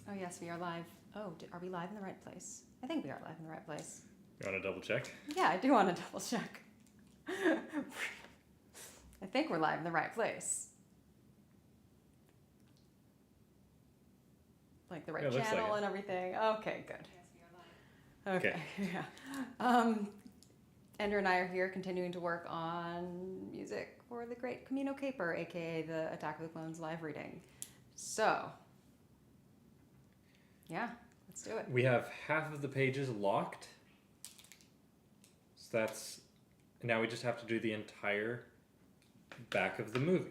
Oh, yes, we are live. Oh, are we live in the right place? I think we are live in the right place. You want to double check? Yeah, I do want to double check. I think we're live in the right place. Like the right Yeah, channel like and everything. Okay, good. Yes, we are live. Okay, yeah. Andrew and I are here continuing to work on music for the Great Camino Caper, aka the Attack of the Clones live reading. So, yeah, let's do it. We have half of the pages locked. So that's... Now we just have to do the entire back of the movie.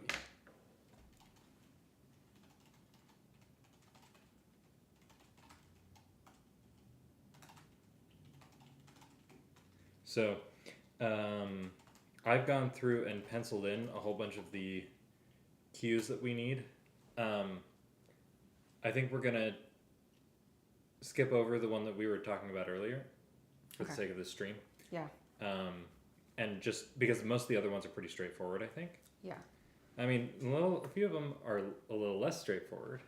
So, I've gone through and penciled in a whole bunch of the cues that we need. I think we're going to skip over the one that we were talking about earlier for the sake of this stream. Yeah. And just because most of the other ones are pretty straightforward, I think. Yeah. I mean, a few of them are a little less straightforward,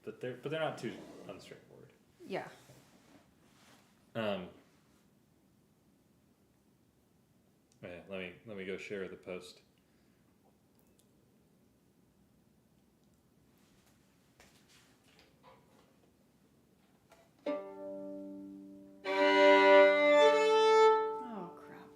but they're not too unstraightforward. Yeah. Yeah, let me go share the post. Oh, crap.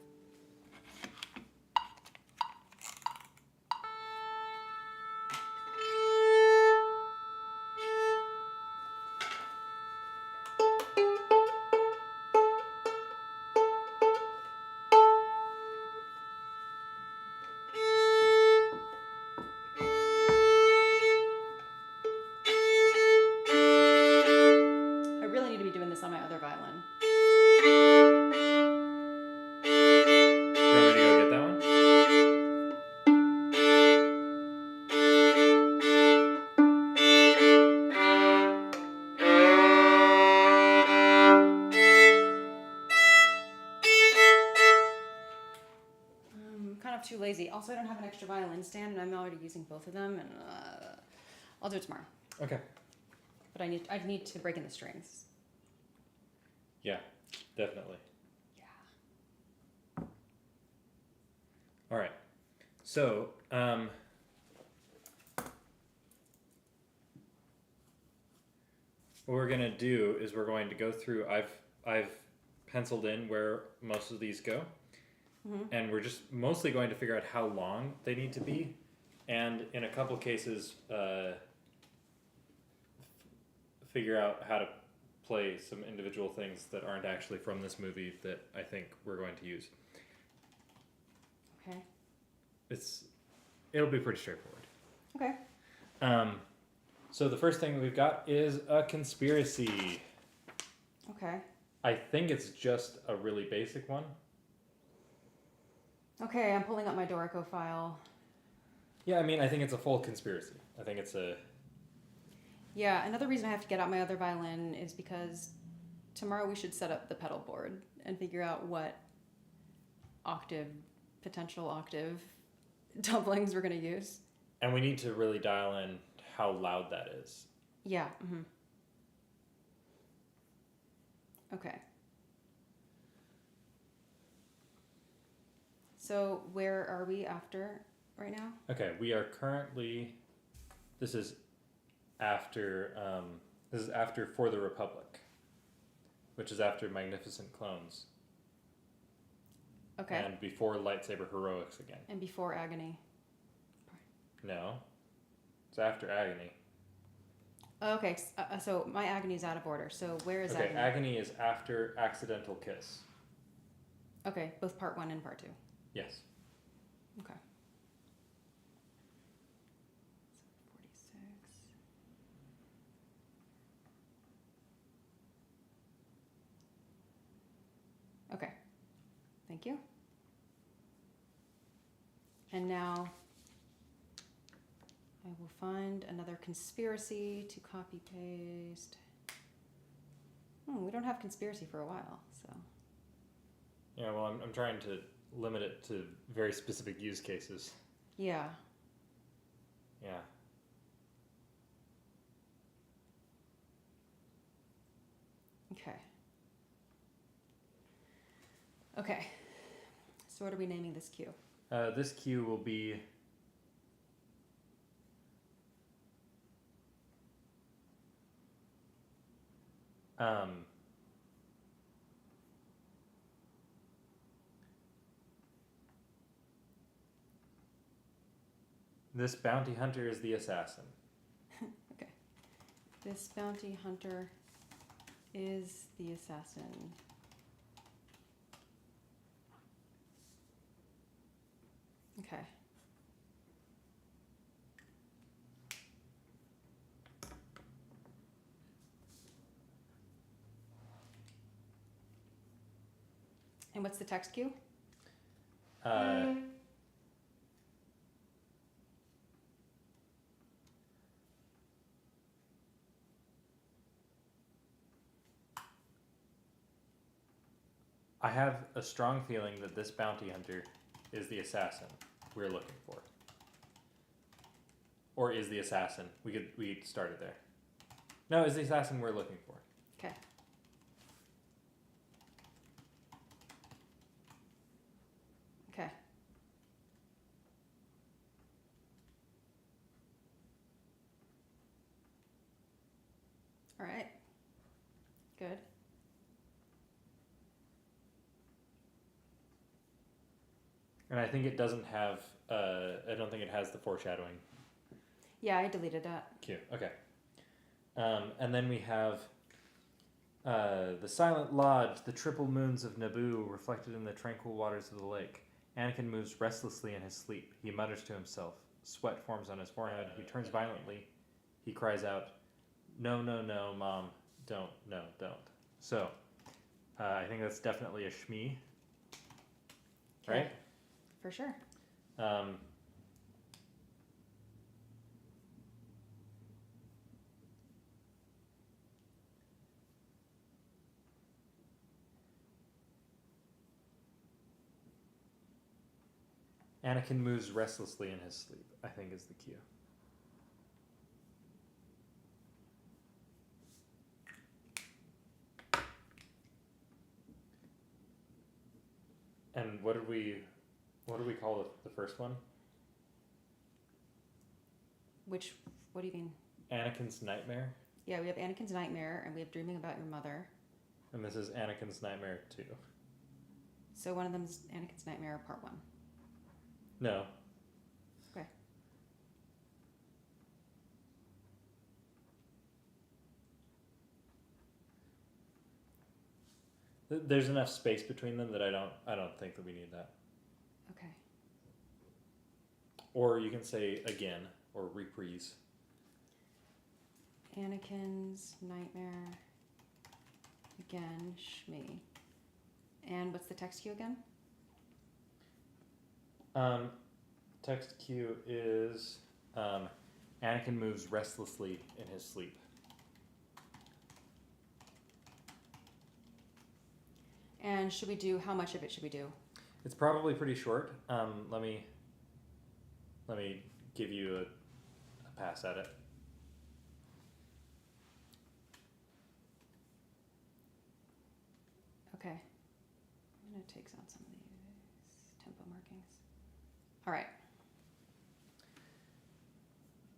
I really need to be doing this on my other violin. You want me to go get that one? I'm kind of too lazy. Also, I don't have an extra violin stand, and I'm already using both of them, and I'll do it tomorrow. Okay. But I need to break in the strings. Yeah, definitely. Yeah. All right. So, what we're gonna do is we're going to go through. I've penciled in where most of these go, and we're just mostly going to figure out how long they need to be, and in a couple cases, figure out how to play some individual things that aren't actually from this movie that I think we're going to use. Okay. It'll be pretty straightforward. Okay. So the first thing we've got is a conspiracy. Okay. I think it's just a really basic one. Okay, I'm pulling up my Dorico file. Yeah, I mean, I think it's a full conspiracy. I think it's a... Yeah, another reason I have to get out my other violin is because tomorrow we should set up the pedal board and figure out what potential octave doublings we're going to use. And we need to really dial in how loud that is. Yeah. Mm-hmm. Okay. So where are we after right now? Okay, we are currently... This is after For the Republic, which is after Magnificent Clones. Okay. And before Lightsaber Heroics again. And before Agony. No. It's after Agony. Okay, so my Agony's out of order. So where is Okay, Agony? Agony is after Accidental Kiss. Okay, both part 1 and part 2. Yes. Okay. 46. Okay. Thank you. And now I will find another conspiracy to copy paste. We don't have conspiracy for a while, so. Yeah, well, I'm trying to limit it to very specific use cases. Yeah. Yeah. Okay. Okay. So what are we naming this queue? This queue will be this bounty hunter is the assassin. Okay. This bounty hunter is the assassin. Okay. And what's the text queue? I have a strong feeling that this bounty hunter is the assassin we're looking for. Or is the assassin. We started there. No, is the assassin we're looking for. Okay. Okay. All right. Good. And I think it doesn't have, I don't think it has the foreshadowing Yeah, I deleted that. cue. Okay. And then we have the Silent Lodge, the triple moons of Naboo reflected in the tranquil waters of the lake. Anakin moves restlessly in his sleep. He mutters to himself. Sweat forms on his forehead. He turns violently. He cries out, "No, no, no, Mom. Don't. No, don't." So, I think that's definitely a Shmi. Okay. Right? For sure. Anakin moves restlessly in his sleep, I think is the cue. And what do we call the first one? What do you mean? Anakin's Nightmare. Yeah, we have Anakin's Nightmare and we have Dreaming About Your Mother. And this is Anakin's Nightmare 2. So one of them's Anakin's Nightmare Part 1. No. Okay. There's enough space between them that I don't think that we need that. Okay. Or you can say again or reprise. Anakin's Nightmare. Again, Shmi. And what's the text cue again? Text cue is Anakin moves restlessly in his sleep. And should we do, how much of it should we do? It's probably pretty short. Let me give you a pass at it. Okay. I'm going to take out some of these tempo markings. All right.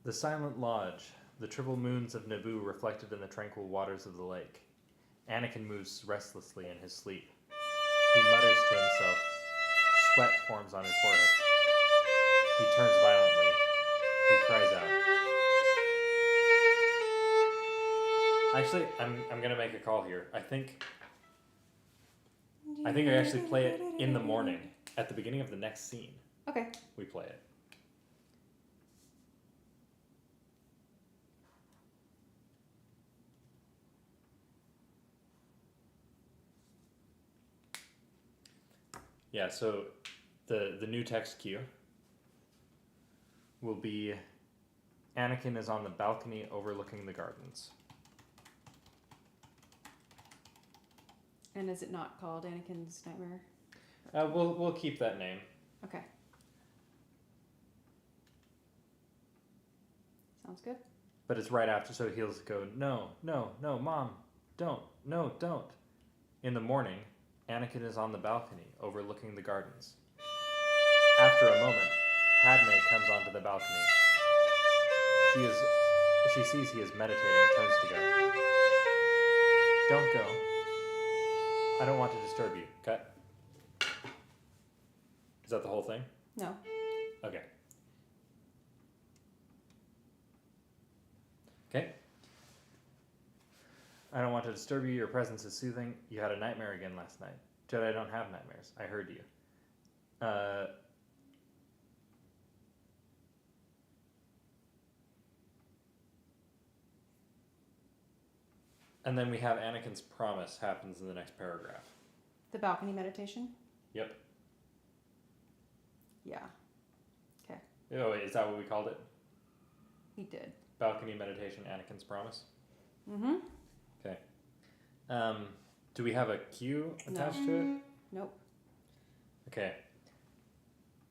The Silent Lodge, the triple moons of Naboo reflected in the tranquil waters of the lake. Anakin moves restlessly in his sleep. He mutters to himself. Sweat forms on his forehead. He turns violently. He cries out. Actually, I'm gonna make a call here. I think I actually play it in the morning at the beginning of the next scene. Okay. We play it. Yeah, so the new text cue will be Anakin is on the balcony overlooking the gardens. And is it not called Anakin's Nightmare? We'll keep that name. Okay. Sounds good. But it's right after, so he'll go, no, no, no, Mom, Don't. No, don't. In the morning, Anakin is on the balcony, overlooking the gardens. After a moment, Padme comes onto the balcony. She sees he is meditating and turns to go. Don't go. I don't want to disturb you. Cut. Is that the whole thing? No. Okay. Okay. I don't want to disturb you. Your presence is soothing. You had a nightmare again last night. Jedi don't have nightmares. I heard you. And then we have Anakin's promise happens in the next paragraph. The balcony meditation? Yep. Yeah. Okay. Oh, wait, is that what we called it? He did. Balcony meditation, Anakin's promise? Mm-hmm. Okay. Do we have a cue attached to it? Nope. Okay.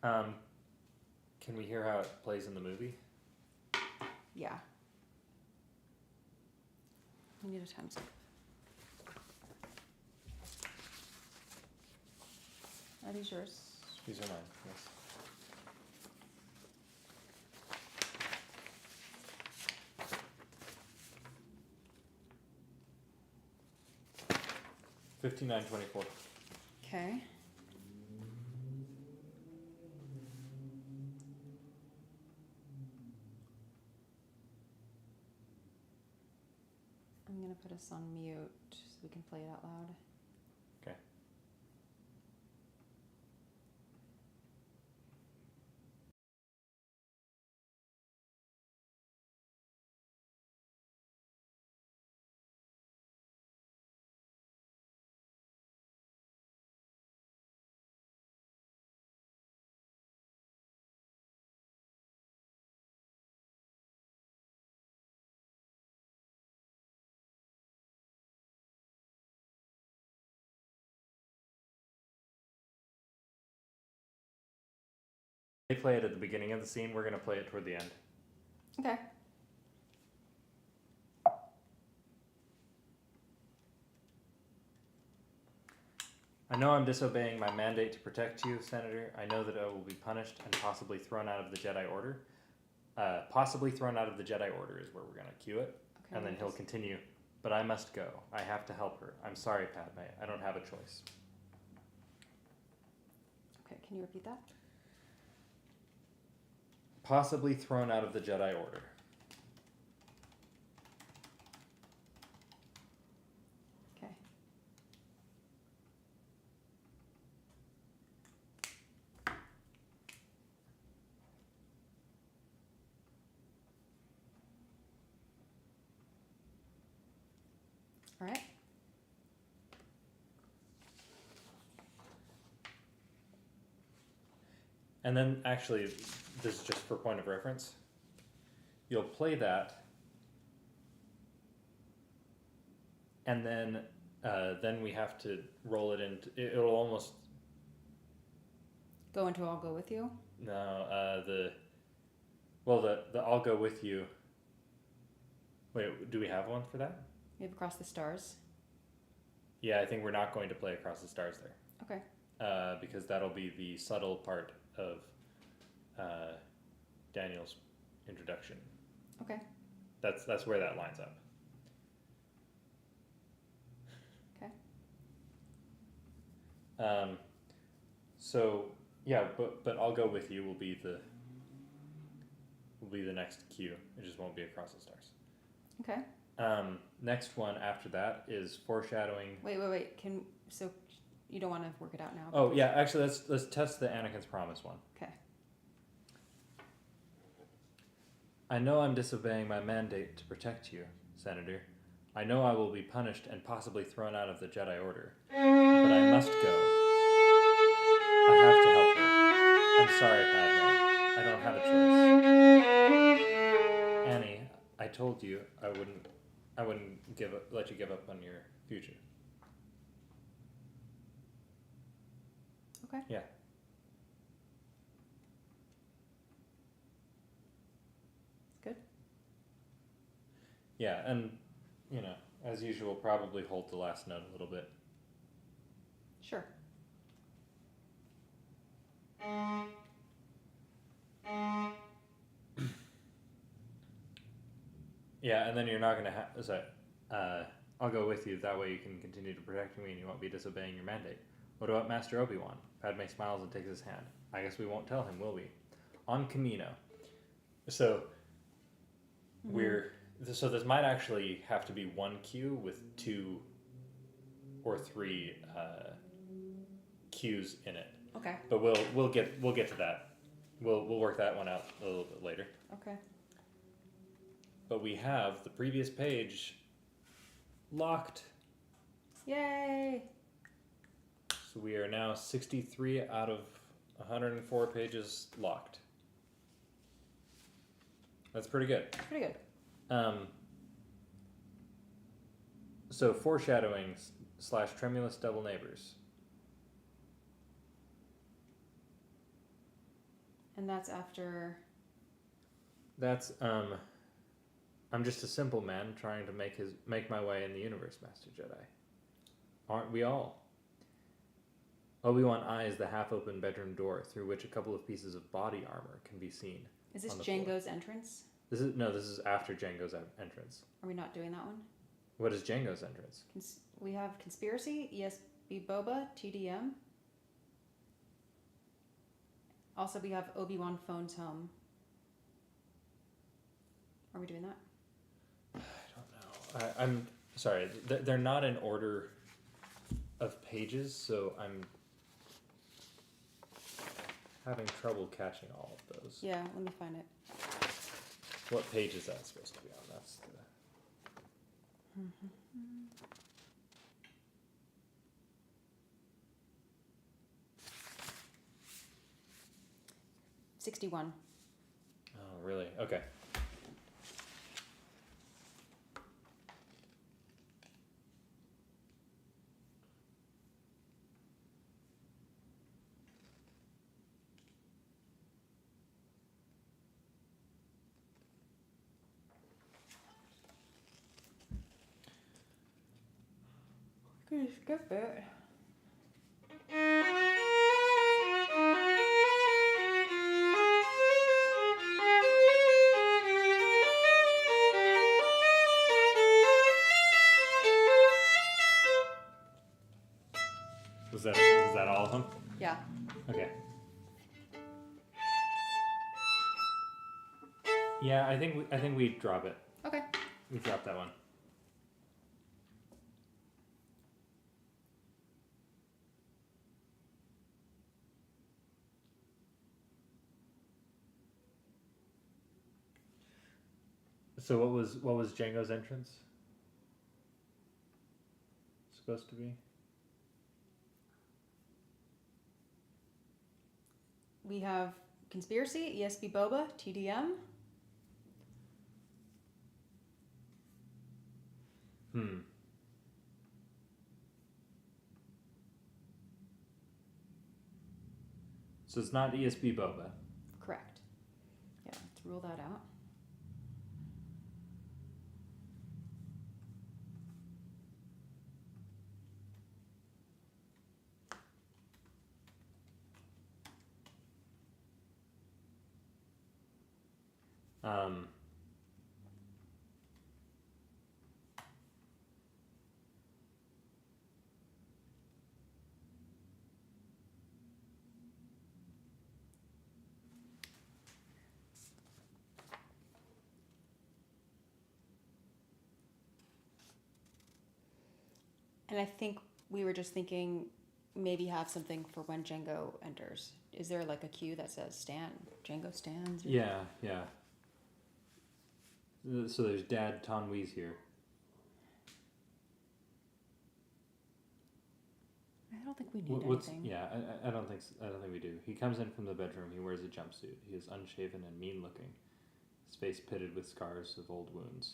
Can we hear how it plays in the movie? Yeah. I need a time skip. Are these yours? These are mine, yes. $59.24. Okay. I'm gonna put us on mute so we can play it out loud. Okay. They play it at the beginning of the scene. We're going to play it toward the end. Okay. I know I'm disobeying my mandate to protect you, Senator. I know that I will be punished and possibly thrown out of the Jedi Order. Possibly thrown out of the Jedi Order is where we're going to cue it. Okay. And then he'll continue. But I must go. I have to help her. I'm sorry, Padme. I don't have a choice. Okay, can you repeat that? Possibly thrown out of the Jedi Order. Okay. All right. And then, actually, this is just for point of reference. You'll play that, and then we have to roll it into. It'll almost Go into I'll Go With You? no the I'll go with you. Wait, do we have one for that? We have Across the Stars. Yeah, I think we're not going to play Across the Stars there. Okay. Because that'll be the subtle part of Daniel's introduction. Okay. That's where that lines up. Okay. So yeah, but I'll go with you will be the next cue. It just won't be Across the Stars. Okay. Next one after that is foreshadowing. Wait. So you don't want to work it out now? Oh yeah, actually let's test the Anakin's Promise one. Okay. I know I'm disobeying my mandate to protect you, Senator. I know I will be punished and possibly thrown out of the Jedi Order, but I must go. I have to help her. I'm sorry, Padme. I don't have a choice. Annie, I told you I wouldn't let you give up on your future. Okay. Yeah. Good. Yeah, and as usual, probably hold the last note a little bit. Sure. Yeah, and then you're not going to have... Sorry. I'll go with you. That way you can continue to protect me and you won't be disobeying your mandate. What about Master Obi-Wan? Padme smiles and takes his hand. I guess we won't tell him, will we? On Camino. So, So this might actually have to be one queue with 2 or 3 queues in it. Okay. But we'll get to that. We'll work that one out a little bit later. Okay. But we have the previous page locked. Yay! So we are now 63 out of 104 pages locked. That's pretty good. Pretty good. So foreshadowing / tremulous double neighbors. And that's after... That's I'm just a simple man trying to make my way in the universe, Master Jedi. Aren't we all? Obi-Wan eyes the half-open bedroom door through which a couple of pieces of body armor can be seen. Is this on the floor. Jango's entrance? This is after Jango's entrance. Are we not doing that one? What is Jango's entrance? We have Conspiracy, ESB Boba, TDM. Also, we have Obi-Wan phones home. Are we doing that? I don't know. I'm sorry. They're not in order of pages, so I'm having trouble catching all of those. Yeah, let me find it. What page is that supposed to be on? That's the... Mm-hmm. 61. Oh, really? Okay. Can you skip it? Was that all of them? Yeah. Okay. Yeah, I think we drop it. Okay. We drop that one. So what was Django's entrance supposed to be? We have Conspiracy, ESB Boba, TDM. So it's not ESB Boba. Correct. Yeah, let's rule that out. And I think we were just thinking maybe have something for when Django enters. Is there like a cue that says stand? Django stands? Or... Yeah. So there's Dad Tonwee's here. I don't think we need anything. Yeah, I don't think we do. He comes in from the bedroom. He wears a jumpsuit. He is unshaven and mean looking. His face pitted with scars of old wounds.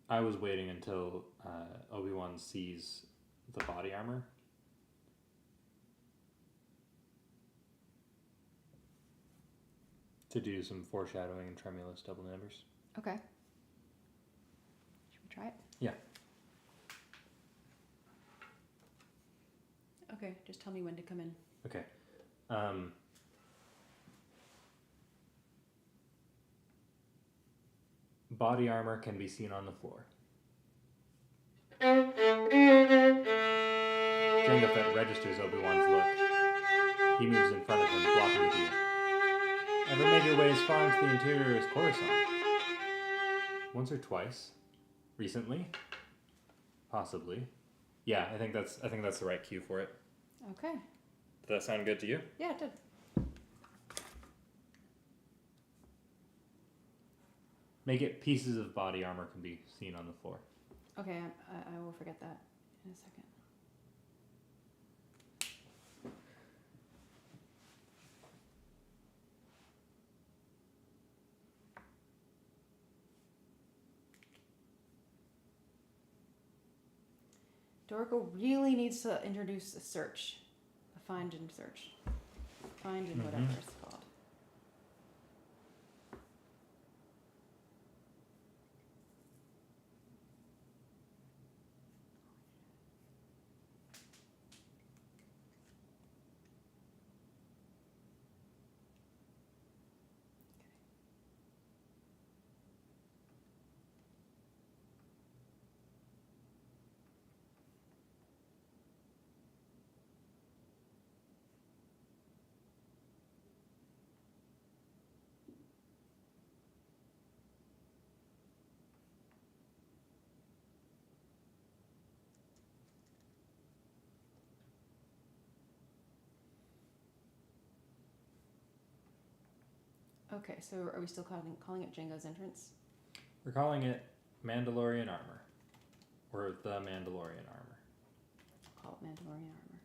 I was waiting until Obi-Wan sees the body armor. to do some foreshadowing and tremulous double numbers. Okay. Should we try it? Yeah. Okay, just tell me when to come in. Okay. Body armor can be seen on the floor. Jango Fett registers Obi-Wan's look. He moves in front of him, blocking the view. Ever made your way as far into the interior as Coruscant? Once or twice. Recently? Possibly. Yeah, I think that's the right cue for it. Okay. Does that sound good to you? Yeah, it did. Make it pieces of body armor can be seen on the floor. Okay, I will forget that in a second. Dorko really needs to introduce a search. A find and search. Find and whatever it's called. Okay, so are we still calling it Jango's entrance? We're calling it Mandalorian armor. Or the Mandalorian armor. I'll call it Mandalorian armor.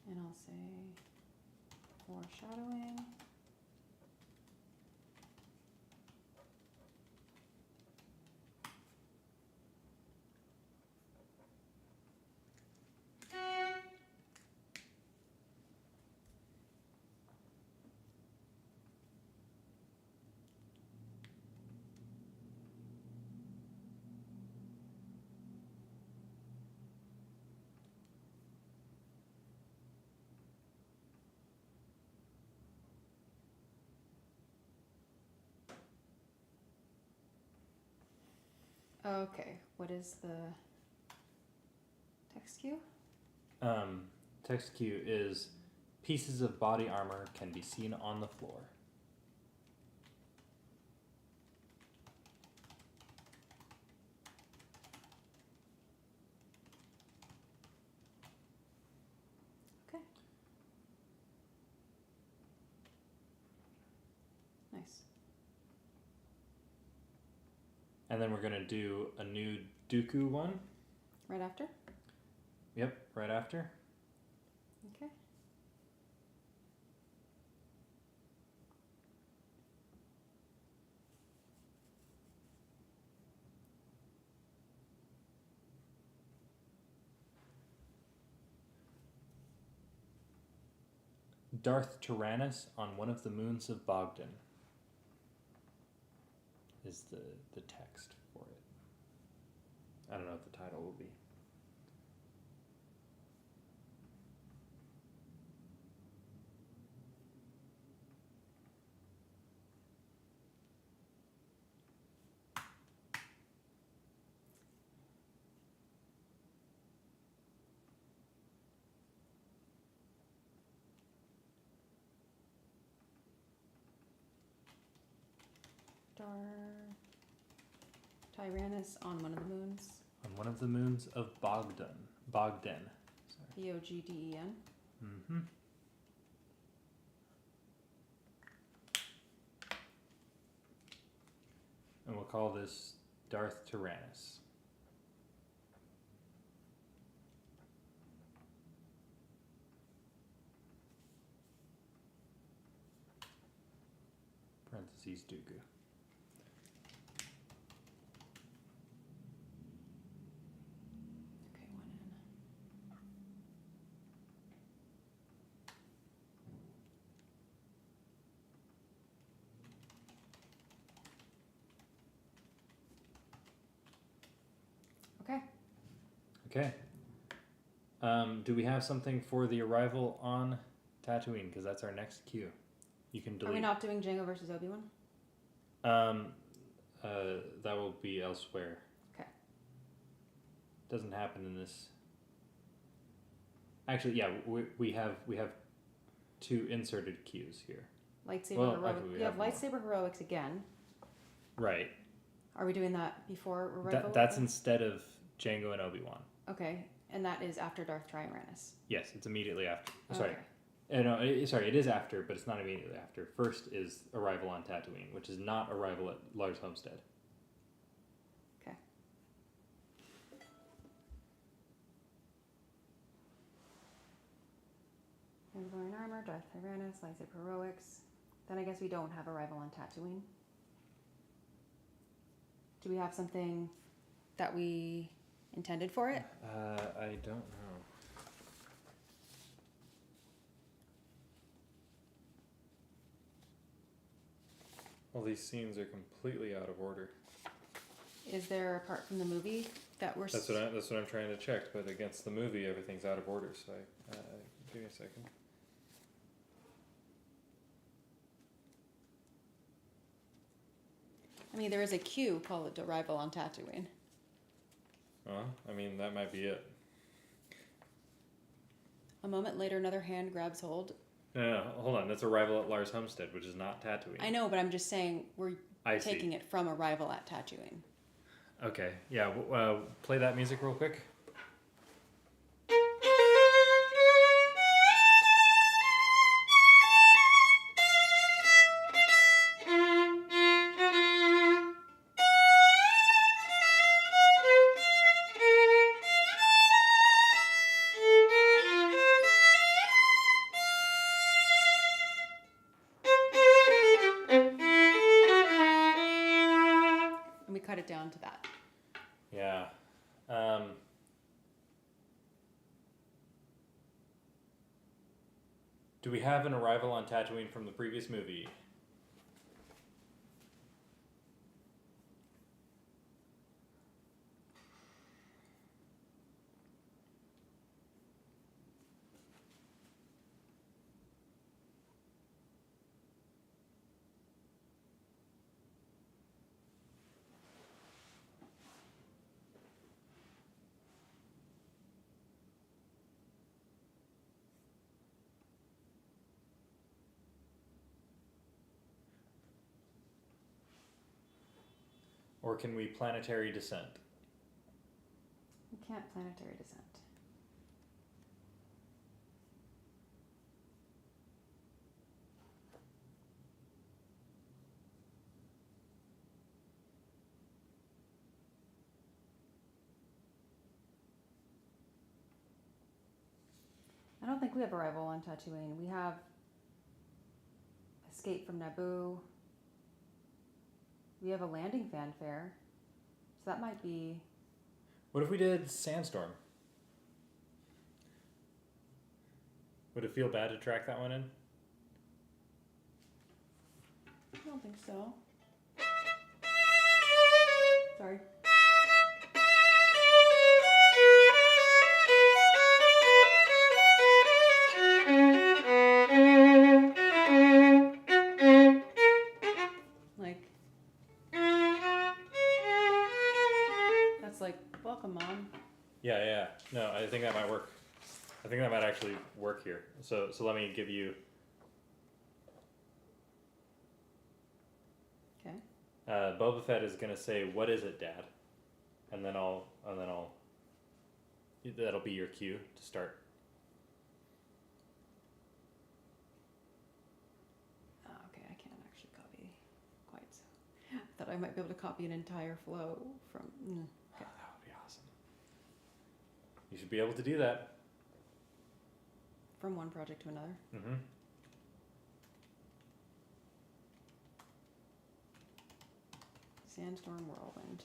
And I'll say foreshadowing. Okay, what is the text cue? Text cue is pieces of body armor can be seen on the floor. Okay. Nice. And then we're going to do a new Dooku one. Right after? Yep, right after. Okay. Darth Tyrannus on one of the moons of Bogdan is the text for it. I don't know what the title will be. Tyrannus on one of the moons. On one of the moons of Bogdan. Bogdan. Sorry. Bogden. Mm-hmm. And we'll call this Darth Tyrannus. Parentheses Dooku. Okay, one in. Okay. Do we have something for the arrival on Tatooine? Because that's our next cue. You can delete. Are we not doing Django versus Obi-Wan? That will be elsewhere. Okay. Doesn't happen in this. Actually, yeah, we have 2 inserted cues here. Lightsaber Well, heroic. actually, we We have have lightsaber heroics again. Right. Are we doing that before arrival? That's instead of Django and Obi-Wan. Okay, and that is after Darth Tyrannus. Yes, it's immediately after. Okay. Sorry. Sorry, it is after, but it's not immediately after. First is arrival on Tatooine, which is not arrival at Lars Homestead. Okay. Mandalorian armor, Darth Tyrannus, lightsaber heroics. Then I guess we don't have arrival on Tatooine. Do we have something that we intended for it? I don't know. Well, these scenes are completely out of order. Is there a part from the movie that we're... That's what I'm trying to check, but against the movie, everything's out of order, so give me a second. I mean, there is a cue called Arrival on Tatooine. Well, I mean, that might be it. A moment later, another hand grabs hold. No, hold on. That's Arrival at Lars Homestead, which is not Tatooine. I know, but I'm just saying we're I taking see. it from Arrival at Tatooine. Okay, yeah, play that music real quick. And we cut it down to that. Yeah. Do we have an Arrival on Tatooine from the previous movie? Or can we planetary descent? We can't planetary descent. I don't think we have Arrival on Tatooine. We have Escape from Naboo. We have a landing fanfare. So that might be... What if we did Sandstorm? Would it feel bad to track that one in? I don't think so. Sorry. Like, that's like, welcome, Mom. Yeah. No, I think that might work. I think that might actually work here. So let me give you. Okay. Boba Fett is gonna say, "What is it, Dad?" And then I'll. That'll be your cue to start. Oh, okay, I can't actually copy quite so. I thought I might be able to copy an entire flow from... Okay. That would be awesome. You should be able to do that. From one project to another. Mm-hmm. Sandstorm Whirlwind.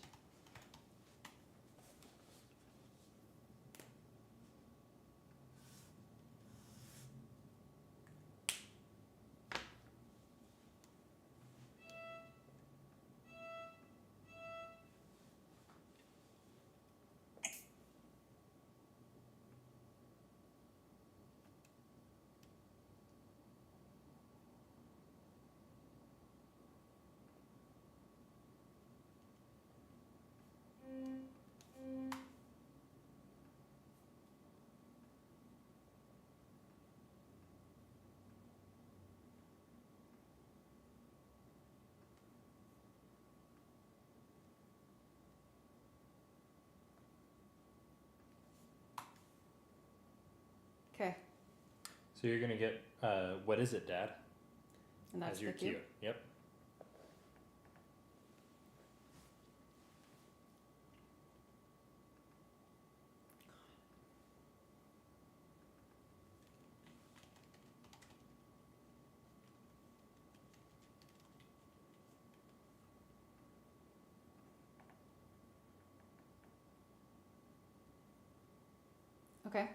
Okay. So you're gonna get what is it, Dad? And that's As your the cue. cue. Yep. Okay.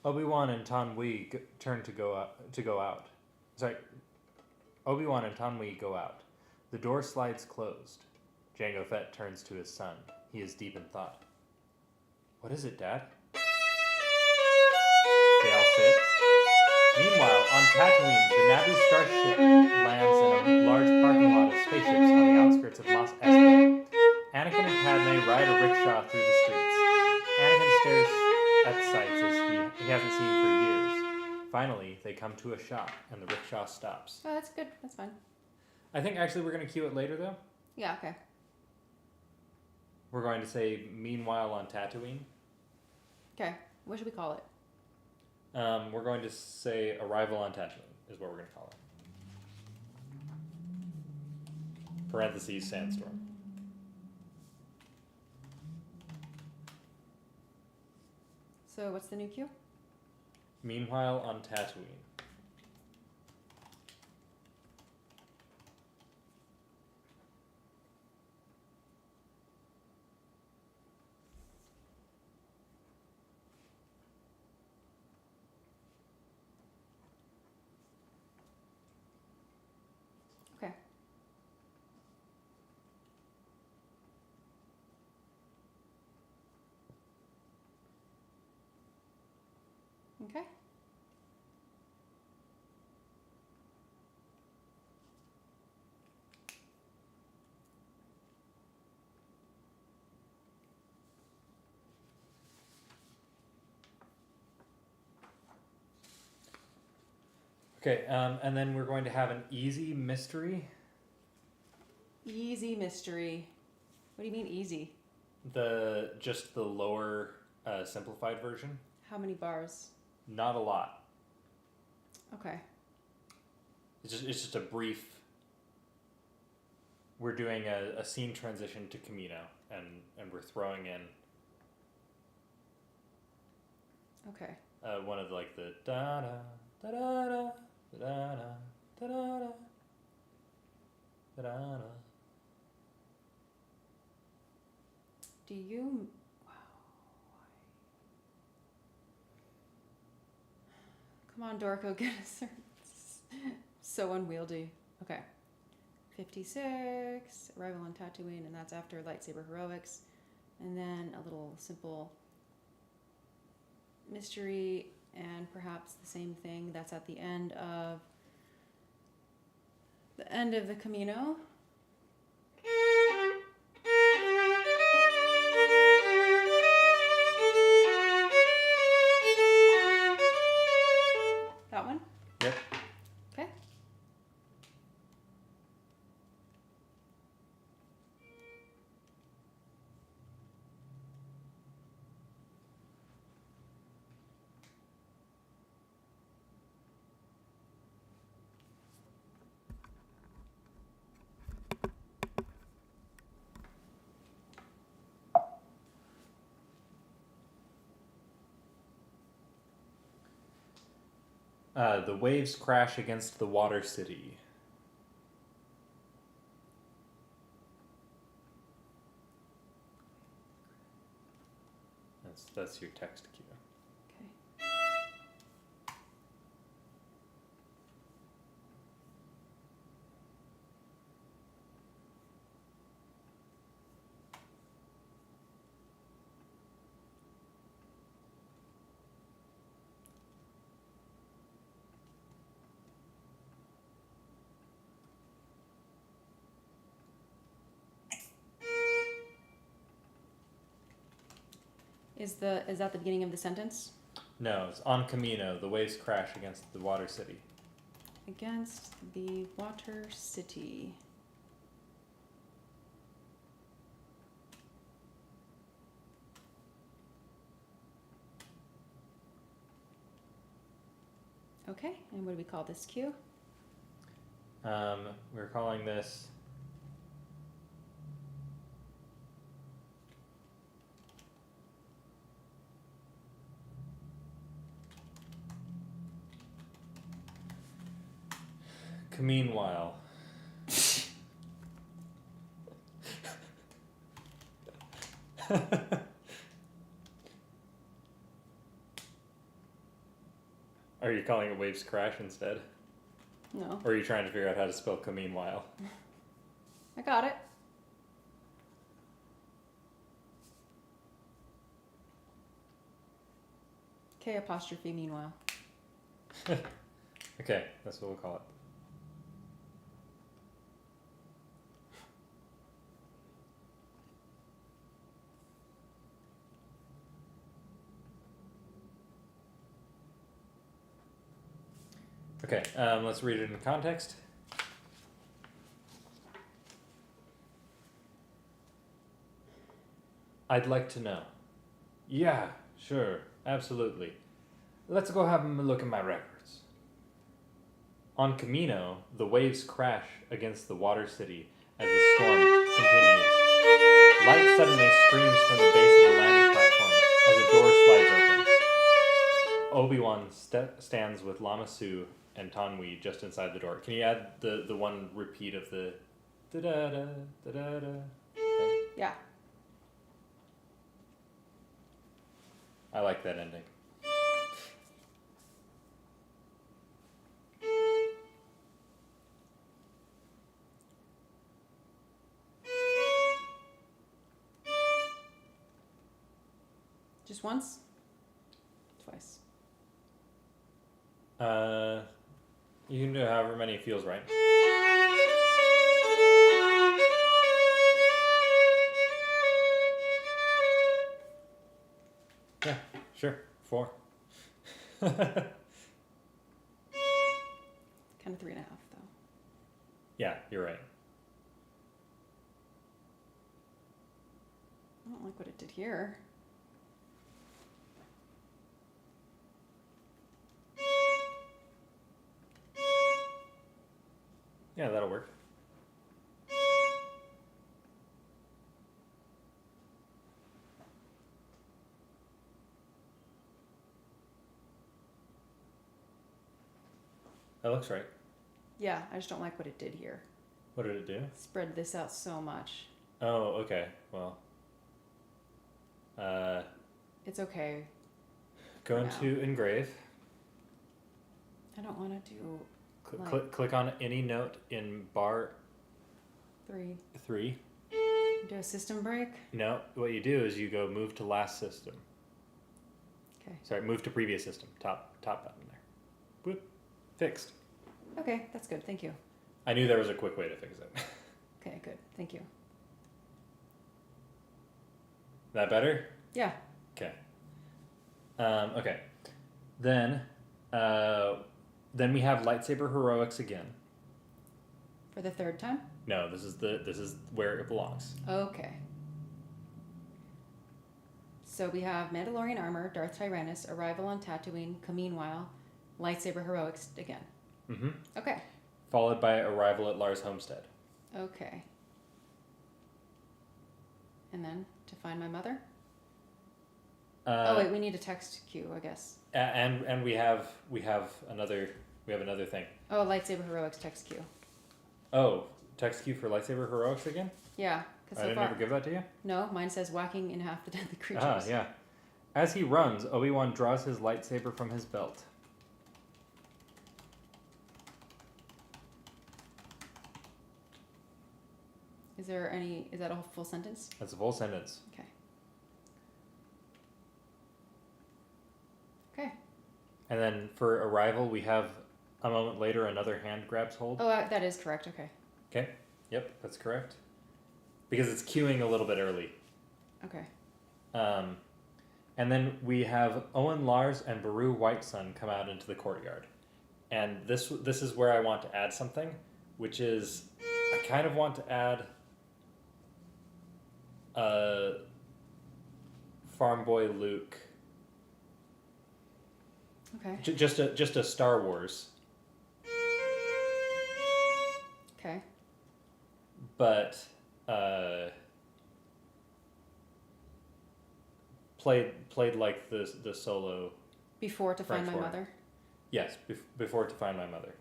Obi-Wan and Tanwi turn to go out. Sorry. Obi-Wan and Tanwi go out. The door slides closed. Jango Fett turns to his son. He is deep in thought. What is it, Dad? They all sit. Meanwhile, on Tatooine, the Naboo starship lands in a large parking lot of spaceships on the outskirts of Mos Espa. Anakin and Padme ride a rickshaw through the streets. Anakin stares at the sights as he hasn't seen for years. Finally, they come to a shop, and the rickshaw stops. Oh, that's good. That's fine. I think actually we're going to cue it later, though. Yeah, okay. We're going to say, meanwhile on Tatooine. Okay. What should we call it? We're going to say arrival on Tatooine, is what we're going to call it. Parentheses, sandstorm. So what's the new cue? Meanwhile on Tatooine. Okay. Okay. Okay, and then we're going to have an easy mystery. Easy mystery. What do you mean easy? Just the lower simplified version. How many bars? Not a lot. Okay. It's just a brief. We're doing a scene transition to Camino, and we're throwing in Okay. one of like the da da da da da da da da da da da. Do you... Wow. Come on, Dorco, get us. So unwieldy. Okay. 56, arrival on Tatooine, and that's after lightsaber heroics. And then a little simple mystery, and perhaps the same thing that's at the end of the Camino. That one? Yep. Okay. The waves crash against the water city. That's your text cue. Okay. Is that the beginning of the sentence? No, it's on Camino. The waves crash against the water city. Against the water city. Okay, and what do we call this cue? We're calling this Meanwhile. Are you calling it Waves Crash instead? No. Or are you trying to figure out how to spell meanwhile? I got it. K apostrophe meanwhile. Okay, that's what we'll call it. Okay, let's read it in context. I'd like to know. Yeah, sure, absolutely. Let's go have a look at my records. On Camino, the waves crash against the water city as the storm continues. Light suddenly streams from the base of the landing platform as a door slides open. Obi-Wan stands with Lama Su and Tanwi just inside the door. Can you add the one repeat of the da-da-da, da-da-da thing? Yeah. I like that ending. Just once? Twice. You can do however many feels right. Yeah, sure. 4. Kind of 3.5 though. Yeah, you're right. I don't like what it did here. Yeah, that'll work. That looks right. Yeah, I just don't like what it did here. What did it do? Spread this out so much. Oh, okay. Well, It's okay. go For into engrave. I don't want to do Click on any note in bar 3. 3. Do a system break. No, what you do is you go move to last system. Okay. Sorry, move to previous system. Top button there. Whoop. Fixed. Okay, that's good. Thank you. I knew there was a quick way to fix it. Okay, good. Thank you. That better? Yeah. Okay. Okay. Then we have lightsaber heroics again. For the 3rd time? No, this is where it belongs. Okay. So we have Mandalorian armor, Darth Tyrannus, arrival on Tatooine, Meanwhile, lightsaber heroics again. Mm-hmm. Okay. Followed by arrival at Lars homestead. Okay. And then to find my mother? Oh wait, we need a text cue, I guess. And we have another thing. Oh, lightsaber heroics text cue. Oh, text cue for lightsaber heroics again? Yeah, because I so didn't far ever give that to you? no, mine says whacking in half the deadly creatures. Ah, yeah. As he runs, Obi-Wan draws his lightsaber from his belt. Is that a full sentence? That's a full sentence. Okay. Okay. And then for arrival, we have a moment later another hand grabs hold. Oh, that is correct. Okay. Okay. Yep, that's correct. Because it's queuing a little bit early. Okay. And then we have Owen Lars and Baru Whitesun come out into the courtyard. And this is where I want to add something, which is I kind of want to add Farm Boy Luke Okay. Just a Star Wars, Okay. but played like the solo. Before To Find French My horn. Mother. Yes, before To Find My Mother.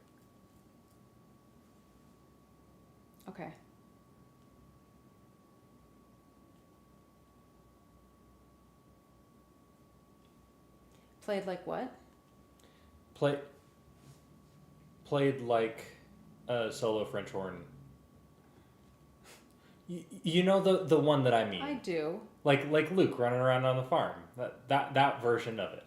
Okay. Played like what? Played like a solo French horn. You know the one that I mean. I do. Like Luke running around on the farm. That version of it.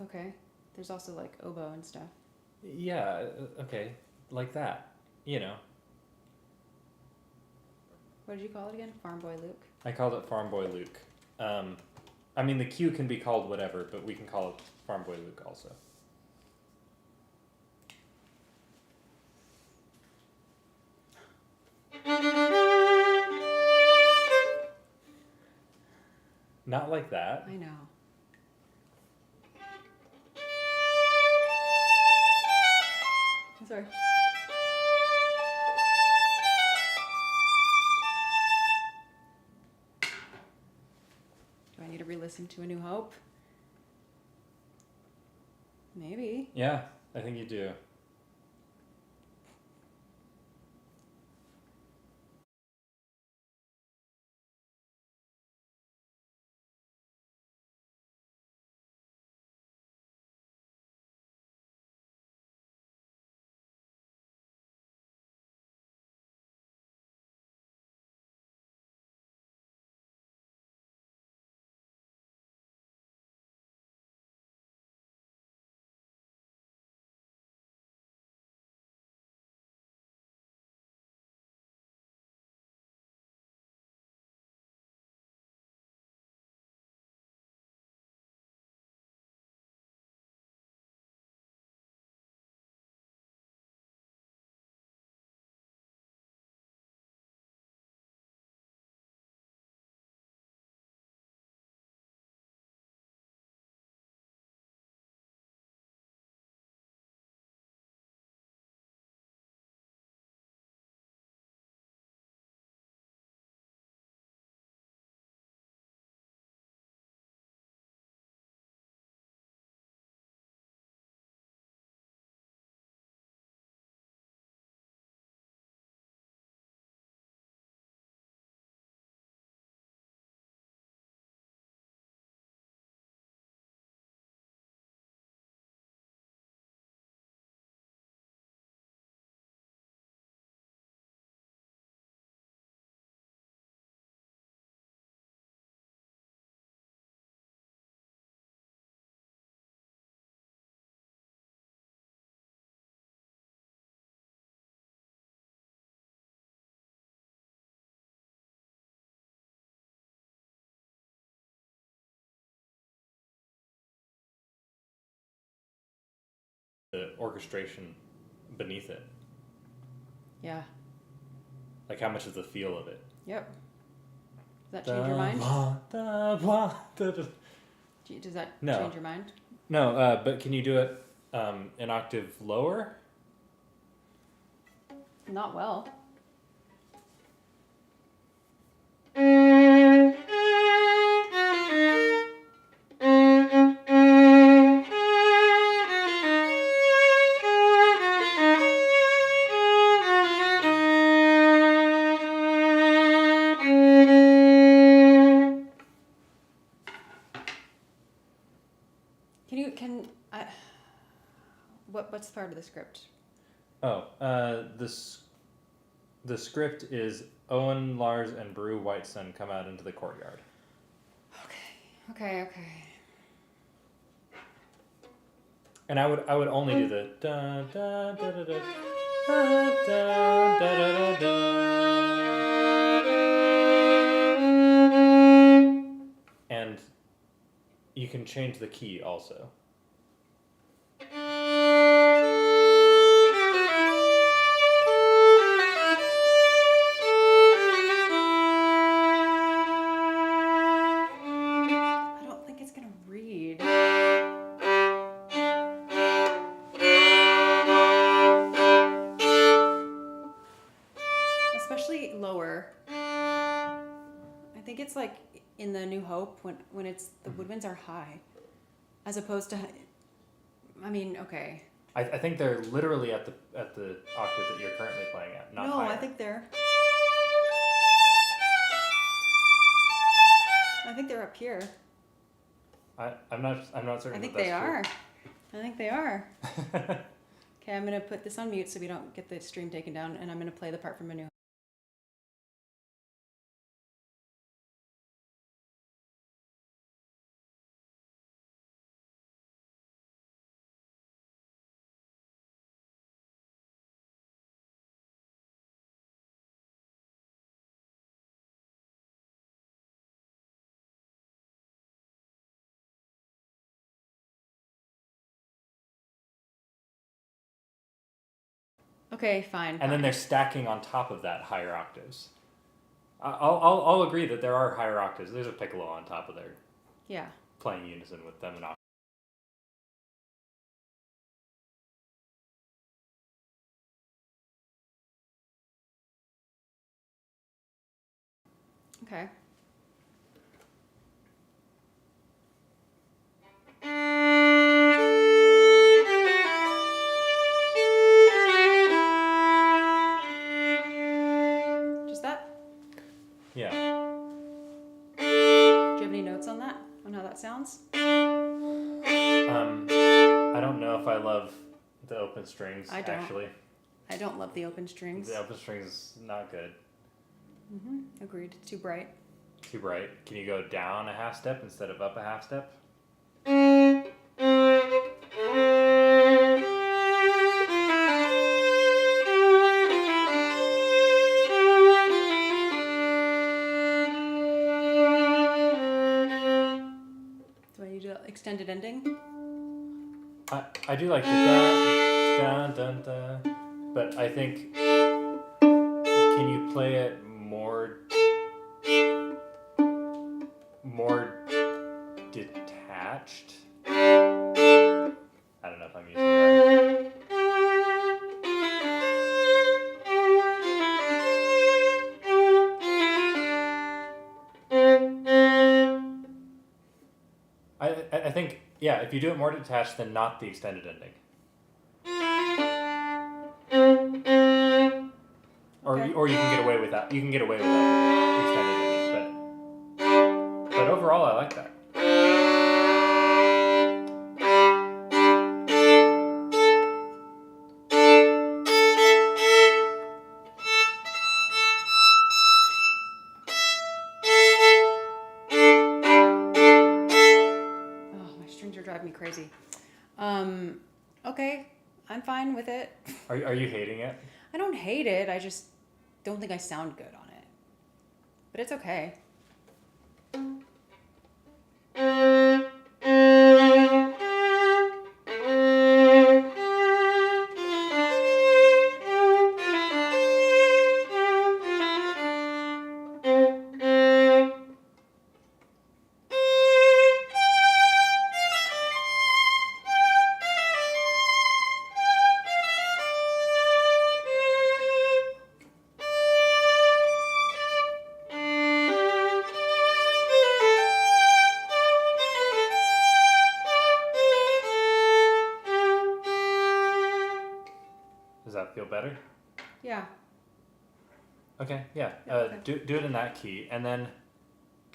Okay. There's also like oboe and stuff. Yeah, okay. Like that. You know. What did you call it again? Farm Boy Luke? I called it Farm Boy Luke. I mean the cue can be called whatever, but we can call it Farm Boy Luke also. Not like that. I know. I'm sorry. Do I need to re-listen to A New Hope? Maybe. Yeah, I think you do. The orchestration beneath it. Yeah. Like how much is the feel of it? Yep. Does that change your mind? Does that No. change your mind? No, but can you do it an octave lower? Not well. What's part of the script? Oh, the script is Owen, Lars, and Brew Whiteson come out into the courtyard. Okay. And I would only do the da da da da da da da da da da. And you can change the key also. think it's like in the New Hope when it's the woodwinds are high, as opposed to. I mean, okay. I think they're literally at the octave that you're currently playing at, not no, higher. I think they're up here. I'm not certain. I think that's they true. are. I think they are. Okay, I'm gonna put this on mute so we don't get the stream taken down, and I'm gonna play the part from A New Hope. Okay, fine. And then they're stacking on top of that higher octaves. I'll agree that there are higher octaves. There's a piccolo on top of there. Yeah. Playing unison with them and octaves. Okay. Just that? Yeah. Do you have any notes on that? On how that sounds? I don't know if I love the open strings. I don't. Actually. I don't love the open strings. The open strings is not good. Agreed. Too bright. Too bright. Can you go down a half step instead of up a half step? Do I need an extended ending? I do like the dun dun dun, but I think can you play it more detached? I don't know if I'm using it right. I think, yeah, if you do it more detached, then not the extended ending. Okay. Or you can get away with that. You can get away with that extended ending, but overall, I like that. Oh, my strings are driving me crazy. Okay, I'm fine with it. Are you hating it? I don't hate it. I just don't think I sound good on it. But it's okay. Does that feel better? Yeah. Okay, yeah. Yeah, okay. Do it in that key, and then,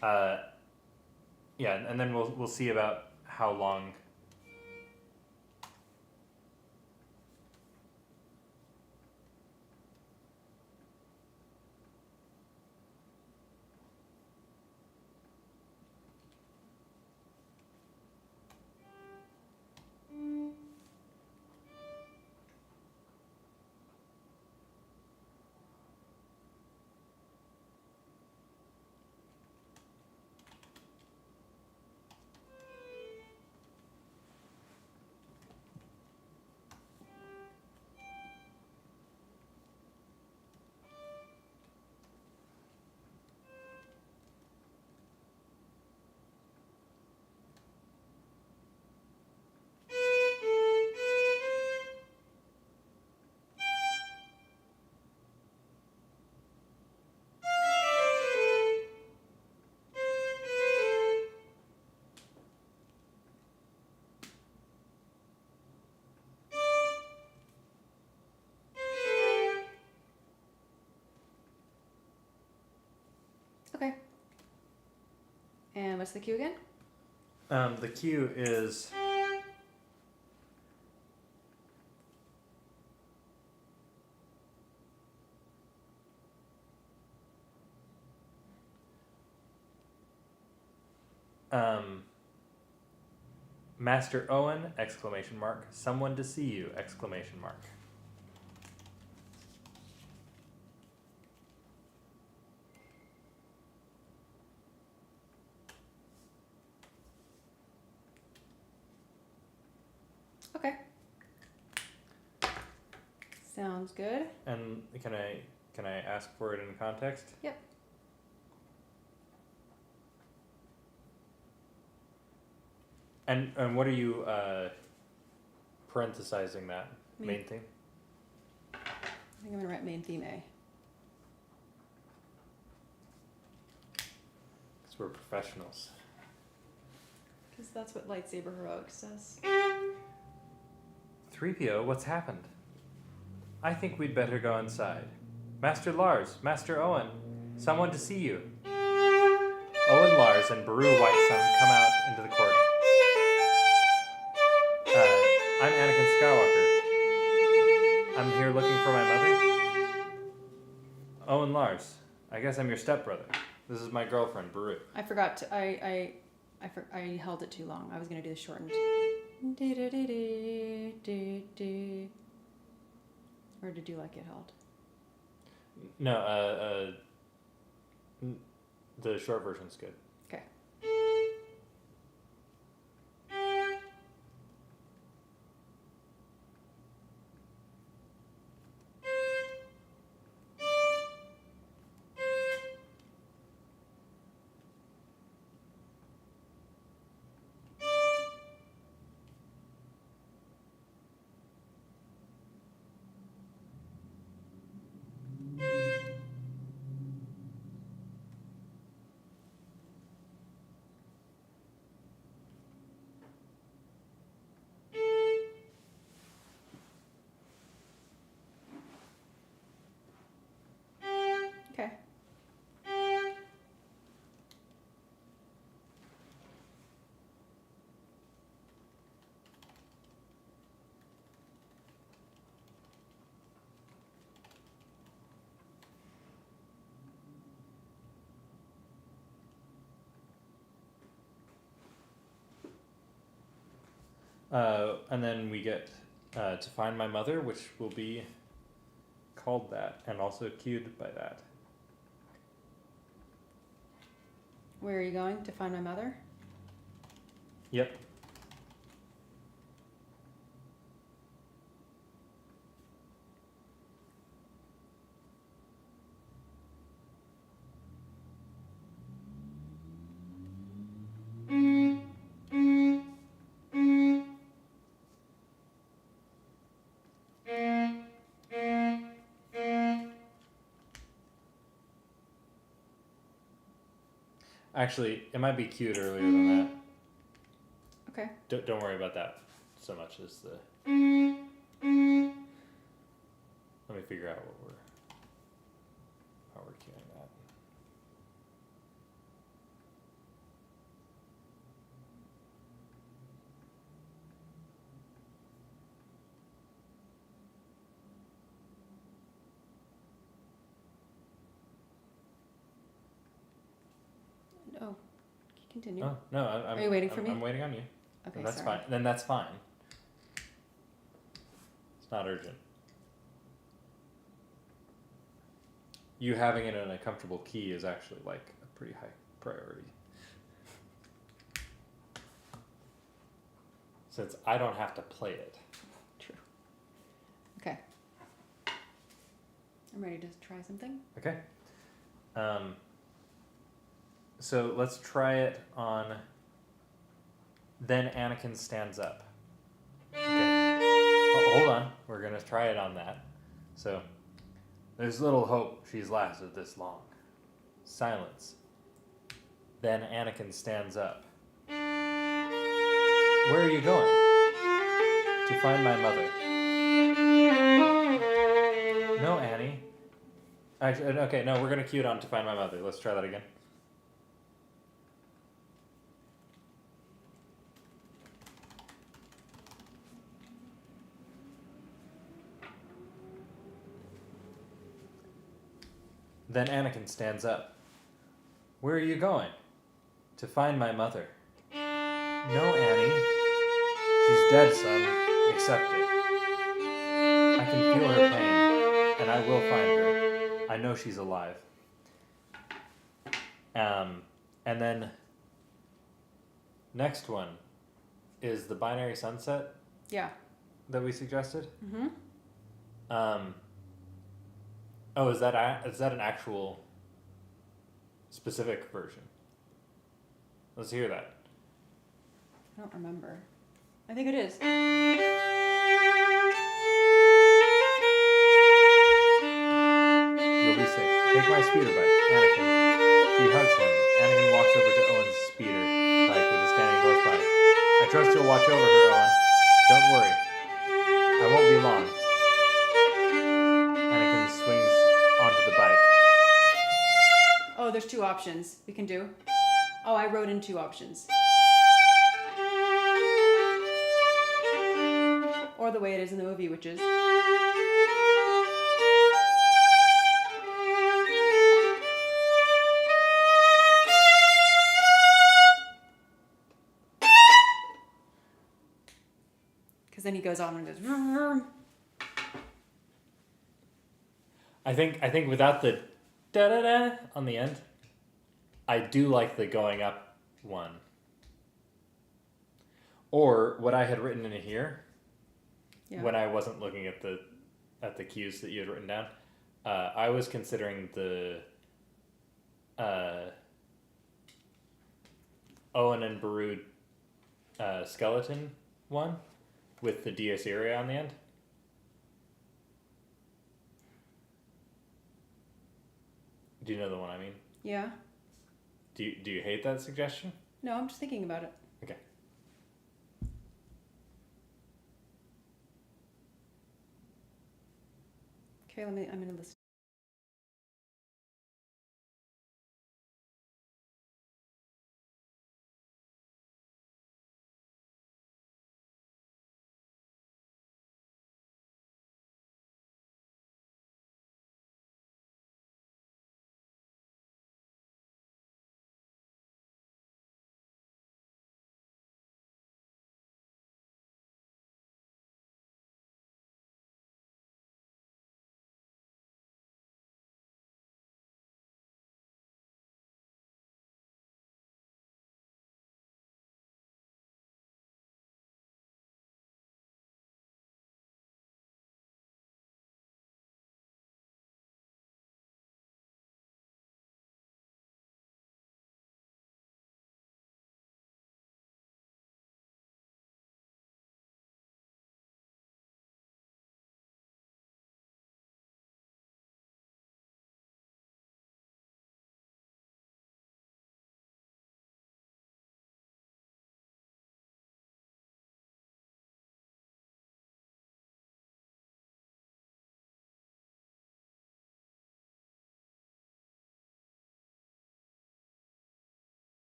yeah, and then we'll see about how long. And what's the cue again? The cue is... Master Owen, exclamation mark. Someone to see you, exclamation mark. Okay. Sounds good. And can I ask for it in context? Yep. And what are you parenthesizing that? Main theme? I think I'm gonna write main theme A. Because we're professionals. Because that's what Lightsaber Heroics says. 3PO, what's happened? I think we'd better go inside. Master Lars, Master Owen, someone to see you. Owen Lars and Baru Whitesun come out into the corridor. I'm Anakin Skywalker. I'm here looking for my mother. Owen Lars, I guess I'm your stepbrother. This is my girlfriend, Baru. I forgot to. I held it too long. I was gonna do the shortened. Or did you like it held? No, the short version's good. Okay. Okay. And then we get to find my mother, which will be called that and also cued by that. Where are you going to find my mother? Yep. Actually, it might be cued earlier than that. Okay. Don't worry about that so much as the... Let me figure out how we're cueing that. Oh, continue. Oh, no, I'm... Are you waiting for me? I'm waiting on you. Okay, And that's sorry. fine. Then that's fine. It's not urgent. You having it in a comfortable key is actually like a pretty high priority. Since I don't have to play it. True. Okay. I'm ready to try something. Okay. So let's try it on Then Anakin Stands Up. Okay. Oh, hold on. We're going to try it on that. So, there's little hope she's lasted this long. Silence. Then Anakin stands up. Where are you going? To find my mother. No, Annie. Actually, okay, no, we're going to cue it on To Find My Mother. Let's try that again. Then Anakin stands up. Where are you going? To find my mother. No, Annie. She's dead, son. Accept it. I can feel her pain, and I will find her. I know she's alive. And then next one is the binary sunset Yeah. that we suggested. Mm-hmm. Oh, is that an actual specific version? Let's hear that. I don't remember. I think it is. You'll be safe. Take my speeder bike, Anakin. She hugs him. Anakin walks over to Owen's speeder bike, which is standing close by. I trust you'll watch over her, Owen. Don't worry. I won't be long. Anakin swings onto the bike. Oh, there's 2 options we can do. Oh, I wrote in 2 options. Or the way it is in the movie, which is... Because then he goes on and goes... Vroom, vroom. I think without the da da da on the end, I do like the going up one. Or what I had written in here, when I wasn't looking at the cues that you had written down, I was considering the Owen and Beru skeleton one with the Dies Irae on the end. Do you know the one I mean? Yeah. Do you hate that suggestion? No, I'm just thinking about it. Okay. Okay, I'm gonna listen.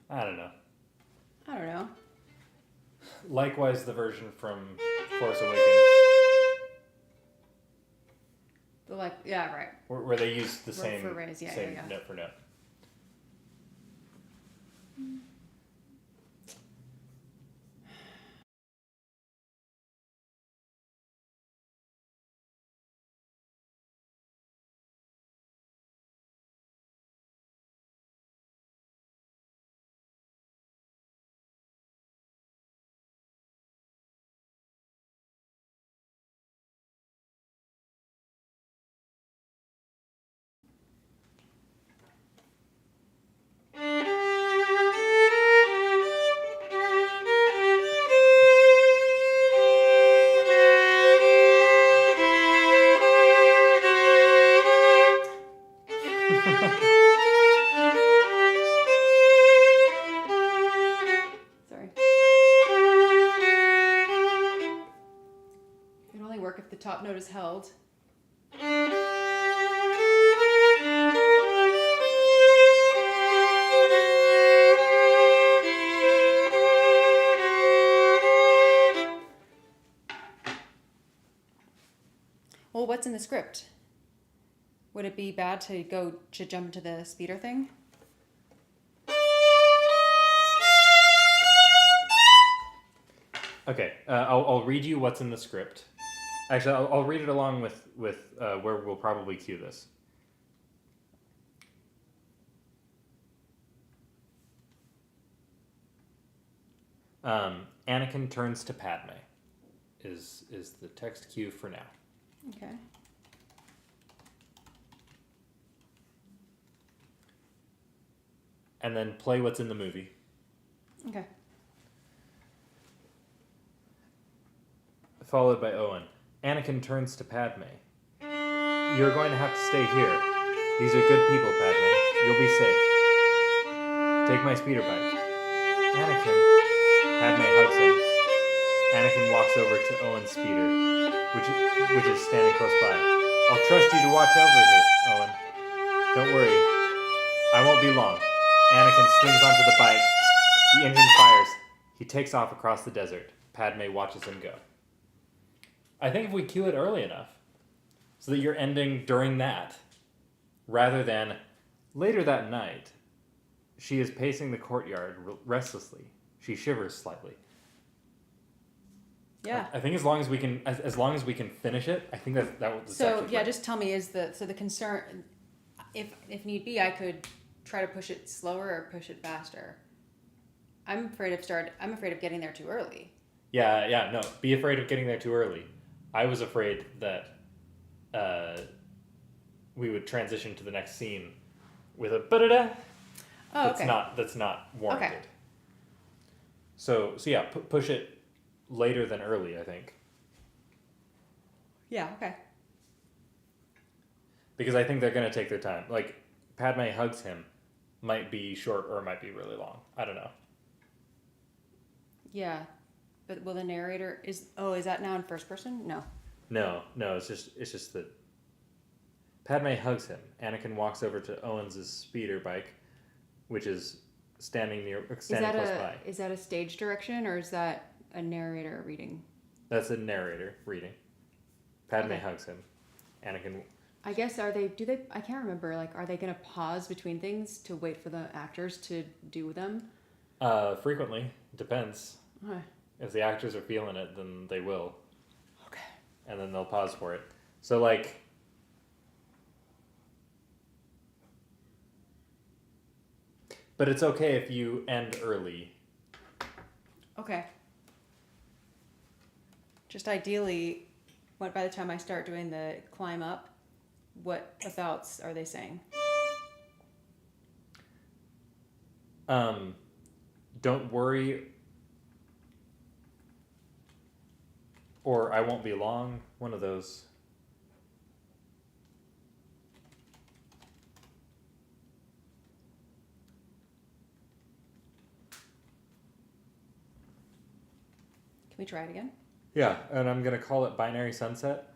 I don't know. I don't know. Likewise, the version from Force Awakens, Yeah, right. where they use the Word same for raise, yeah, same yeah. note for note. work if the top note is held. Well, what's in the script? Would it be bad to jump into the speeder thing? Okay, I'll read you what's in the script. Actually, I'll read it along with where we'll probably cue this. Anakin turns to Padme is the text cue for now. Okay. And then play what's in the movie. Okay. Followed by Owen. Anakin turns to Padme. You're going to have to stay here. These are good people, Padme. You'll be safe. Take my speeder bike. Anakin. Padme hugs him. Anakin walks over to Owen's speeder, which is standing close by. I'll trust you to watch over her, Owen. Don't worry. I won't be long. Anakin swings onto the bike. The engine fires. He takes off across the desert. Padme watches him go. I think if we cue it early enough, so that you're ending during that, rather than later that night, she is pacing the courtyard restlessly. She shivers slightly. Yeah. I think as long as we can finish it, I think that was. So yeah, just tell me the concern, if need be, I could try to push it slower or push it faster. I'm afraid of getting there too early. Yeah, no. Be afraid of getting there too early. I was afraid that we would transition to the next scene with a ba-da-da. Oh, okay. That's not warranted. Okay. So yeah, push it later than early, I think. Yeah, okay. Because I think they're going to take their time. Like, Padme hugs him might be short or it might be really long. I don't know. Yeah. But will the narrator is that now in first person? No. No, it's just that Padme hugs him. Anakin walks over to Owens' speeder bike, which is standing close by. Is that a stage direction or is that a narrator reading? That's a narrator reading. Padme Okay. hugs him. Anakin. I guess I can't remember, like, are they going to pause between things to wait for the actors to do them? Frequently. Depends. Okay. If the actors are feeling it, then they will. Okay. And then they'll pause for it. So, like... But it's okay if you end early. Okay. Just ideally, by the time I start doing the climb up, what abouts are they saying? Don't worry, or I won't be long. One of those. Can we try it again? Yeah, and I'm gonna call it Binary Sunset.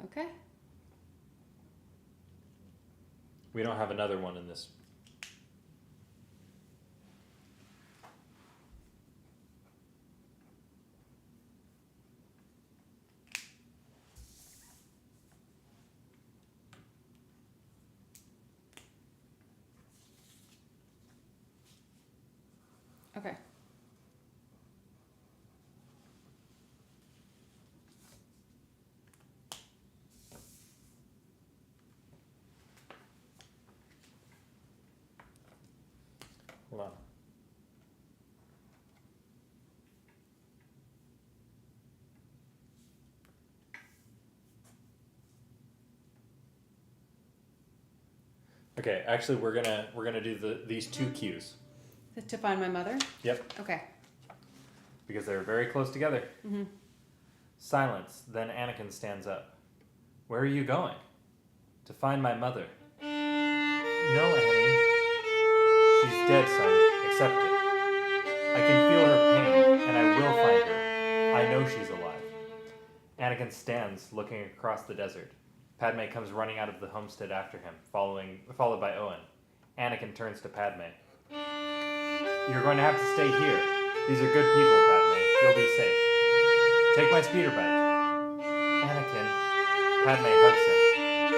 Okay. We don't have another one in this. Okay. Hold on. Okay, actually, we're gonna do these two cues. To find my mother? Yep, Okay. because they're very close together. Mm-hmm. Silence. Then Anakin stands up. Where are you going? To find my mother. No, Annie. She's dead, son. Accept it. I can feel her pain, and I will find her. I know she's alive. Anakin stands, looking across the desert. Padme comes running out of the homestead after him, followed by Owen. Anakin turns to Padme. You're going to have to stay here. These are good people, Padme. You'll be safe. Take my speeder bike. Anakin. Padme hugs him.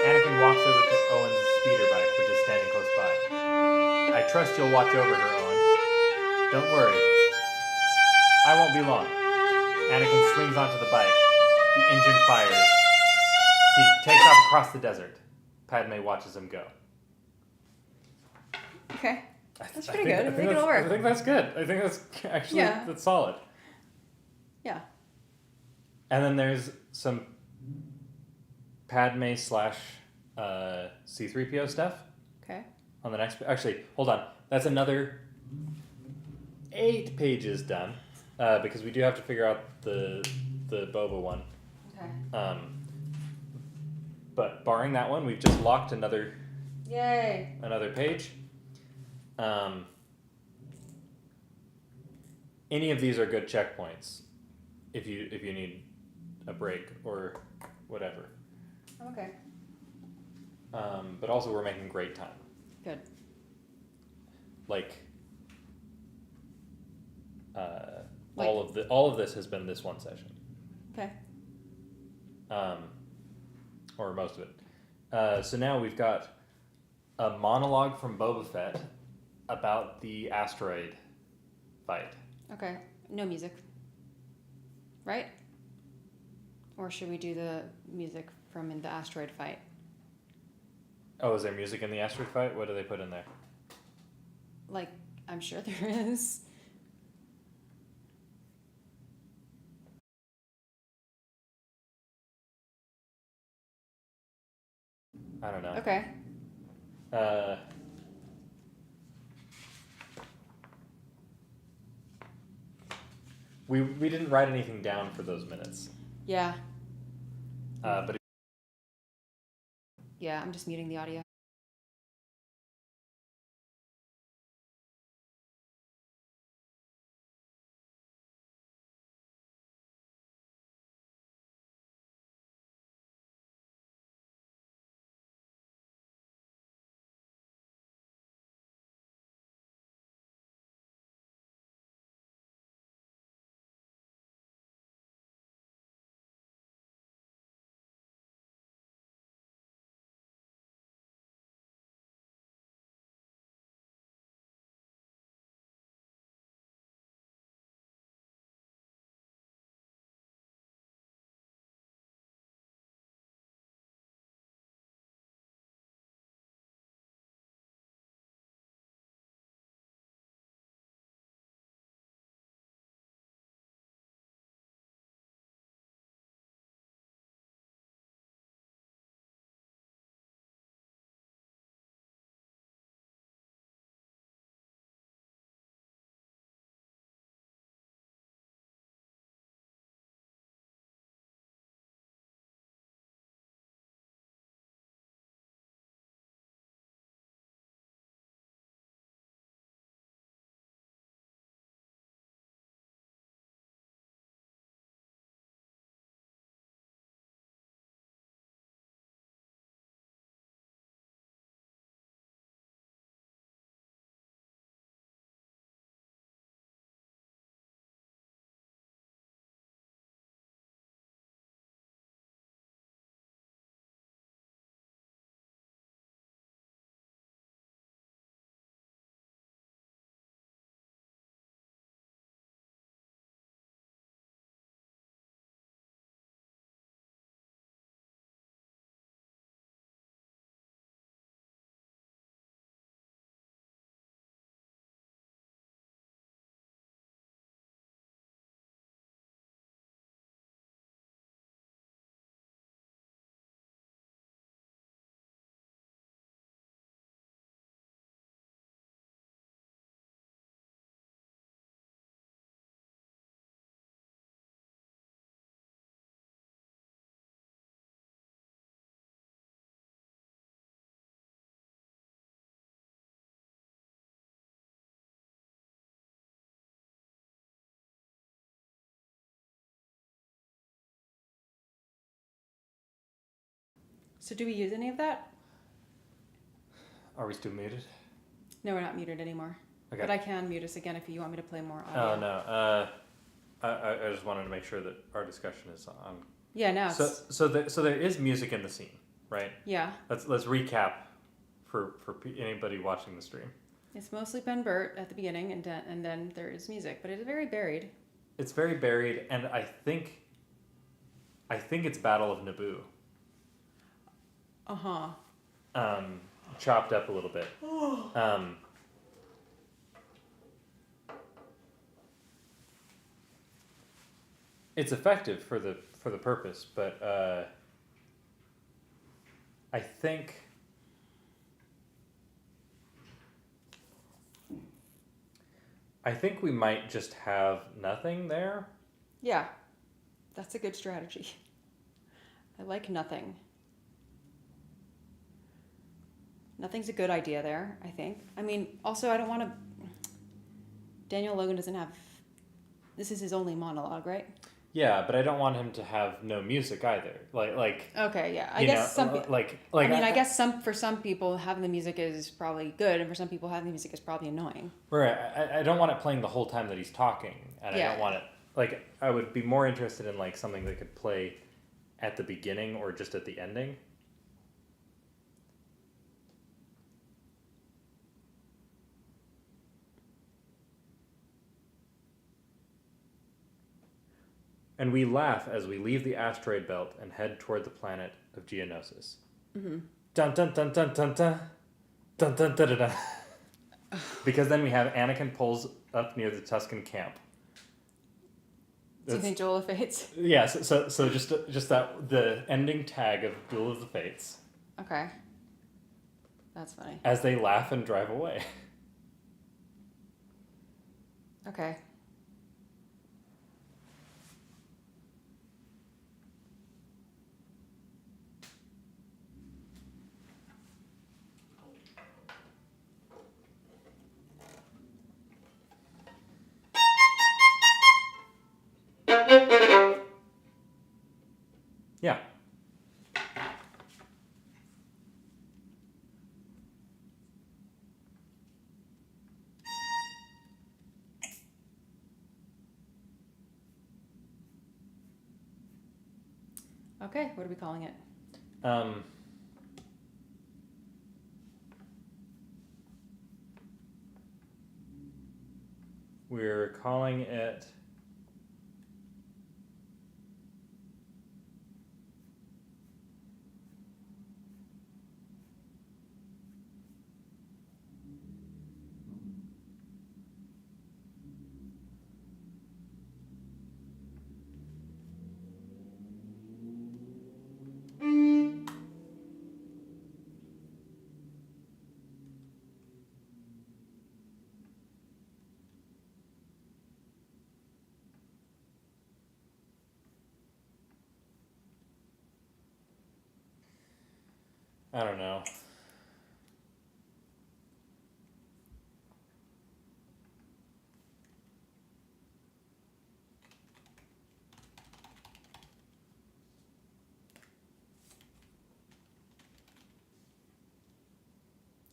Anakin walks over to Owen's speeder bike, which is standing close by. I trust you'll watch over her, Owen. Don't worry. I won't be long. Anakin swings onto the bike. The engine fires. He takes off across the desert. Padme watches him go. Okay. That's pretty good. I think it'll work. I think that's good. I think that's actually that's solid. Yeah. And then there's some Padme slash C-3PO stuff Okay. on the next. Actually, hold on. That's another 8 pages done because we do have to figure out the Boba one. Okay. But barring that one, we've just locked another Yay. page. Any of these are good checkpoints if you need a break or whatever. I'm okay. But also we're making great time. Good. Like all of this has been this one session. Okay. Or most of it. So now we've got a monologue from Boba Fett about the asteroid fight. Okay. No music. Right? Or should we do the music from in the asteroid fight? Oh, is there music in the asteroid fight? What do they put in there? Like, I'm sure there is. I don't know. Okay. We didn't write anything down for those minutes. Yeah. But Yeah, I'm just muting the audio. So do we use any of that? Are we still muted? No, we're not muted anymore. Okay. But I can mute us again if you want me to play more Oh audio. no. I just wanted to make sure that our discussion is on. Yeah, now So there is music in the scene, right? yeah. Let's recap for anybody watching the stream. It's mostly Ben Burt at the beginning, and then there is music, but it is very buried. It's very buried, and I think it's Battle of Naboo. Chopped up a little bit. It's effective for the purpose, but I think we might just have nothing there. Yeah, that's a good strategy. I like nothing. Nothing's a good idea there, I think. I mean, also, I don't want to... Daniel Logan doesn't have... This is his only monologue, right? Yeah, but I don't want him to have no music either. Like. Okay, yeah. I guess some people... like. I mean, I guess for some people, having the music is probably good, and for some people, having the music is probably annoying. Right. I don't want it playing the whole time that he's talking, and Yeah. I don't want it... Like, I would be more interested in, like, something that could play at the beginning or just at the ending. And we laugh as we leave the asteroid belt and head toward the planet of Geonosis. Mm-hmm. Dun dun dun dun dun dun. Dun dun dun dun dun. Because then we have Anakin pulls up near the Tuscan camp. Do you think Duel of Fates? Yeah, so just that the ending tag of Duel of the Fates. Okay. That's funny. As they laugh and drive away. Okay. Yeah. Okay, what are we calling it? We're calling it... I don't know.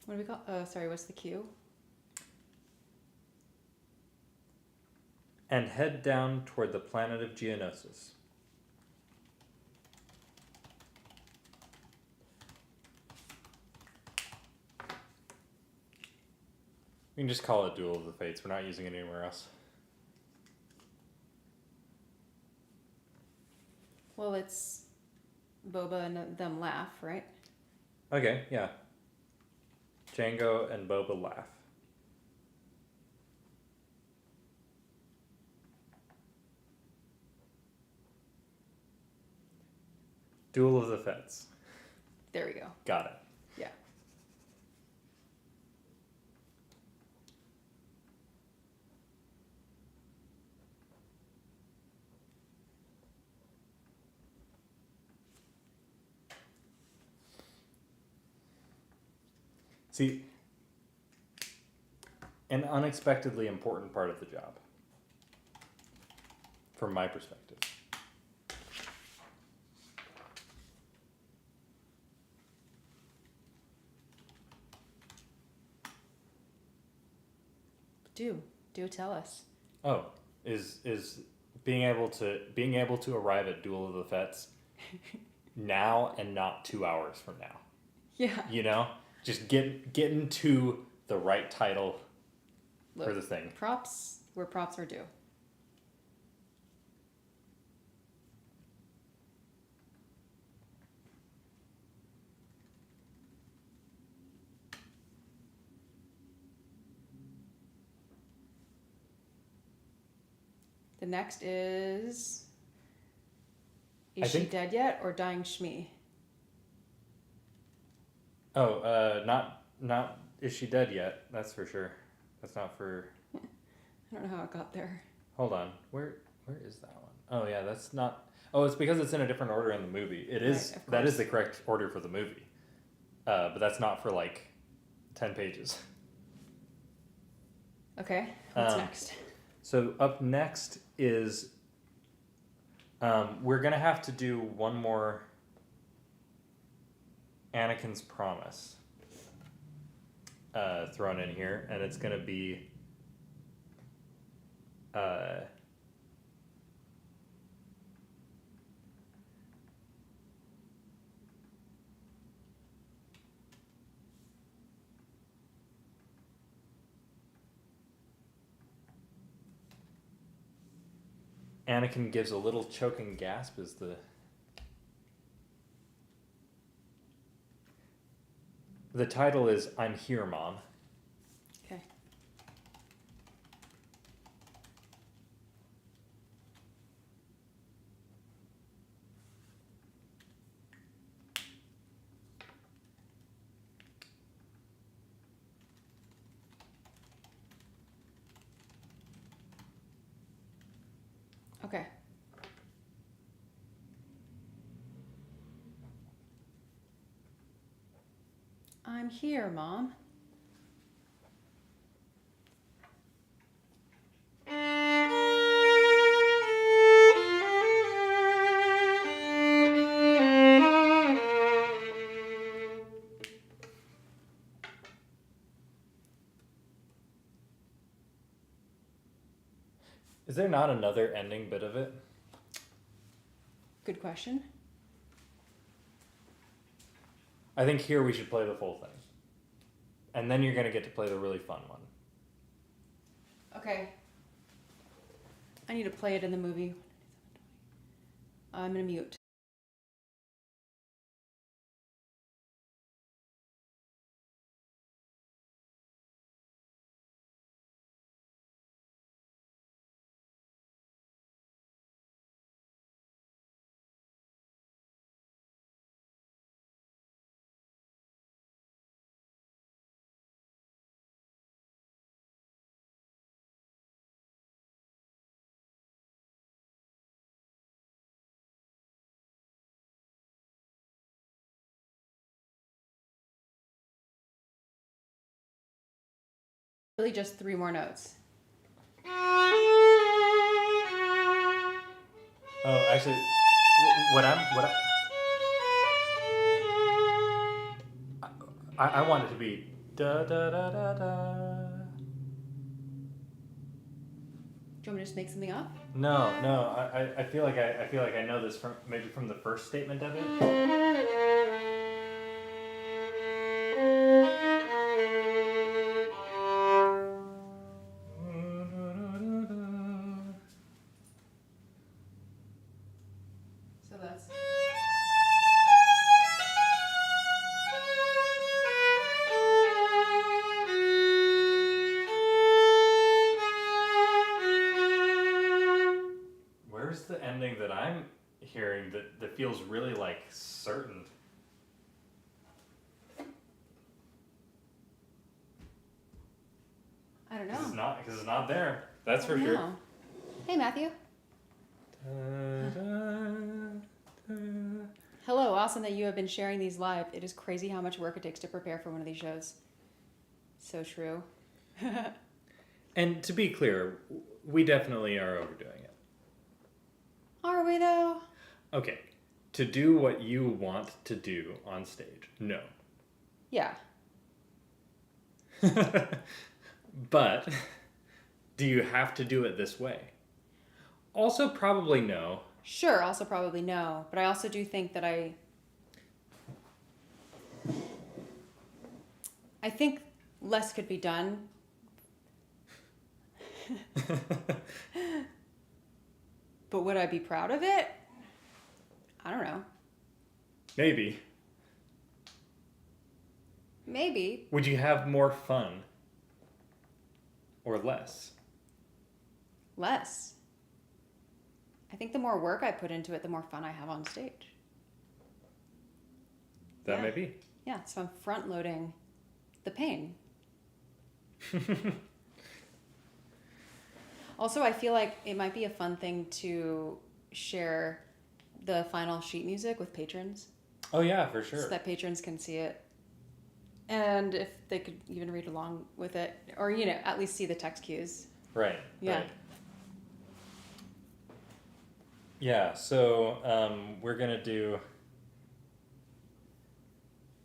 What do we call? Sorry, what's the cue? And head down toward the planet of Geonosis. We can just call it Duel of the Fates. We're not using it anywhere else. Well, it's Boba and them laugh, right? Okay, yeah. Django and Boba laugh. Duel of the Fates. There we go. Got it. Yeah. See, an unexpectedly important part of the job, from my perspective. Do tell us. Oh, is being able to arrive at Duel of the Fets now and not 2 hours from now. Yeah. You know, just getting to the right title Look, for the thing. Props where props are due. The next is I she think- dead yet or dying Shmi? Oh, not is she dead yet? That's for sure. That's not for. I don't know how it got there. Hold on. Where is that one? Oh yeah, that's not. Oh, it's because it's in a different order in the movie. It is. Right, of that is course. the correct order for the movie. But that's not for like 10 pages. Okay, what's Um, next? So up next is we're gonna have to do one more Anakin's Promise thrown in here, and it's gonna be Anakin gives a little choking gasp as the title is I'm Here, Mom. Okay. Okay. I'm here, Mom. Is there not another ending bit of it? Good question. I think here we should play the full thing. And then you're going to get to play the really fun one. Okay. I need to play it in the movie. I'm gonna mute. Really just 3 more notes. Oh, actually, I want it to be da da da da da. Do you want me to just make something up? No, I feel like I know this from maybe from the first statement of it. So that's. Where's the ending that I'm hearing that feels really like certain? I don't Because know. it's not there. That's I for don't sure. know. Hey, Matthew. Hello, awesome that you have been sharing these live. It is crazy how much work it takes to prepare for one of these shows. So true. And to be clear, we definitely are overdoing it. Are we though? Okay, to do what you want to do on stage, no. Yeah. But Do you have to do it this way? Also, probably no. Sure, also probably no. But I also do think that I think less could be done. But would I be proud of it? I don't know. Maybe. Maybe. Would you have more fun? Or less? Less. I think the more work I put into it, the more fun I have on stage. That Yeah. may be. Yeah, so I'm front loading the pain. Also, I feel like it might be a fun thing to share the final sheet music with patrons Oh yeah, for so sure. that patrons can see it. And if they could even read along with it, or, you know, at least see the text cues. Right. Yeah. Right. Yeah, so we're gonna do.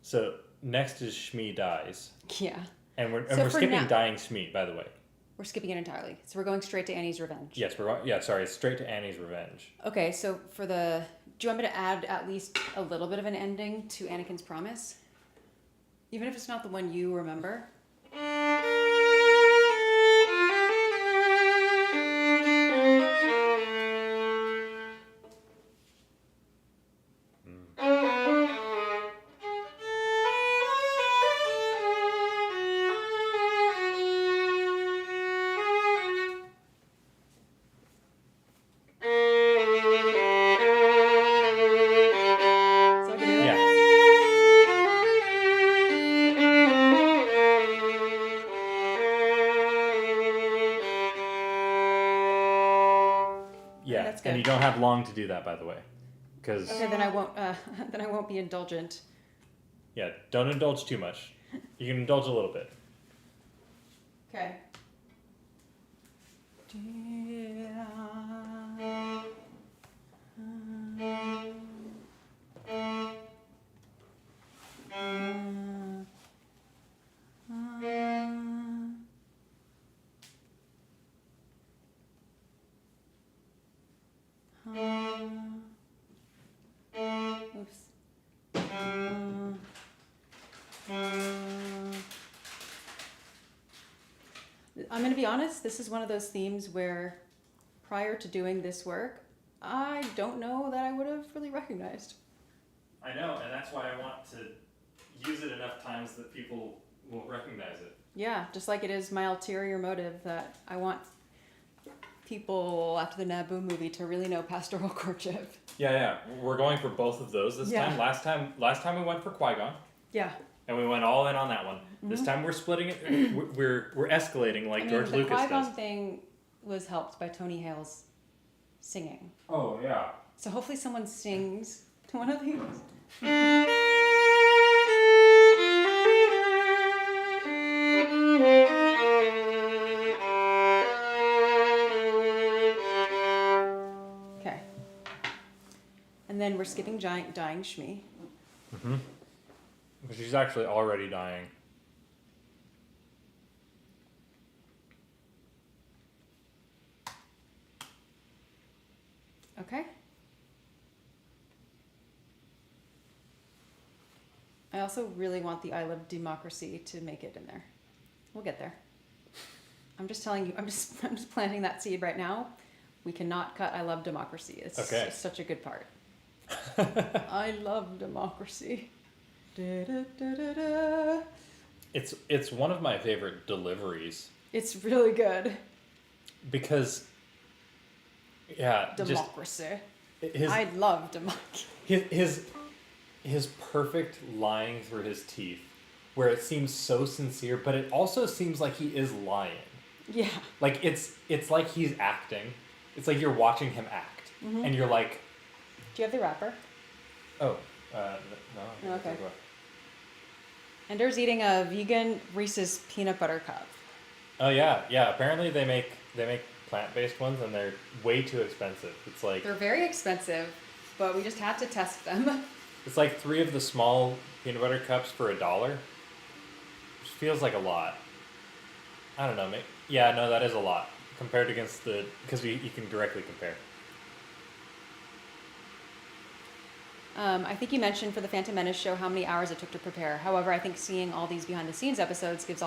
So next is Shmi dies, Yeah. and we're So for skipping now- dying Shmi, by the way. We're skipping it entirely. So we're going straight to Annie's revenge. Yes, sorry, straight to Annie's revenge. Okay, so do you want me to add at least a little bit of an ending to Anakin's promise? Even if it's not the one you remember? So I can do it? Yeah. Yeah, That's and good. you don't have long to do that, by the way, because Okay, then I won't. Then I won't be indulgent. yeah, don't indulge too much. You can indulge a little bit. Okay. Oops. I'm going to be honest, this is one of those themes where prior to doing this work, I don't know that I would have really recognized. I know, and that's why I want to use it enough times that people will recognize it. Yeah, just like it is my ulterior motive that I want people after the Naboo movie to really know pastoral courtship. Yeah, we're going for both of those this Yeah. time. Last time we went for Qui-Gon, Yeah. and we went all in on that one. This time we're splitting it. We're escalating like George the Lucas Qui-Gon does. thing was helped by Tony Hale's singing. Oh yeah. So hopefully someone sings to one of these. Okay. And then we're skipping dying Shmi. Mm-hmm. She's actually already dying. Okay. I also really want the I Love Democracy to make it in there. We'll get there. I'm just telling you, I'm just planting that seed right now. We cannot cut I Love Democracy. It's Okay. just such a good part. I love democracy. Da-da-da-da-da. It's one of my favorite deliveries It's really good. because yeah, Democracy. just his I love democracy. his perfect lying through his teeth, where it seems so sincere, but it also seems like he is lying. Yeah. Like it's like he's acting. It's like you're watching him act, and you're like, Do you have the wrapper? oh, no. Okay. Ender's eating a vegan Reese's peanut butter cup. Oh yeah. Apparently they make plant-based ones, and they're way too expensive. It's like They're very expensive, but we just had to test them. it's like 3 of the small peanut butter cups for $1, which feels like a lot. I don't know. Yeah, no, that is a lot. compared against the, because you can directly compare. I think you mentioned for the Phantom Menace show how many hours it took to prepare. However, I think seeing all these behind the scenes episodes gives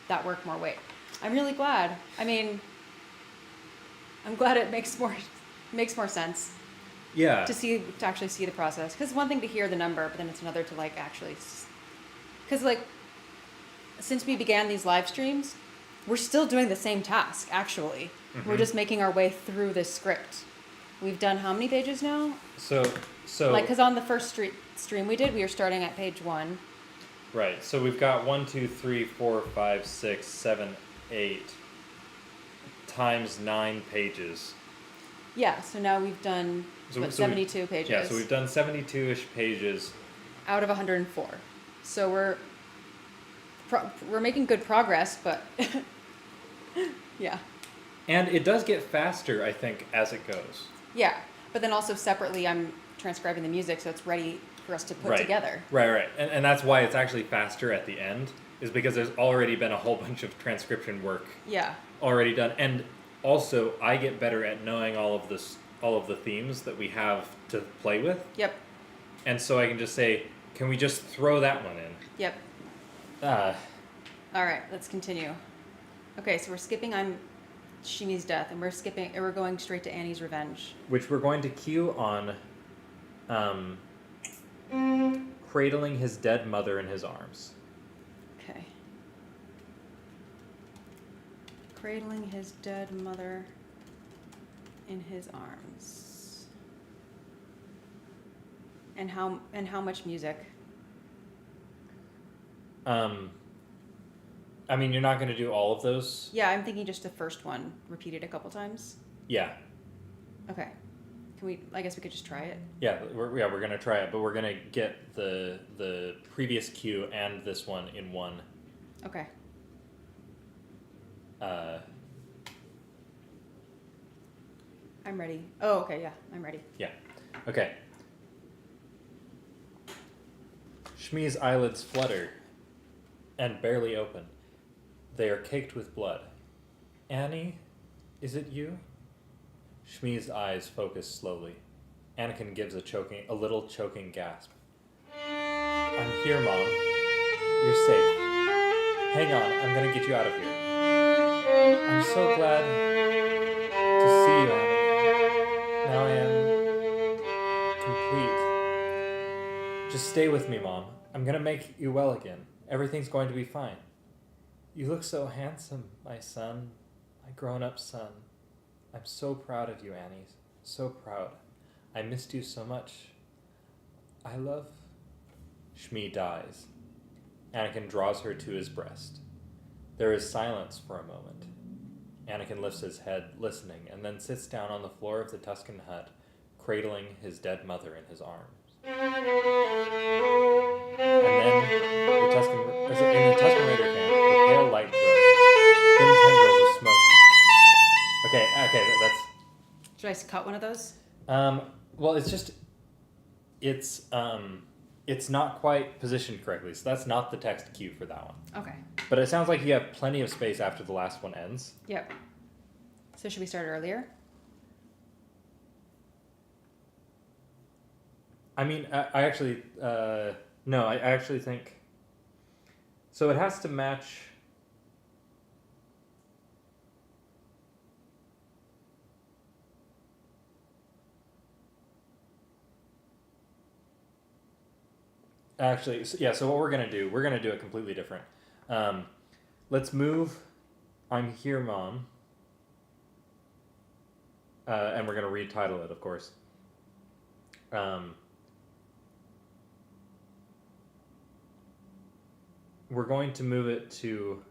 that work more weight. I'm really glad. I mean, I'm glad it makes more sense Yeah. to actually see the process. Because one thing to hear the number, but then it's another to like actually. Because like, since we began these live streams, we're still doing the same task. Actually, we're just making our way through this script. We've done how many pages now? So Like, because on the first stream we did, we were starting at page 1. Right. So we've got 1, 2, 3, 4, 5, 6, 7, 8 times 9 pages. Yeah. So now we've done 72 pages. Yeah. So we've done 72-ish pages out of 104. So we're making good progress, but yeah. And it does get faster, I think, as it goes. Yeah, but then also separately, I'm transcribing the music, so it's ready for us to put together. Right. And that's why it's actually faster at the end, is because there's already been a whole bunch of transcription work already done. And also, I get better at knowing all of the themes that we have to play with. Yep. And so I can just say, can we just throw that one in? Yep. All right, let's continue. Okay, so we're skipping Shimi's death, and we're going straight to Annie's revenge. Which we're going to cue on cradling his dead mother in his arms. Okay. Cradling his dead mother in his arms. And how much music? I mean, you're not going to do all of those. Yeah, I'm thinking just the first one repeated a couple times. Yeah. Okay. I guess we could just try it. Yeah, we're going to try it, but we're going to get the previous cue and this one in one. Okay. I'm ready. Oh, okay, yeah, I'm ready. Yeah. Okay. Shmi's eyelids flutter and barely open. They are caked with blood. Annie, is it you? Shmi's eyes focus slowly. Anakin gives a little choking gasp. I'm here, Mom. You're safe. Hang on, I'm gonna get you out of here. I'm so glad to see you, Annie. Now I am complete. Just stay with me, Mom. I'm gonna make you well again. Everything's going to be fine. You look so handsome, my son. My grown-up son. I'm so proud of you, Annie. So proud. I missed you so much. I love... Shmi dies. Anakin draws her to his breast. There is silence for a moment. Anakin lifts his head, listening, and then sits down on the floor of the Tusken hut, cradling his dead mother in his arms. And then, in the Tusken Raider camp, the pale light grows. Thin tendrils of smoke. Okay, that's... Should I cut one of those? Well, it's not quite positioned correctly, so that's not the text cue for that one. Okay. But it sounds like you have plenty of space after the last one ends. Yep. So should we start earlier? I mean, I actually, no, I actually think, so it has to match, actually, so what we're going to do it completely different. Let's move I'm Here, Mom, and we're going to retitle it, of course. We're going to move it to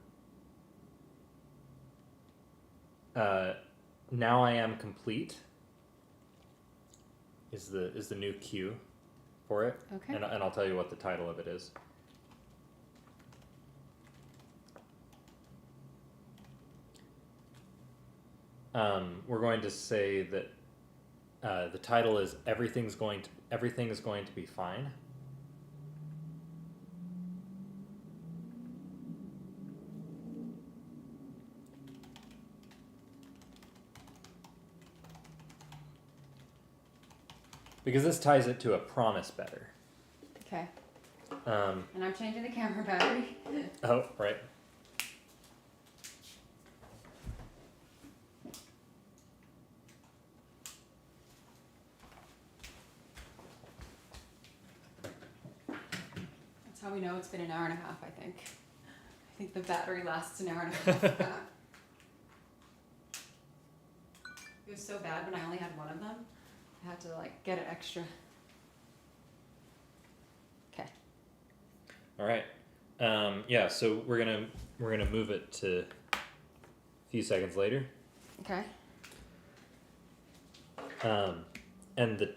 Now I Am Complete is the new cue for it. Okay. And I'll tell you what the title of it is. We're going to say that the title is Everything is Going to Be Fine. Because this ties it to a promise better. Okay. And I'm changing the camera battery. Oh, right. That's how we know it's been an hour and a half, I think. I think the battery lasts an hour and a half. It was so bad when I only had one of them. I had to like get an extra. Okay. All right. Yeah. So we're gonna move it to a few seconds later. Okay. And the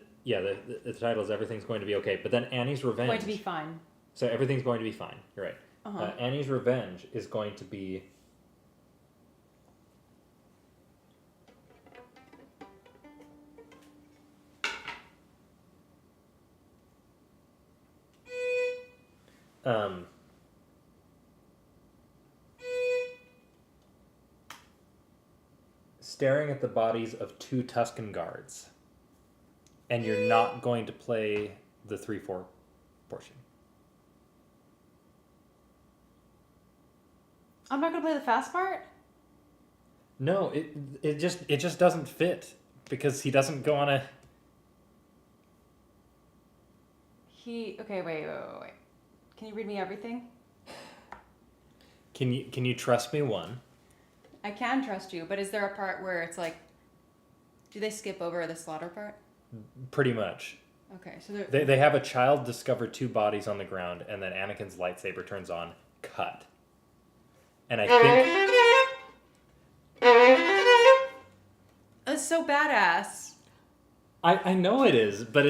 title is Everything's Going to Be Okay. But then Annie's Revenge. Going to be fine. So everything's going to be fine. You're right. Uh-huh. Annie's Revenge is going to be. Staring at the bodies of 2 Tuscan guards. And you're not going to play the 3/4 portion. I'm not gonna play the fast part. No, it just doesn't fit because he doesn't go on a. Okay, wait. Can you read me everything? Can you trust me? One. I can trust you, but is there a part where it's like, do they skip over the slaughter part? Pretty much. Okay, so They have a child discover 2 bodies on the ground, and then Anakin's lightsaber turns on. Cut. And I think that's so badass. I know it is, but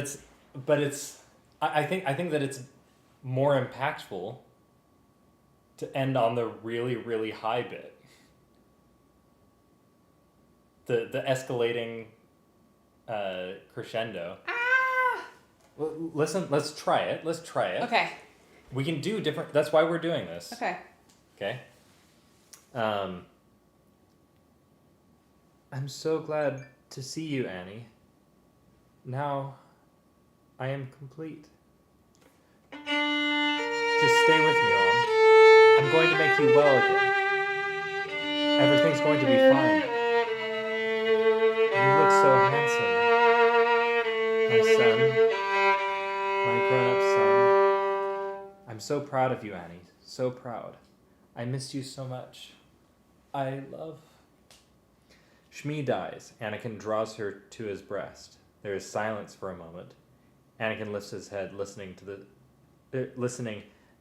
I think that it's more impactful to end on the really, really high bit. The escalating crescendo. Ah! Well, listen, let's try it. Okay. We can do different. That's why we're doing this. Okay. Okay. I'm so glad to see you, Annie. Now, I am complete. Just stay with me, Mom. I'm going to make you well again. Everything's going to be fine. You look so handsome. My son. My grown-up son. I'm so proud of you, Annie. So proud. I miss you so much. I love... Shmi dies. Anakin draws her to his breast. There is silence for a moment. Anakin lifts his head, listening.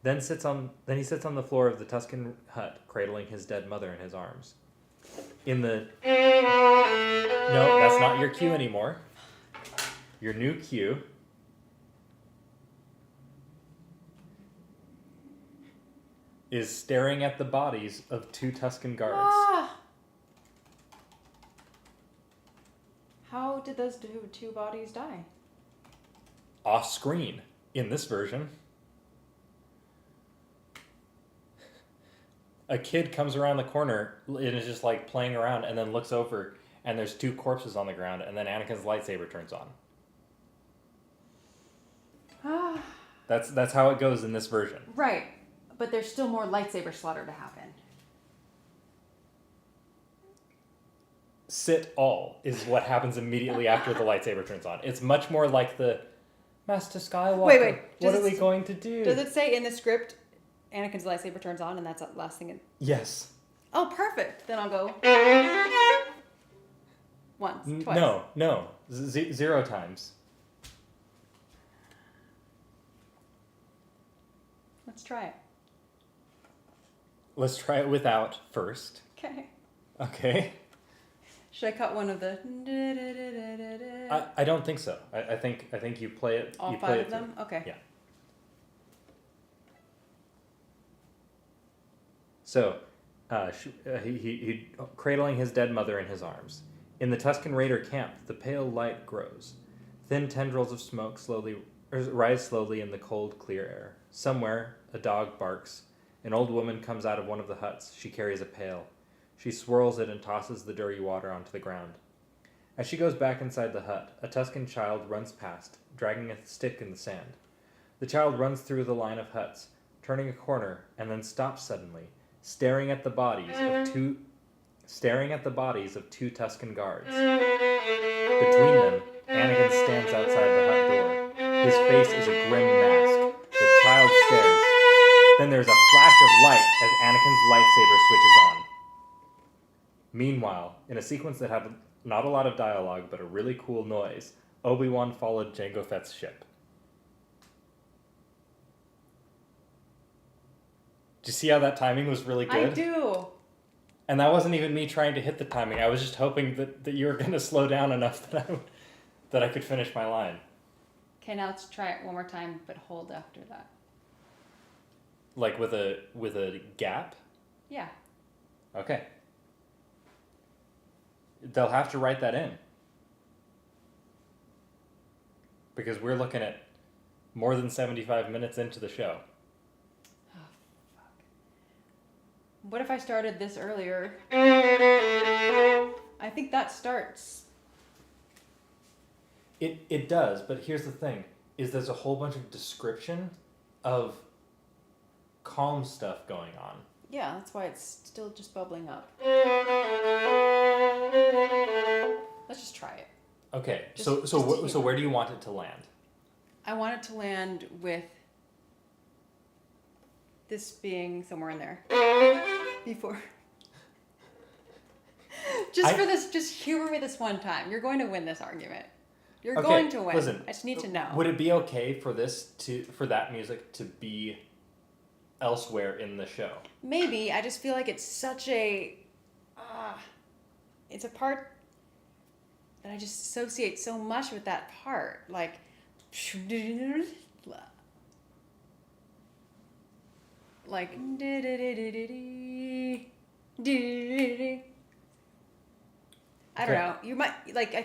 Then he sits on the floor of the Tuscan hut, cradling his dead mother in his arms. No, that's not your cue anymore. Your new cue is staring at the bodies of 2 Tuscan guards. Ah! How did those two bodies die? Off screen in this version. A kid comes around the corner and is just like playing around and then looks over and there's 2 corpses on the ground and then Anakin's lightsaber turns on. Ah. That's how it goes in this version. Right. But there's still more lightsaber slaughter to happen. Sit all is what happens immediately after the lightsaber turns on. It's much more like the Master Skywalker. Wait. What are we going to do? Does it say in the script Anakin's lightsaber turns on and that's the last thing? Yes. Oh, perfect. Then I'll go once, twice. No. 0 times. Let's try it. Let's try it without first. Okay. Okay. Should I cut one of the? I don't think so. I think you play it. All you 5 play of it them? through. Okay. Yeah. So, he cradling his dead mother in his arms. In the Tuscan Raider camp, the pale light grows. Thin tendrils of smoke rise slowly in the cold, clear air. Somewhere, a dog barks. An old woman comes out of one of the huts. She carries a pail. She swirls it and tosses the dirty water onto the ground. As she goes back inside the hut, a Tuscan child runs past, dragging a stick in the sand. The child runs through the line of huts, turning a corner, and then stops suddenly, staring at the bodies of two Tuscan guards. Between them, Anakin stands outside the hut door. His face is a grim mask. The child stares. Then there's a flash of light as Anakin's lightsaber switches on. Meanwhile, in a sequence that had not a lot of dialogue but a really cool noise, Obi-Wan followed Jango Fett's ship. Do you see how that timing was really good? I do. And that wasn't even me trying to hit the timing. I was just hoping that you were going to slow down enough that I could finish my line. Okay, now let's try it one more time, but hold after that. Like with a gap? Yeah. Okay. They'll have to write that in. Because we're looking at more than 75 minutes into the show. Oh, fuck. What if I started this earlier? I think that starts. It does, but here's the thing, is there's a whole bunch of description of calm stuff going on. Yeah, that's why it's still just bubbling up. Let's just try it. Okay, Just so where do you want it to land? I want it to land with this being somewhere in there. Before. Just humor me this one time. You're going to win this argument. You're going to win. Listen, I just need to know. Would it be okay for that music to be elsewhere in the show? Maybe. I just feel like it's such a... it's a part that I just associate so much with that part. Like... Like... I don't know. You might... Like,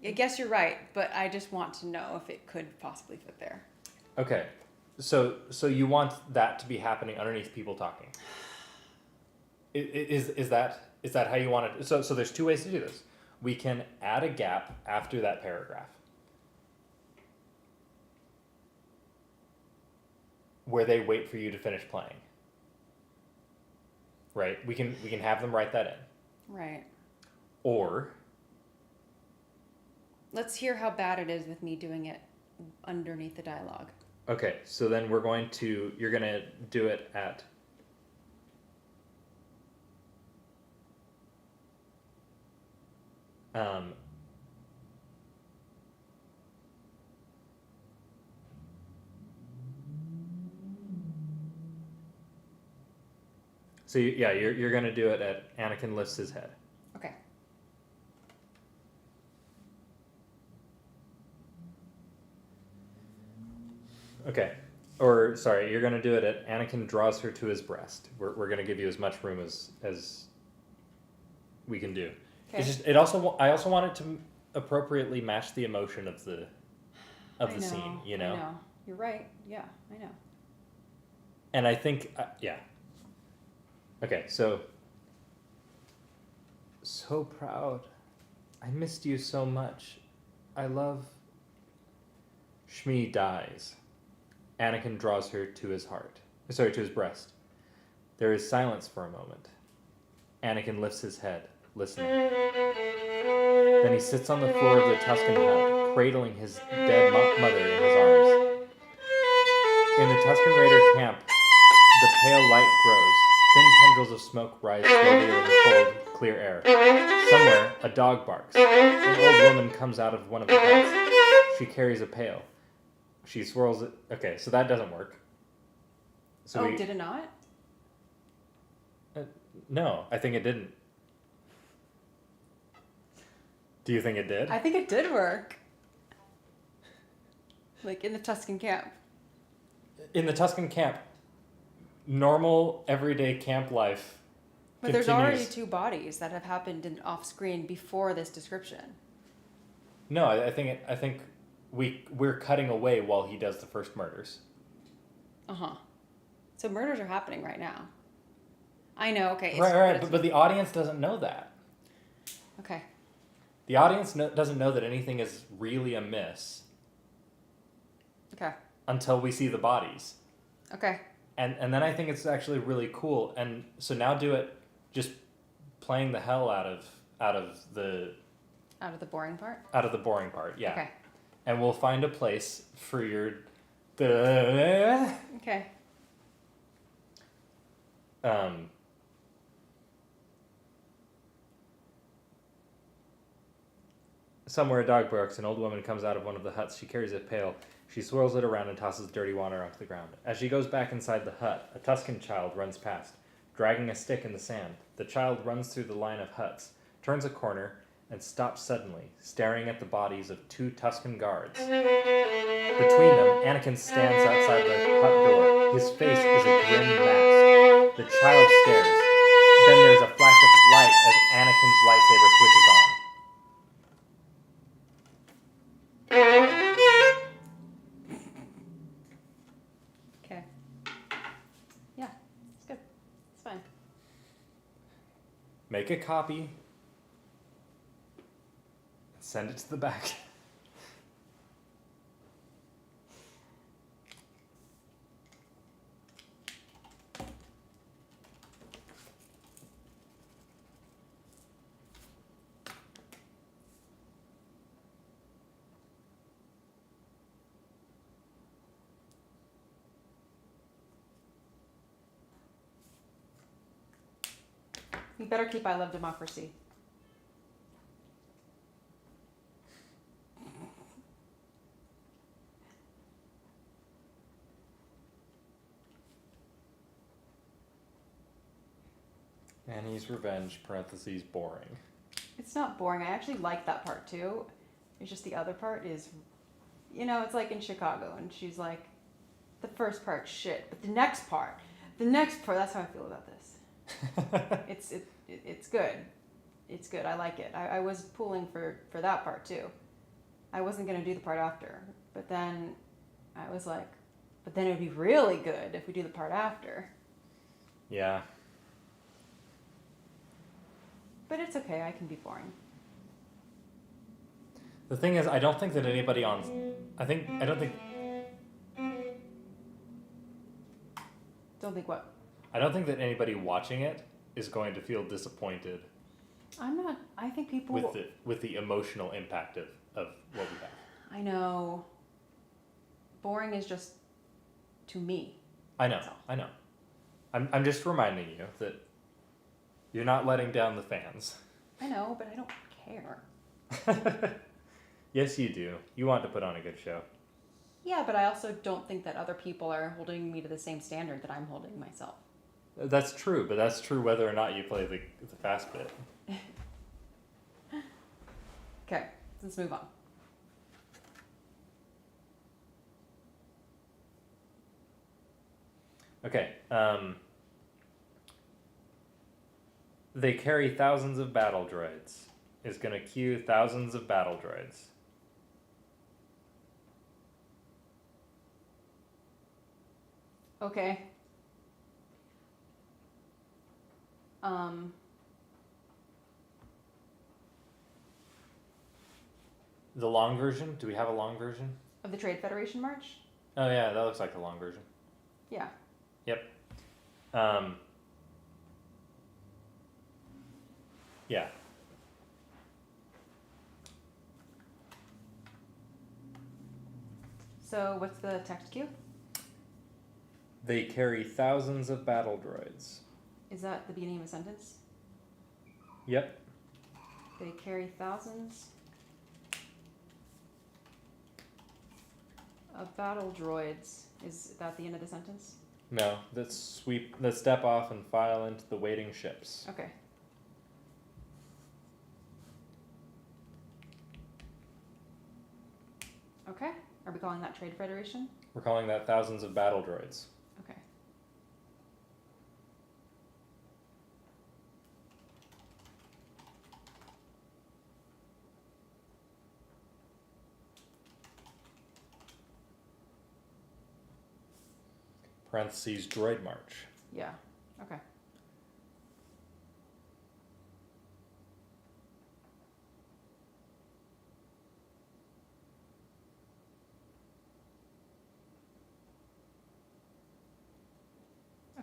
I guess you're right, but I just want to know if it could possibly fit there. Okay. So you want that to be happening underneath people talking? Is that how you want it? So there's two ways to do this. We can add a gap after that paragraph where they wait for you to finish playing. Right? We can have them write that in. Right. Or let's hear how bad it is with me doing it underneath the dialogue. okay, so then you're going to do it at so you're going to do it at Anakin lifts his head. Okay. Okay. Or, sorry, you're going to do it at Anakin draws her to his breast. We're going to give you as much room as we can do. Okay. It's just, I also want it to appropriately match the emotion of the scene, you know? I know. You're right. Yeah, I know. And I think, yeah. Okay, so proud. I missed you so much. I love... Shmi dies. Anakin draws her to his to his breast. There is silence for a moment. Anakin lifts his head, listening. Then he sits on the floor of the Tuscan hut, cradling his dead mother in his arms. In the Tuscan Raider camp, the pale light grows. Thin tendrils of smoke rise slowly over the cold, clear air. Somewhere, a dog barks. An old woman comes out of one of the huts. She carries a pail. She swirls it. Okay, so that doesn't work. So did it not? No, I think it didn't. Do you think it did? I think it did work. Like in the Tuscan camp. In the Tuscan camp, normal, everyday camp life But continues. there's already two bodies that have happened off screen before this description. No, I think we're cutting away while he does the first murders. Uh-huh. So murders are happening right now. I know, okay. Right, but the audience doesn't know that. Okay. The audience doesn't know that anything is really amiss Okay. until we see the bodies. Okay. And then I think it's actually really cool. And so now do it just playing the hell out of the boring part? out of the boring part, yeah. Okay. And we'll find a place for your Okay. Somewhere a dog barks. An old woman comes out of one of the huts. She carries a pail. She swirls it around and tosses dirty water onto the ground. As she goes back inside the hut, a Tuscan child runs past, dragging a stick in the sand. The child runs through the line of huts, turns a corner, and stops suddenly, staring at the bodies of 2 Tuscan guards. Between them, Anakin stands outside the hut door. His face is a grim mask. The child stares. Then there's a flash of light as Anakin's lightsaber switches on. Okay. Yeah, it's good. It's fine. Make a copy. Send it to the back. You better keep I Love Democracy. Annie's Revenge, parentheses, boring. It's not boring. I actually like that part too. It's just the other part is, it's like in Chicago, and she's like, the first part shit, but the next part, that's how I feel about this. It's good. It's good. I like it. I was pulling for that part too. I wasn't gonna do the part after, but then I was like, but then it would be really good if we do the part after. Yeah. But it's okay. I can be boring. The thing is, I don't think that anybody Don't think what? I don't think that anybody watching it is going to feel disappointed I'm not. I think people. with the emotional impact of what we have. I know. Boring is just to me. I know. I'm just reminding you that you're not letting down the fans. I know, but I don't care. Yes, you do. You want to put on a good show. Yeah, but I also don't think that other people are holding me to the same standard that I'm holding myself. That's true, but that's true whether or not you play the fast bit. Okay, let's move on. Okay. They carry thousands of battle droids. Is going to cue thousands of battle droids. Okay. The long version? Do we have a long version? Of the Trade Federation March? Oh yeah, that looks like the long version. Yeah. Yep. Yeah. So what's the text cue? They carry thousands of battle droids. Is that the beginning of a sentence? Yep. They carry thousands of battle droids. Is that the end of the sentence? No, let's step off and file into the waiting ships. Okay. Okay. Are we calling that Trade Federation? We're calling that thousands of battle droids. Okay. Parentheses, droid march. Yeah. Okay.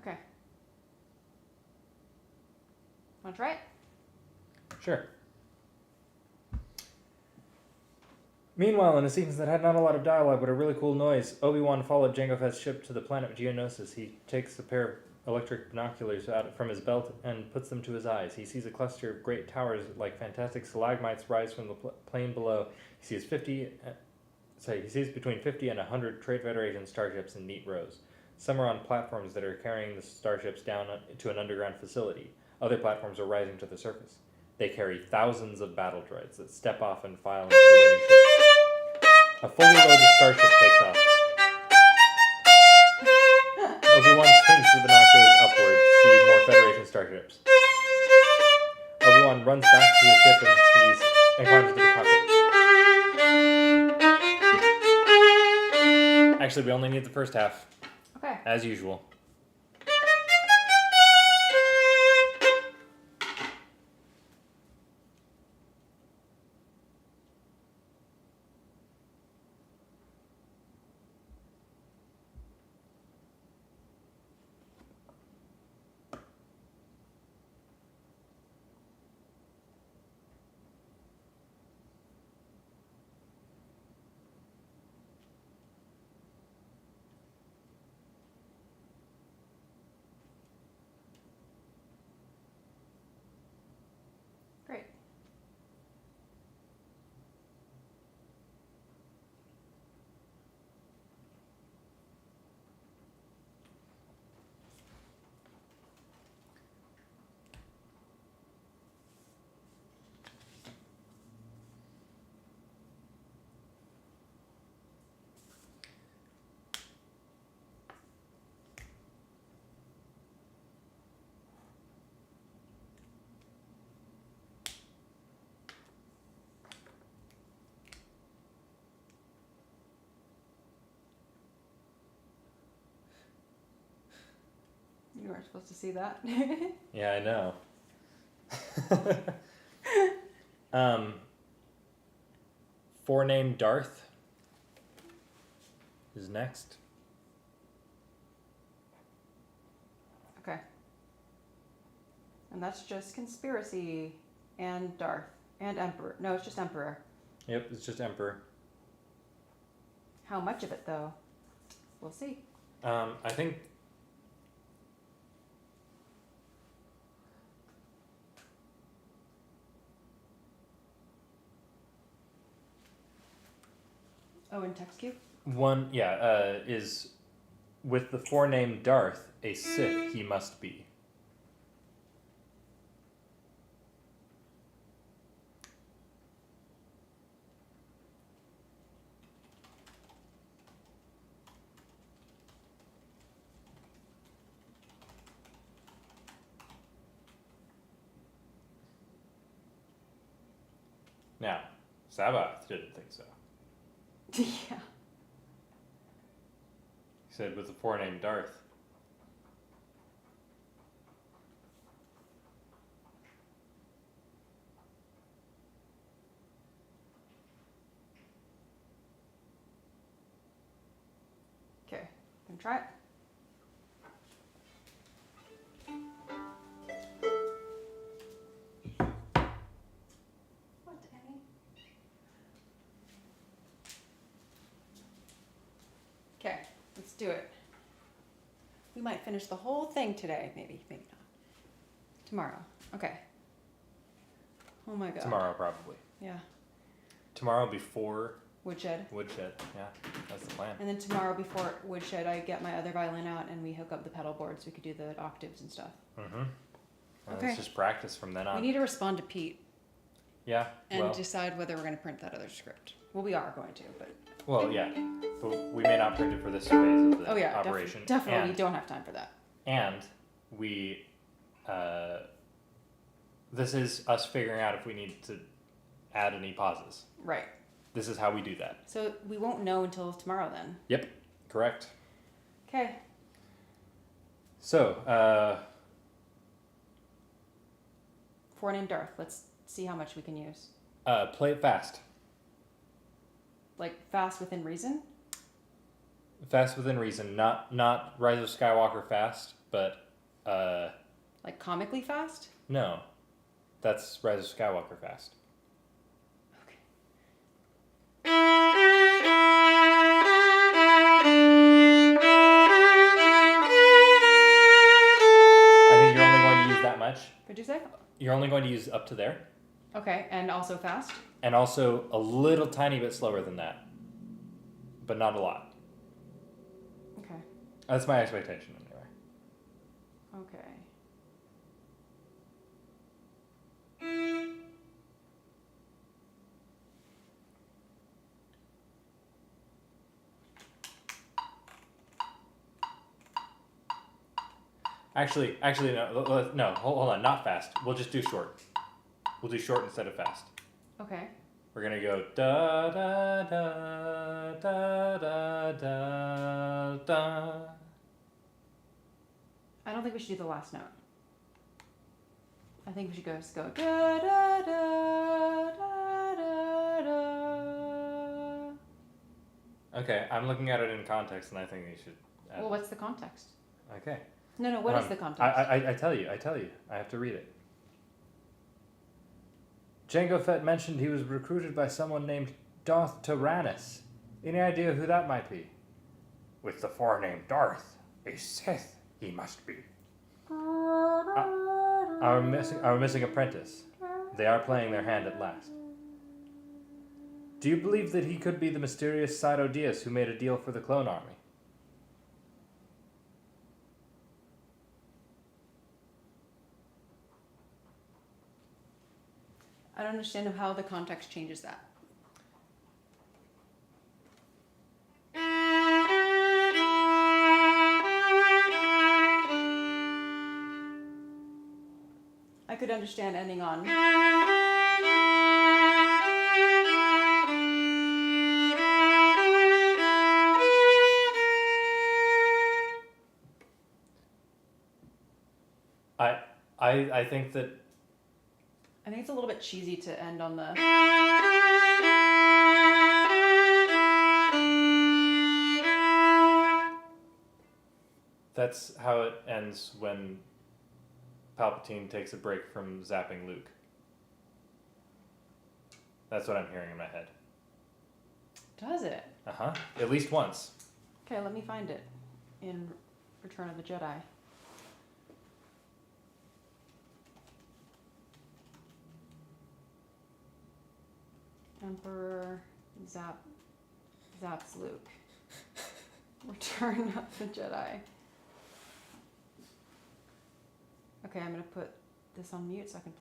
Okay. Want to try it? Sure. Meanwhile, in a sequence that had not a lot of dialogue but a really cool noise, Obi-Wan followed Jango Fett's ship to the planet Geonosis. He takes a pair of electric binoculars out from his belt and puts them to his eyes. He sees a cluster of great towers like fantastic stalagmites rise from the plain below. He sees between 50 and 100 Trade Federation starships in neat rows. Some are on platforms that are carrying the starships down to an underground facility. Other platforms are rising to the surface. They carry thousands of battle droids that step off and file into the waiting ships. A fully loaded starship takes off. Obi-Wan swings the binoculars upward to see more Federation starships. Obi-Wan runs back to the ship and climbs into the cockpit. Actually, we only need the first half. Okay. As usual. Great. You weren't supposed to see that. Yeah, I know. Forenamed Darth is next. Okay. And that's just conspiracy and Darth and Emperor. No, it's just Emperor. Yep, it's just Emperor. How much of it, though? We'll see. I think... Oh, in text cube? One, is with the forename Darth, a Sith he must be. Now, Sabath didn't think so. Yeah. He said with the forename Darth. Okay, gonna try it. What, Annie? Okay, let's do it. We might finish the whole thing today, maybe not. Tomorrow. Okay. Oh my god. Tomorrow, probably. Yeah. Tomorrow before Woodshed. Woodshed. Yeah, that's the plan. And then tomorrow before Woodshed, I get my other violin out and we hook up the pedal board so we could do the octaves and stuff. Mm-hmm. Okay. Let's just practice from then on. We need to respond to Pete Yeah. and decide whether we're going to print that other script. Well, we are going to, but... Well, yeah. But we may not print it for this phase of the yeah, operation. definitely don't have time for that. And we... this is us figuring out if we need to add any pauses. Right. This is how we do that. So we won't know until tomorrow then. Yep. Correct. Okay. So, Forename Darth. Let's see how much we can use. play it fast. Like fast within reason? Fast within reason. Not Rise of Skywalker fast. but Like comically fast? no, that's Rise of Skywalker fast. Okay. I think you're only going to use that much. What'd you say? You're only going to use up to there, Okay, and also fast? and also a little tiny bit slower than that, but not a lot. Okay. That's my expectation anyway. Okay. Actually, no. Hold on, not fast. We'll just do short. We'll do short instead of fast. Okay. We're gonna go da da da da da da da. I don't think we should do the last note. I think we should just go da da da da da da. Okay, I'm looking at it in context, and I think you should. Well, what's the context? Okay. No, what is the context? I tell you. I have to read it. Jango Fett mentioned he was recruited by someone named Darth Tyrannus. Any idea who that might be? With the forename Darth, a Sith he must be. Our missing apprentice. They are playing their hand at last. Do you believe that he could be the mysterious Sido Diaz who made a deal for the clone army? I don't understand how the context changes that. I could understand ending on. I think that. I think it's a little bit cheesy to end on the. That's how it ends when Palpatine takes a break from zapping Luke. That's what I'm hearing in my head. Does it? Uh-huh. At least once. Okay, let me find it in Return of the Jedi. Emperor zaps Luke. Return of the Jedi. Okay, I'm gonna put this on mute so I can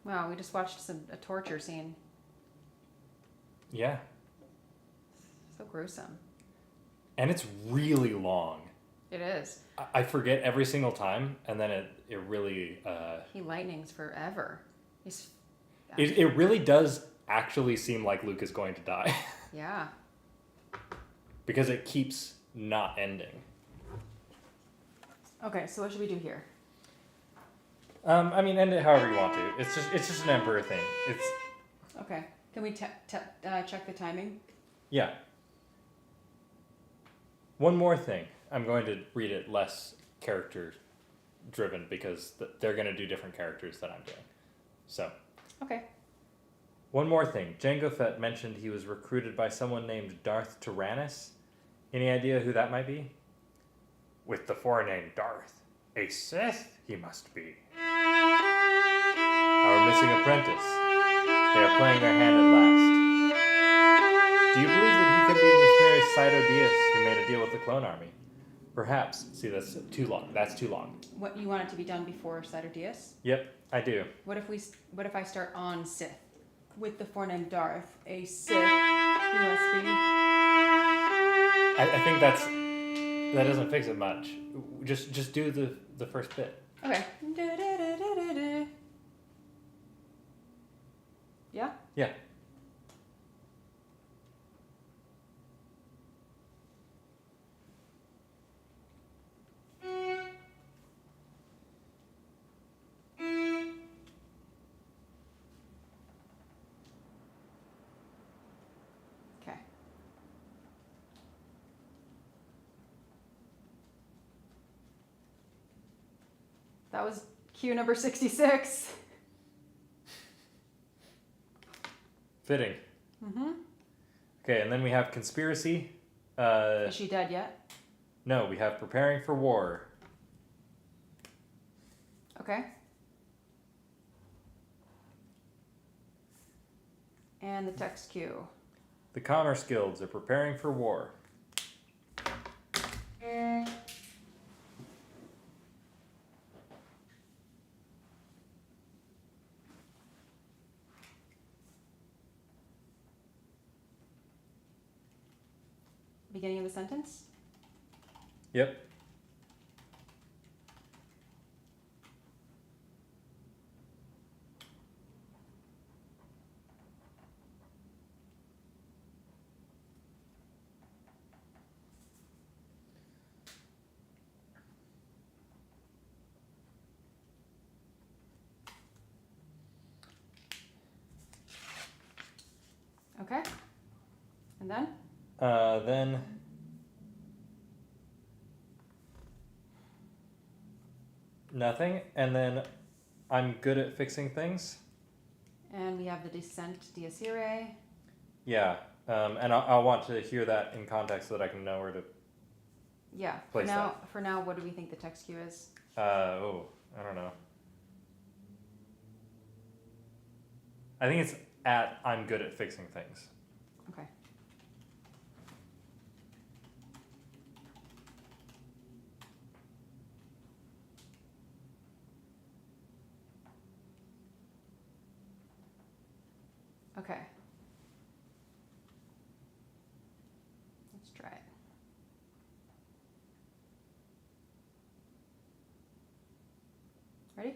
Wow, we just watched a torture scene. Yeah. So gruesome. And it's really long. It is. I forget every single time, and then it really... He lightnings forever. He's... It really does actually seem like Luke is going to die. Yeah. Because it keeps not ending. Okay, so what should we do here? I mean, end it however you want to. It's just an Emperor thing. It's... Okay. Can we check the timing? Yeah. One more thing. I'm going to read it less character driven because they're going to do different characters that I'm doing. So. Okay. One more thing. Jango Fett mentioned he was recruited by someone named Darth Tyrannus. Any idea who that might be? With the forename Darth. A Sith he must be. Our missing apprentice. They are playing their hand at last. Do you believe that he could be the mysterious Cyto Diaz who made a deal with the clone army? Perhaps. See, that's too long. That's too long. What, you want it to be done before Cyto Diaz? Yep, I do. What if I start on Sith? With the forename Darth, a Sith he must be. I think that doesn't fix it much. Just do the first bit. Okay. Yeah? Yeah. Okay. That was cue number 66. Fitting. Mm-hmm. Okay, and then we have conspiracy. Is she dead yet? No, we have preparing for war. Okay. And the text cue. The commerce guilds are preparing for war. Beginning of the sentence? Yep. Okay. And then? Then nothing, and then I'm good at fixing things. And we have the descent Dies Irae. Yeah, and I'll want to hear that in context so that I can know where to. Yeah. Place For now, what do we think the text cue is? I don't know. I think it's at I'm good at fixing things. Okay. Okay. Let's try it. Ready?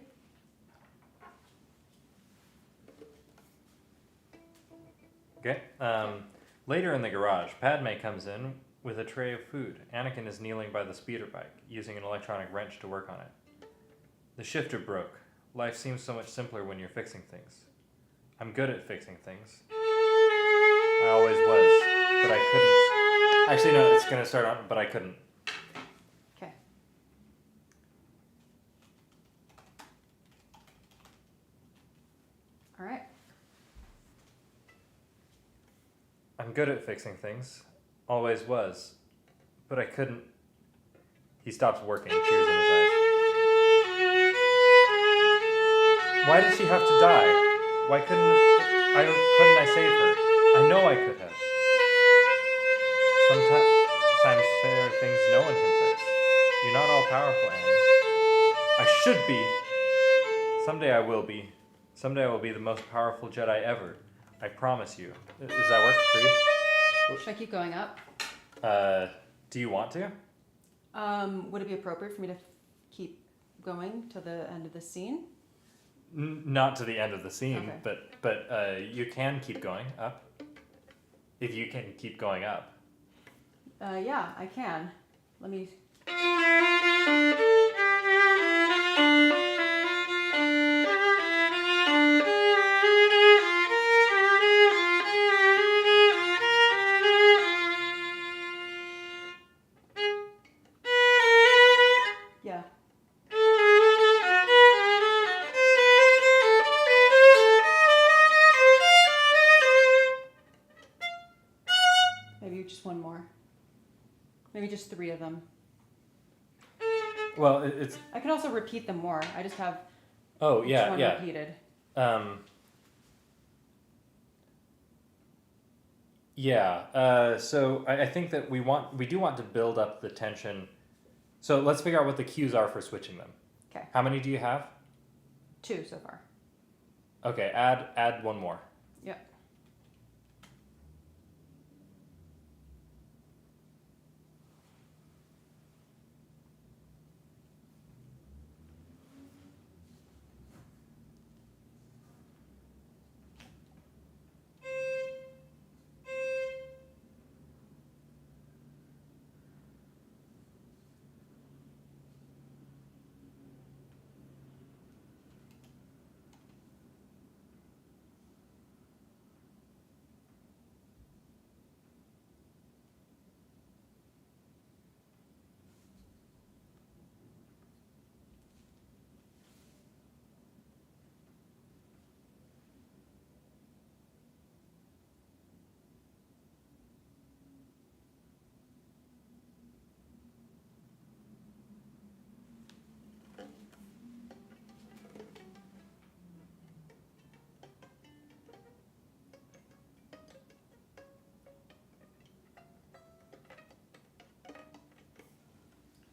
Okay. Later in the garage, Padme comes in with a tray of food. Anakin is kneeling by the speeder bike, using an electronic wrench to work on it. The shifter broke. Life seems so much simpler when you're fixing things. I'm good at fixing things. I always was, but I couldn't. Actually, no, it's going to start on, but I couldn't. Okay. All right. I'm good at fixing things. Always was. But I couldn't. He stops working, tears in his eyes. Why did she have to die? Why couldn't I save her? I know I could have. Sometimes there are things no one can fix. You're not all powerful, Annie. I should be. Someday I will be. Someday I will be the most powerful Jedi ever. I promise you. Does that work for you? Should I keep going up? Do you want to? Would it be appropriate for me to keep going to the end of the scene? Not to the end of the scene, Okay. but you can keep going up. If you can keep going up. Yeah, I can. Let me. Yeah. Maybe just one more. Maybe just 3 of them. Well, it's. I can also repeat them more. I just have Oh each yeah, one yeah. repeated. Yeah. So I think that we do want to build up the tension. So let's figure out what the cues are for switching them. Okay. How many do you have? 2 so far. Okay. Add one more. Yep.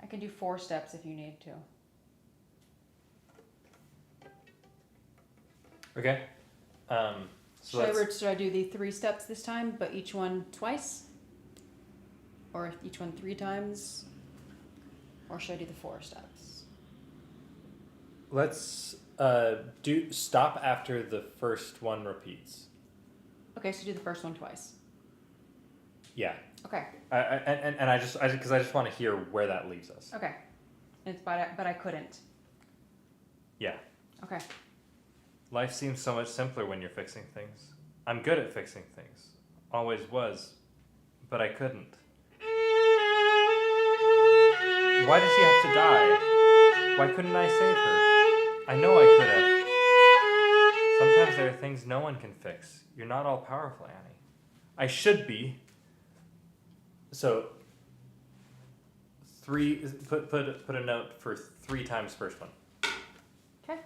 I can do 4 steps if you need to. Okay. So Should I do the 3 steps this time, but each one twice? Or each one 3 times? Or should I do the 4 steps? let's do stop after the first one repeats. Okay, so do the first one twice. Yeah. Okay. And I just want to hear where that leaves us. Okay. It's but I couldn't. Yeah. Okay. Life seems so much simpler when you're fixing things. I'm good at fixing things. Always was. But I couldn't. Why did she have to die? Why couldn't I save her? I know I could have. Sometimes there are things no one can fix. You're not all powerful, Annie. I should be. So, put a note for 3 times first one. Okay.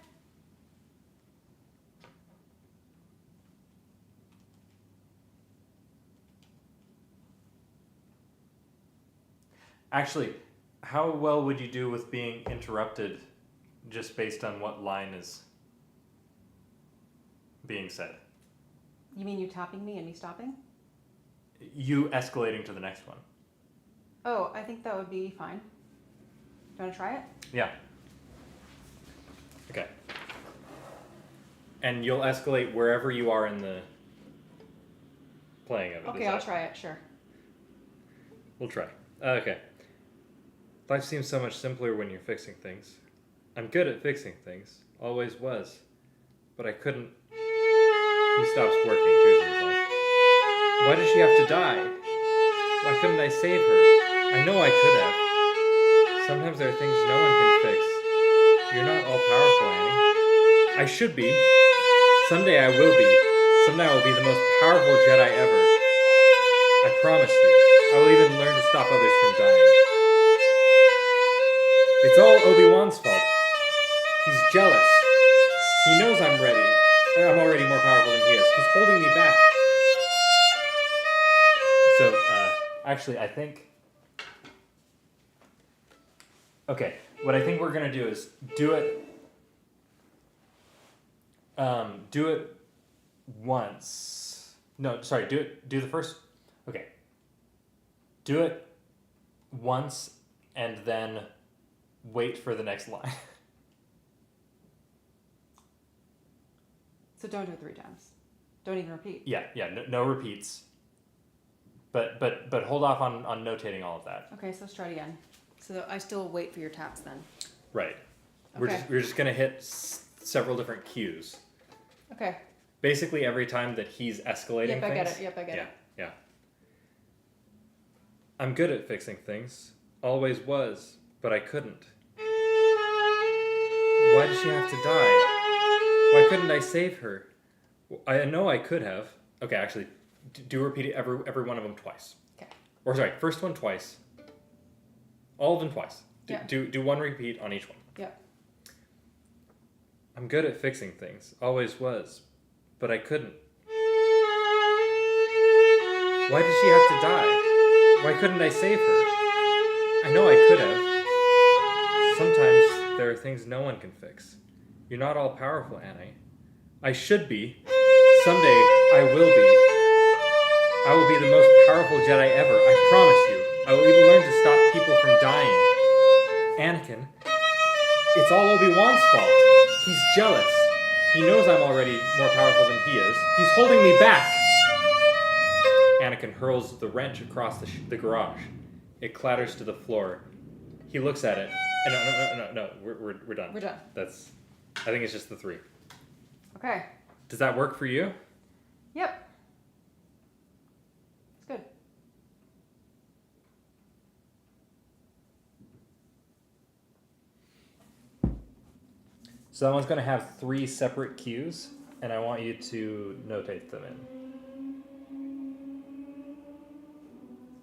Actually, how well would you do with being interrupted just based on what line is being said? You mean you tapping me and me stopping? You escalating to the next one. Oh, I think that would be fine. Do you want to try it? Yeah. Okay. And you'll escalate wherever you are in the playing of it. Okay, I'll try it, sure. We'll try. Okay. Life seems so much simpler when you're fixing things. I'm good at fixing things. Always was. But I couldn't. He stops working, tears in his eyes. Why did she have to die? Why couldn't I save her? I know I could have. Sometimes there are things no one can fix. You're not all powerful, Annie. I should be. Someday I will be. Someday I will be the most powerful Jedi ever. I promise you. I will even learn to stop others from dying. It's all Obi-Wan's fault. He's jealous. He knows I'm ready. I'm already more powerful than he is. He's holding me back. So, actually, I think... Okay, what I think we're going to do is do it... Do it once. No, sorry. Do the first. Okay. Do it once and then wait for the next line. So don't do it 3 times. Don't even repeat. Yeah. No repeats. But hold off on notating all of that. Okay, so let's try it again. So I still wait for your taps then. Right. Okay. We're just gonna hit several different cues. Okay. Basically, every time that he's escalating Yep, things. I get it. Yep, I get it. Yeah. I'm good at fixing things. Always was, but I couldn't. Why did she have to die? Why couldn't I save her? I know I could have. Okay, actually, do repeat it every one of them twice. Okay. Or sorry, first one twice. All of them twice. Yeah. Do one repeat on each one. Yep. I'm good at fixing things. Always was, but I couldn't. Why did she have to die? Why couldn't I save her? I know I could have. Sometimes there are things no one can fix. You're not all powerful, Annie. I should be. Someday I will be. I will be the most powerful Jedi ever. I promise you. I will even learn to stop people from dying. Anakin, it's all Obi-Wan's fault. He's jealous. He knows I'm already more powerful than he is. He's holding me back. Anakin hurls the wrench across the garage. It clatters to the floor. He looks at it. No. We're done. We're done. I think it's just the 3. Okay. Does that work for you? Yep. It's good. So that one's going to have 3 separate cues, and I want you to notate them in.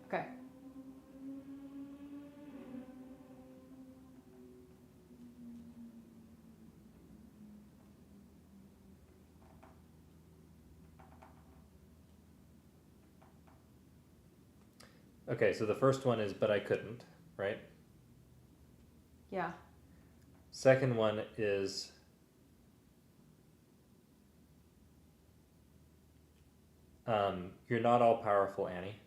Okay. Okay, so the first one is, but I couldn't, right? Yeah. Second one is, you're not all powerful, Annie.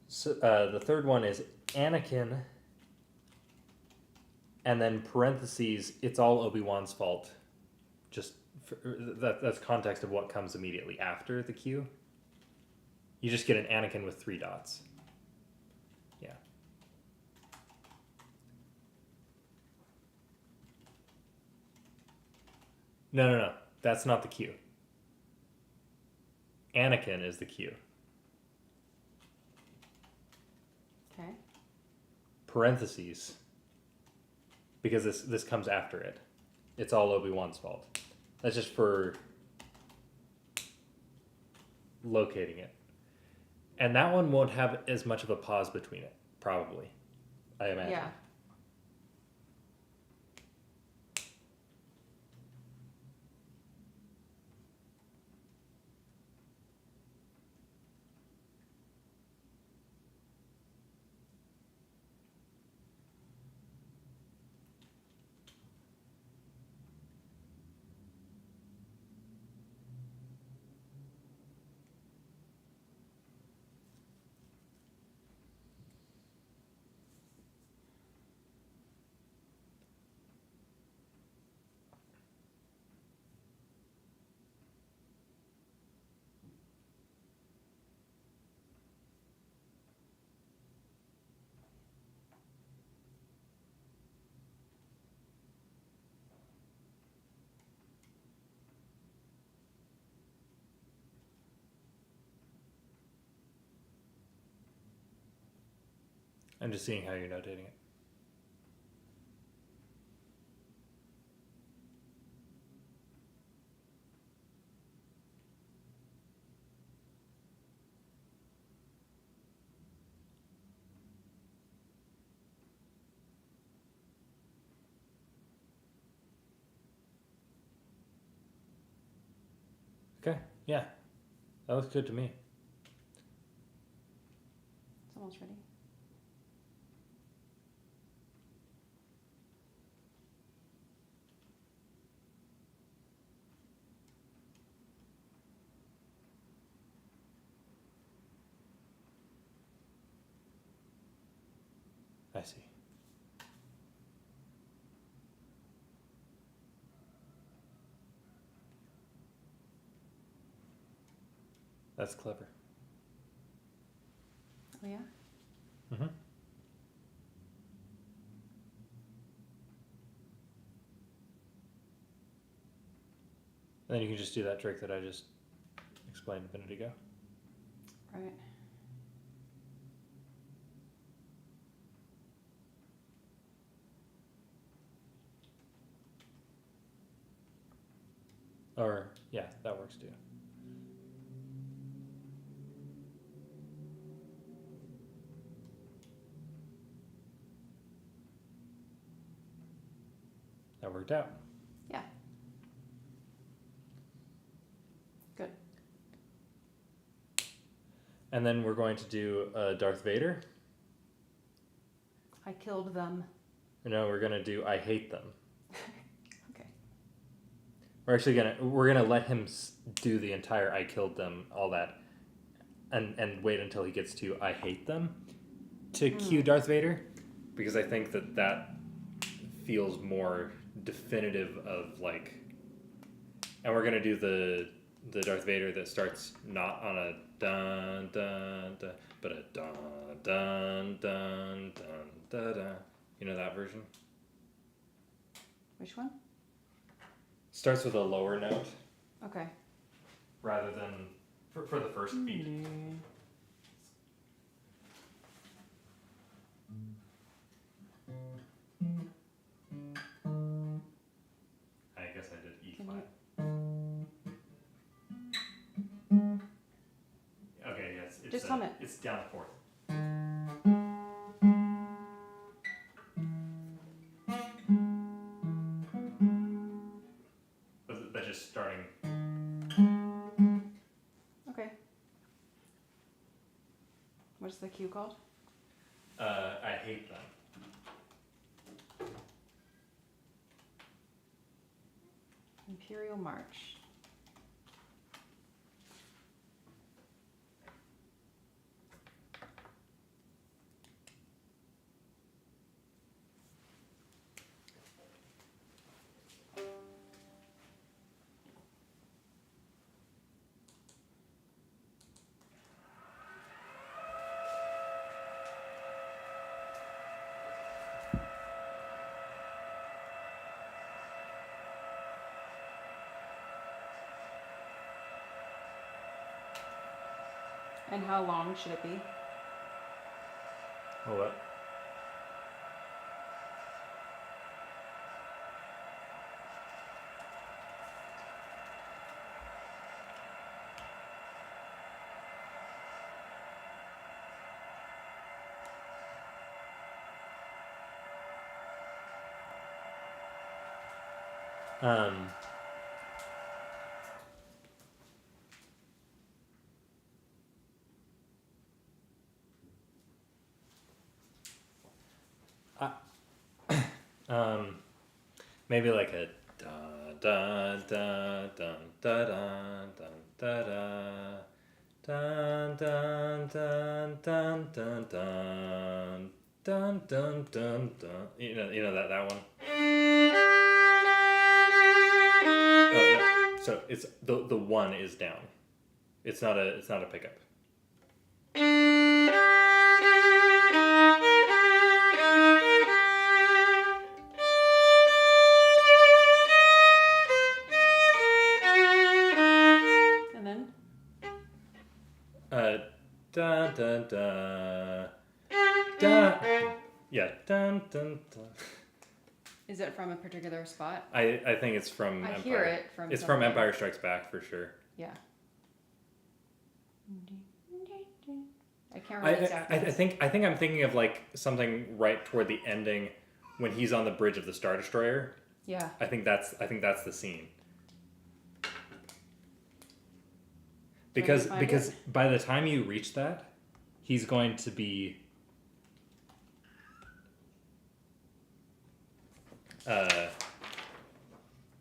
So, the third one is Anakin, and then parentheses, it's all Obi-Wan's fault. Just that's context of what comes immediately after the cue. You just get an Anakin with 3 dots. Yeah. No. That's not the cue. Anakin is the cue. Okay. Parentheses, because this comes after it. It's all Obi-Wan's fault. That's just for locating it. And that one won't have as much of a pause between it, probably, I imagine. Yeah. I'm just seeing how you're notating it. Okay, yeah. That looks good to me. It's almost ready. I see. That's clever. Oh yeah. Mm-hmm. And then you can just do that trick that I just explained a minute ago. Right. Or, yeah, that works too. That worked out. Yeah. Good. And then we're going to do Darth Vader. I killed them. No, we're gonna do I hate them. Okay. We're gonna let him do the entire I killed them, all that, and wait until he gets to I hate them to cue Darth Vader, because I think that feels more definitive of like, and we're gonna do the Darth Vader that starts not on a dun dun dun, but a dun dun dun dun da da. You know that version? Which one? Starts with a lower note Okay. rather than for the first beat. I guess I did E flat. Okay, yes. Just hum it. It's down the fourth. But just starting. Okay. What's the cue called? I hate them. Imperial March. And how long should it be? Oh, what? Um. Maybe like a da da da dun da da dun da da dun dun dun dun dun dun dun dun dun dun. You know that one. Oh, no. So it's the one is down. It's not a pickup. And then? Da da da da. Yeah, dun dun dun. Is it from a particular spot? I think it's from I Empire. hear it from It's something. from Empire Strikes Back for sure. Yeah. I can't remember exactly. I think I'm thinking of like something right toward the ending when he's on the bridge of the Star Destroyer. Yeah. I think that's the scene. because by the time you reach that, he's going to be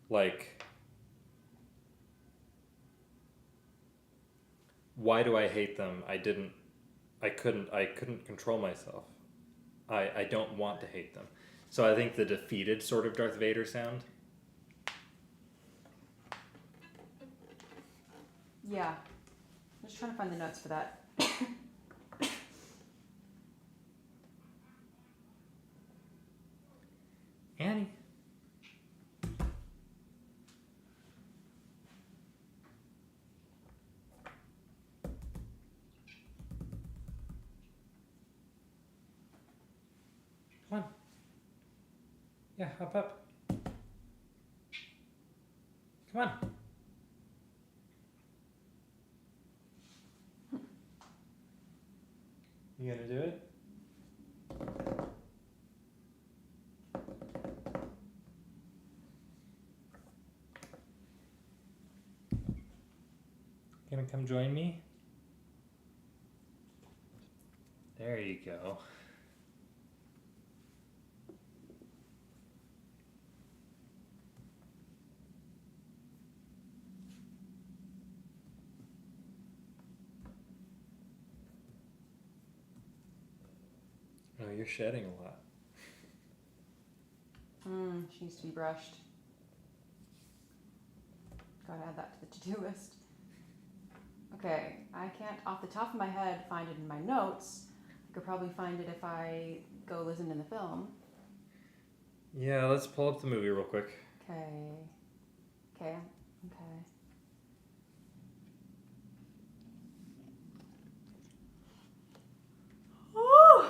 like, why do I hate them? I couldn't control myself. I don't want to hate them. So I think the defeated sort of Darth Vader sound. Yeah. I'm just trying to find the notes for that. Annie. Come on. Yeah, hop up. Come on. You gonna do it? Gonna come join me? There you go. Oh, you're shedding a lot. She needs to be brushed. Gotta add that to the to-do list. Okay, I can't off the top of my head find it in my notes. I could probably find it if I go listen to the film. Yeah, let's pull up the movie real quick. Okay. Woo!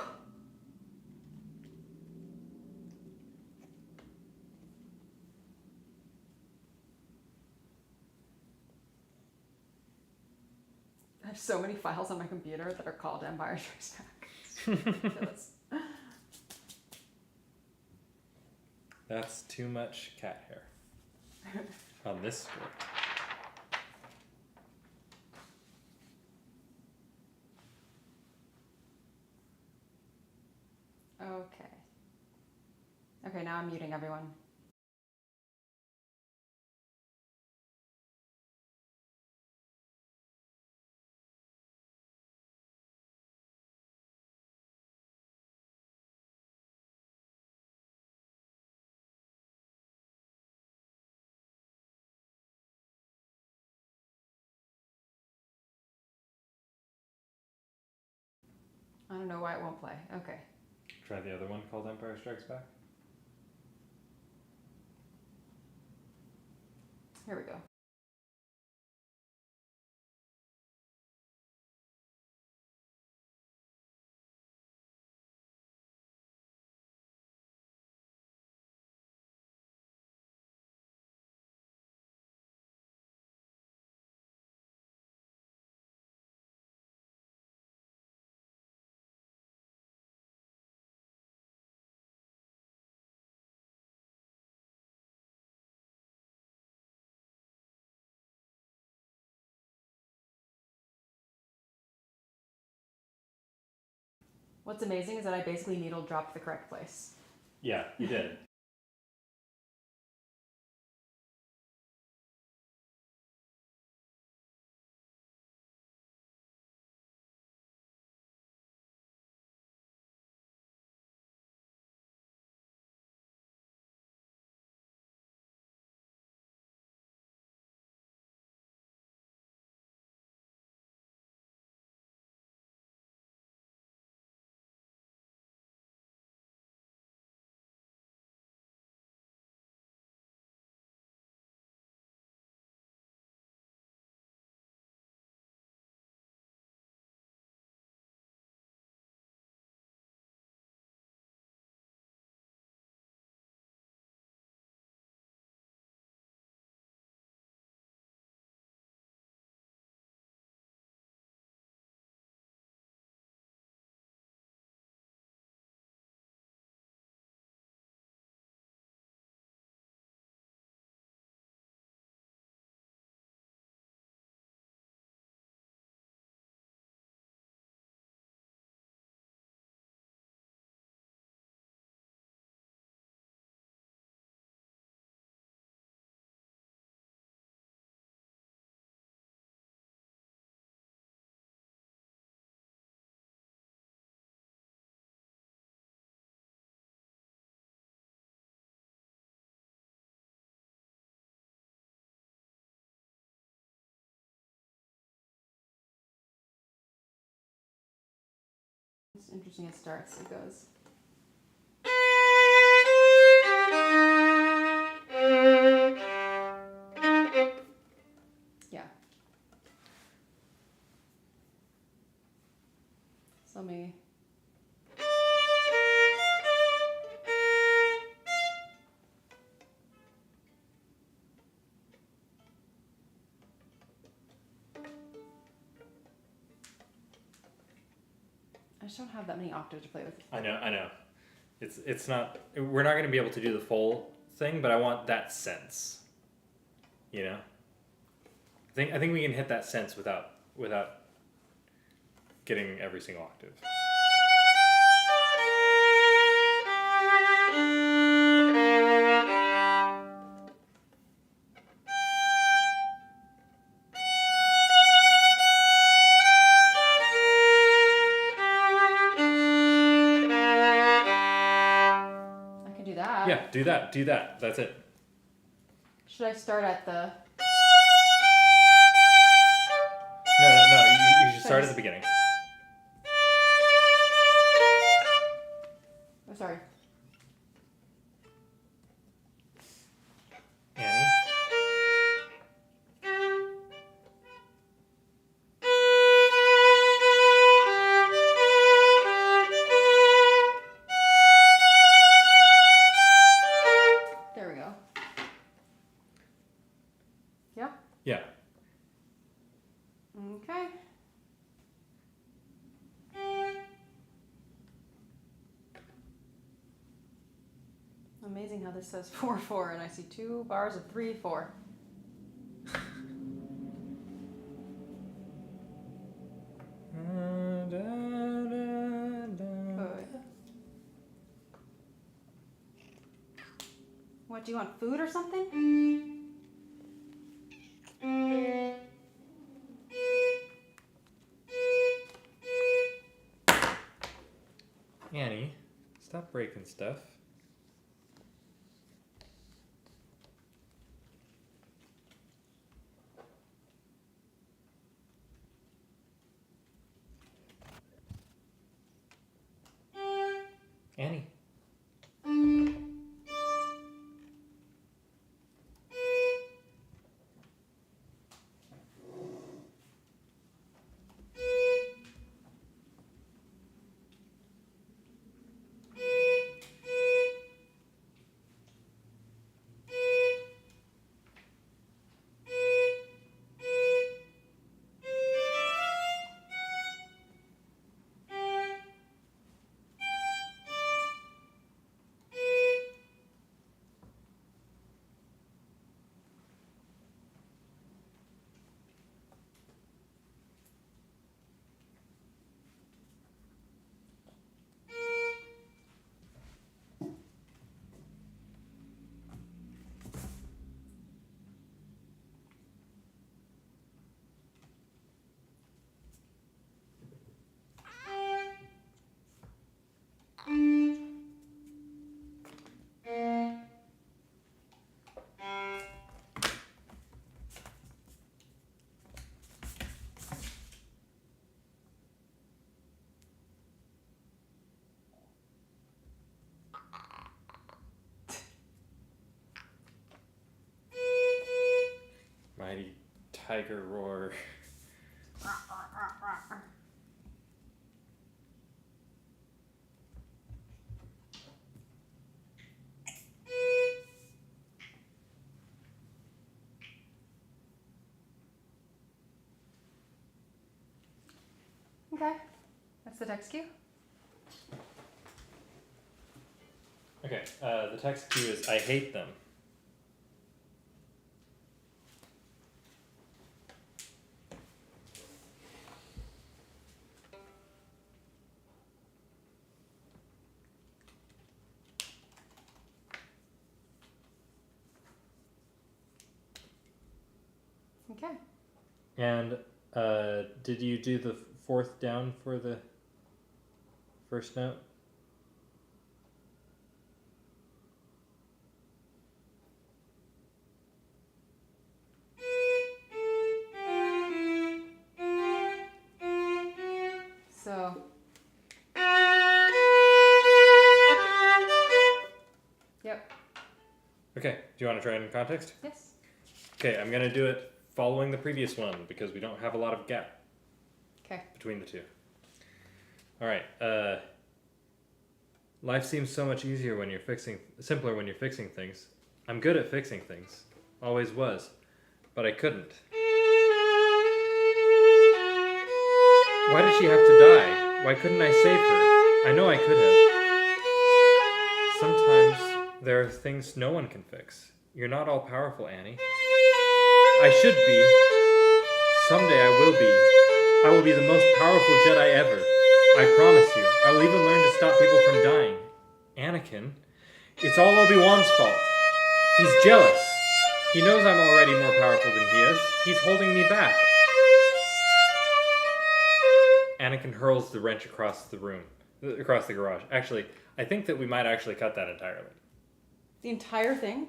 I have so many files on my computer that are called Empire Strikes Back. Ridiculous. That's too much cat hair on this script. Okay, now I'm muting everyone. I don't know why it won't play. Okay. Try the other one called Empire Strikes Back. Here we go. What's amazing is that I basically needle dropped the correct place. Yeah, you did. It's interesting. It starts. It goes. Yeah. So let me. I just don't have that many octaves to play with. I know. It's not. We're not going to be able to do the full thing, but I want that sense. You know. I think we can hit that sense without getting every single octave. I can do that. Yeah, do that. That's it. Should I start at the? No. You should start at the beginning. Oh, sorry. Annie. There we go. Yeah. Yeah. Okay. Amazing how this says 4/4 and I see 2 bars of 3/4. What, do you want food or something? Annie, stop breaking stuff. Annie. Mighty tiger roar. Okay. That's the text cue. Okay, the text cue is I hate them. Okay. And did you do the fourth down for the first note? So Do you want to try it in context? Yes. Okay, I'm going to do it following the previous one because we don't have a lot of gap between the two. All right. Life seems so much easier when you're simpler when you're fixing things. I'm good at fixing things. Always was. But I couldn't. Why did she have to die? Why couldn't I save her? I know I could have. Sometimes there are things no one can fix. You're not all powerful, Annie. I should be. Someday I will be. I will be the most powerful Jedi ever. I promise you. I will even learn to stop people from dying. Anakin, it's all Obi-Wan's fault. He's jealous. He knows I'm already more powerful than he is. He's holding me back. Anakin hurls the wrench across the garage. Actually, I think that we might actually cut that entirely. The entire thing?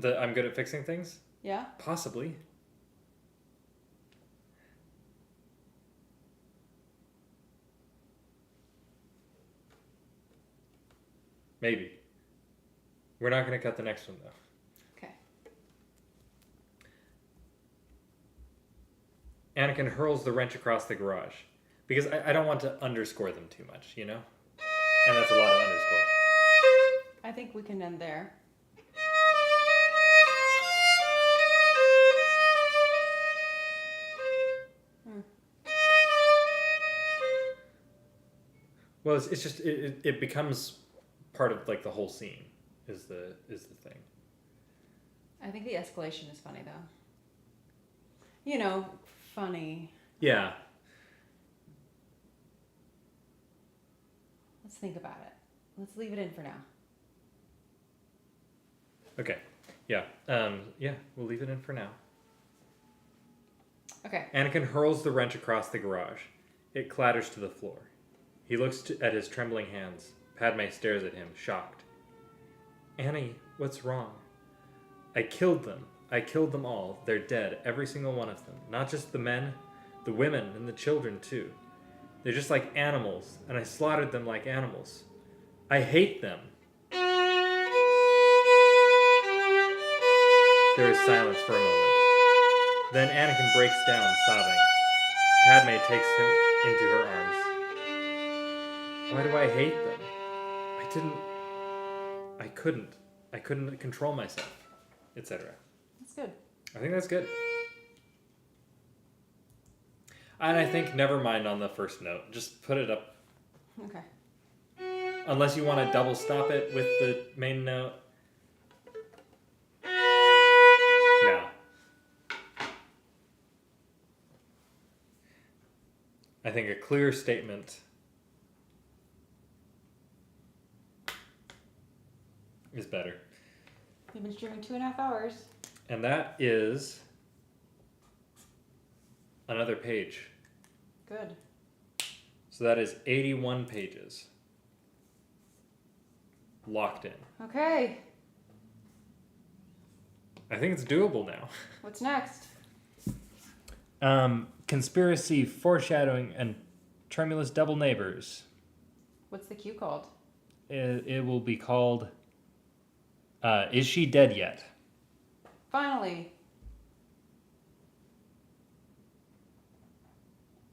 I'm good at fixing things? Yeah. Possibly. Maybe. We're not going to cut the next one, though. Okay. Anakin hurls the wrench across the garage. Because I don't want to underscore them too much, you know? And that's a lot of underscore. I think we can end there. Well, it's just it becomes part of like the whole scene is the thing. I think the escalation is funny though. You know, funny. Yeah. Let's think about it. Let's leave it in for now. Okay. Yeah. Yeah, we'll leave it in for now. Okay. Anakin hurls the wrench across the garage. It clatters to the floor. He looks at his trembling hands. Padme stares at him, shocked. Annie, what's wrong? I killed them. I killed them all. They're dead, every single one of them. Not just the men, the women, and the children, too. They're just like animals, and I slaughtered them like animals. I hate them. There is silence for a moment. Then Anakin breaks down, sobbing. Padme takes him into her arms. Why do I hate them? I couldn't control myself, etc. That's good. I think that's good. And I think never mind on the first note. Just put it up. Okay. Unless you want to double stop it with the main note. No. I think a clear statement is better. We've been streaming 2.5 hours. And that is another page. Good. So that is 81 pages. Locked in. Okay. I think it's doable now. What's next? Conspiracy, foreshadowing, and tremulous double neighbors. What's the cue called? It will be called Is She Dead Yet? Finally.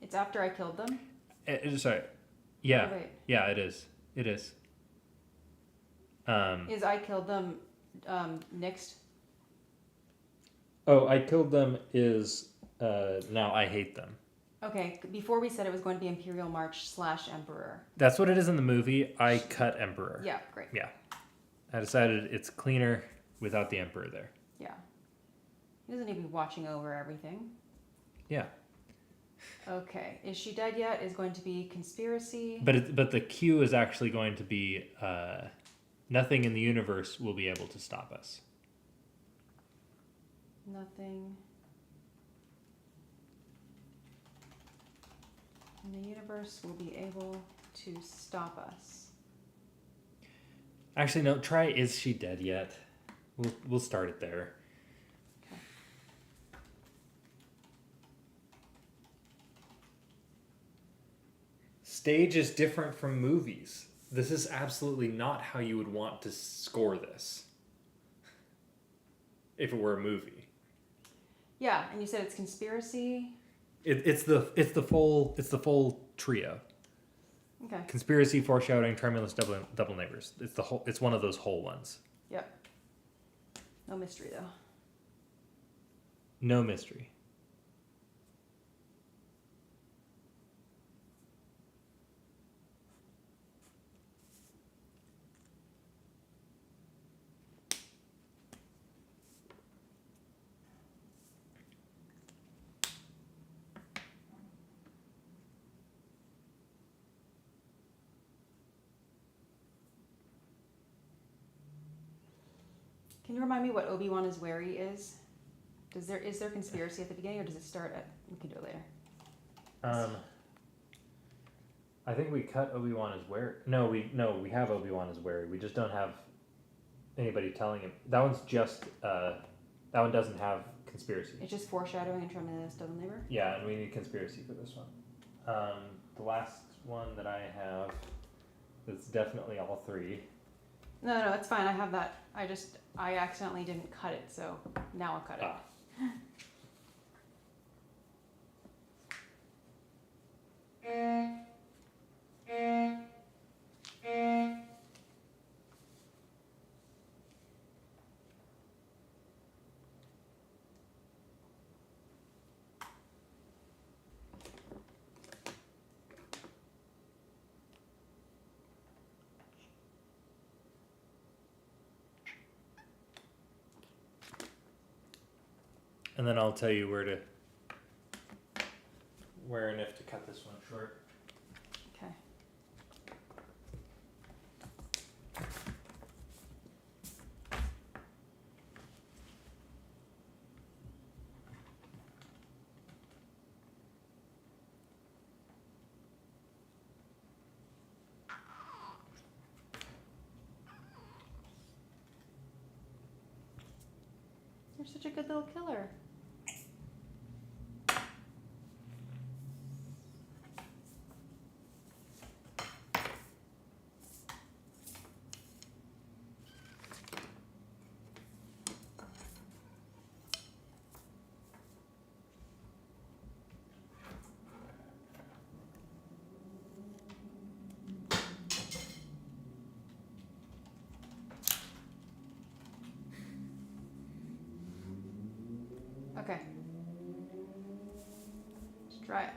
It's after I killed them? Sorry. Yeah. Oh, wait. Yeah, it is. It is. Is I killed them next? Oh, I killed them is now I hate them. Okay, before we said it was going to be Imperial March / Emperor. That's what it is in the movie. I cut Emperor. Yeah, great. Yeah. I decided it's cleaner without the Emperor there. Yeah. He doesn't need to be watching over everything. Yeah. Okay. Is She Dead Yet is going to be conspiracy. But the cue is actually going to be nothing in the universe will be able to stop us. Nothing in the universe will be able to stop us. Actually, no. Try Is She Dead Yet? We'll start it there. Okay. Stage is different from movies. This is absolutely not how you would want to score this. if it were a movie. Yeah, and you said it's conspiracy. It's the full trio. Okay. Conspiracy, foreshadowing, tremulous, double neighbors. It's one of those whole ones. Yep. No mystery though. No mystery. Can you remind me what Obi-Wan is wary is? Is there conspiracy at the beginning, or does it start at? We can do it later. I think we cut Obi-Wan as wary. No, we have Obi-Wan as wary. We just don't have anybody telling him. That one's just that one doesn't have conspiracy. It's just foreshadowing and tremulous double neighbor. Yeah, and we need conspiracy for this one. The last one that I have, that's definitely all three. No, it's fine. I have that. I accidentally didn't cut it, so now I'll cut it. And then I'll tell you where and if to cut this one short. Okay. You're such a good little killer. Okay. Let's try it.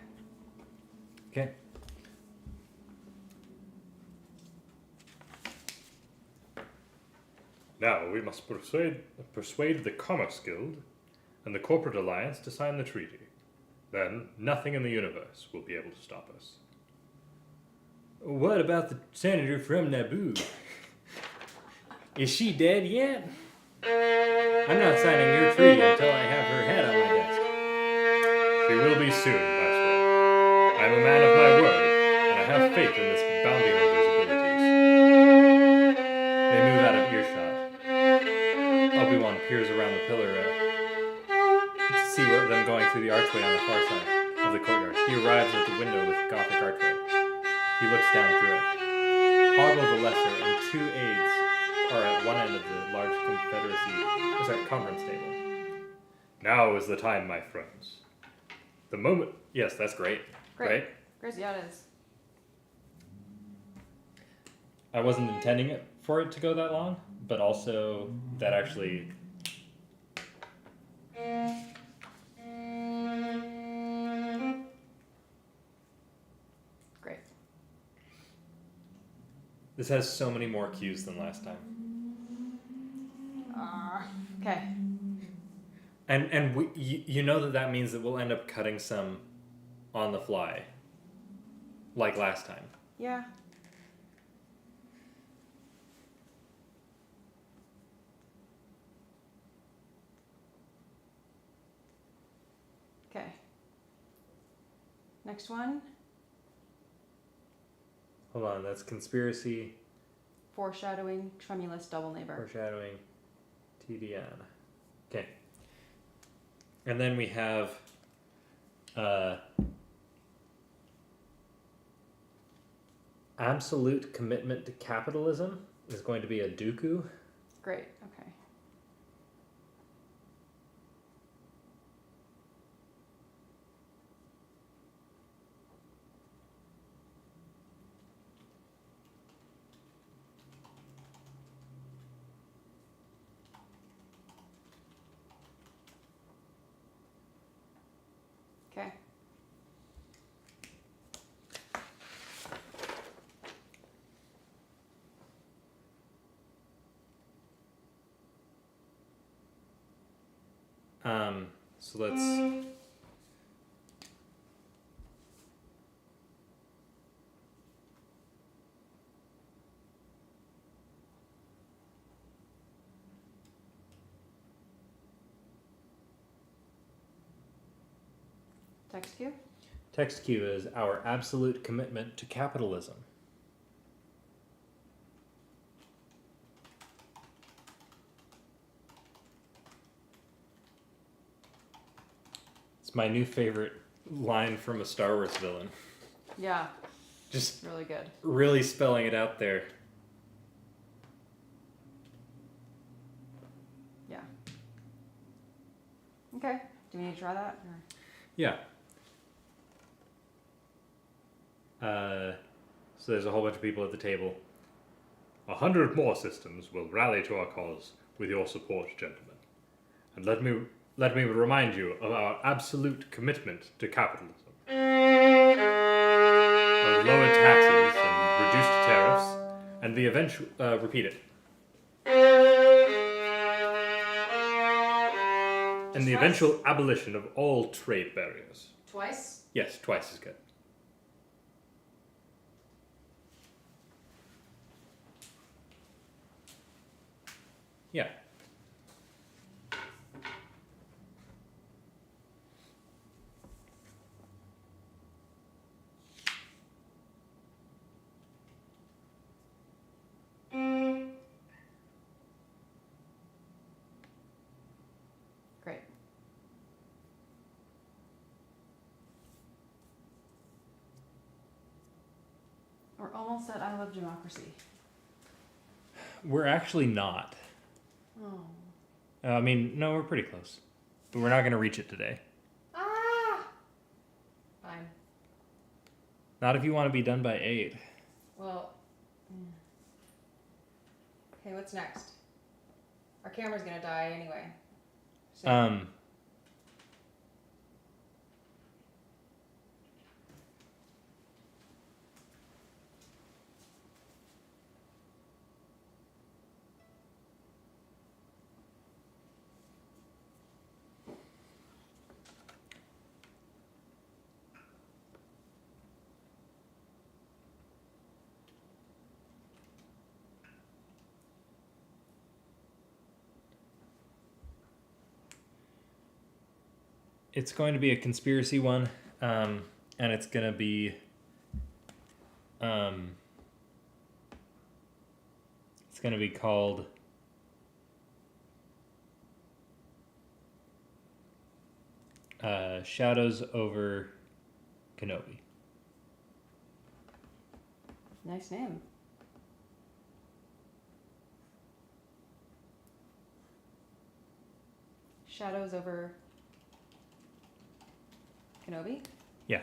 Okay. Now we must persuade the Commerce Guild and the Corporate Alliance to sign the treaty. Then nothing in the universe will be able to stop us. What about the senator from Naboo? Is she dead yet? I'm not signing your treaty until I have her head on my desk. She will be soon, Viceroy. I'm a man of my word, and I have faith in this bounty hunter's abilities. They move out of earshot. Obi-Wan peers around the pillar to see them going through the archway on the far side of the courtyard. He arrives at the window with Gothic archway. He looks down through it. Hoggle the Lesser and two aides are at one end of the large conference table. Now is the time, my friends. The moment. Yes, that's great. Great. Yeah, it is. I wasn't intending for it to go that long, but also that actually. Great. This has so many more cues than last time. Okay. And you know that means that we'll end up cutting some on the fly, like last time. Yeah. Okay. Next one. Hold on, that's conspiracy. Foreshadowing, tremulous double neighbor. Foreshadowing, TDN. Okay. And then we have absolute commitment to capitalism is going to be a Dooku. Great, okay. Okay. So let's. Text queue? Text queue is our absolute commitment to capitalism. It's my new favorite line from a Star Wars villain. Yeah. Just really good. Really spelling it out there. Yeah. Okay. Do we need to try that? Or? Yeah. So there's a whole bunch of people at the table. 100 more systems will rally to our cause with your support, gentlemen. And let me remind you of our absolute commitment to capitalism. Of lower taxes and reduced tariffs, and the eventual repeat it. And the eventual abolition of all trade barriers. Twice? Yes, twice is good. Yeah. Great. We're almost at I Love Democracy. We're actually not. Oh. I mean, no, we're pretty close. But we're not going to reach it today. Ah! Fine. Not if you want to be done by 8. Well. Okay, what's next? Our camera's gonna die anyway. So. It's going to be a conspiracy one, and it's going to be it's going to be called Shadows over Kenobi. Nice name. Shadows over Kenobi? Yeah.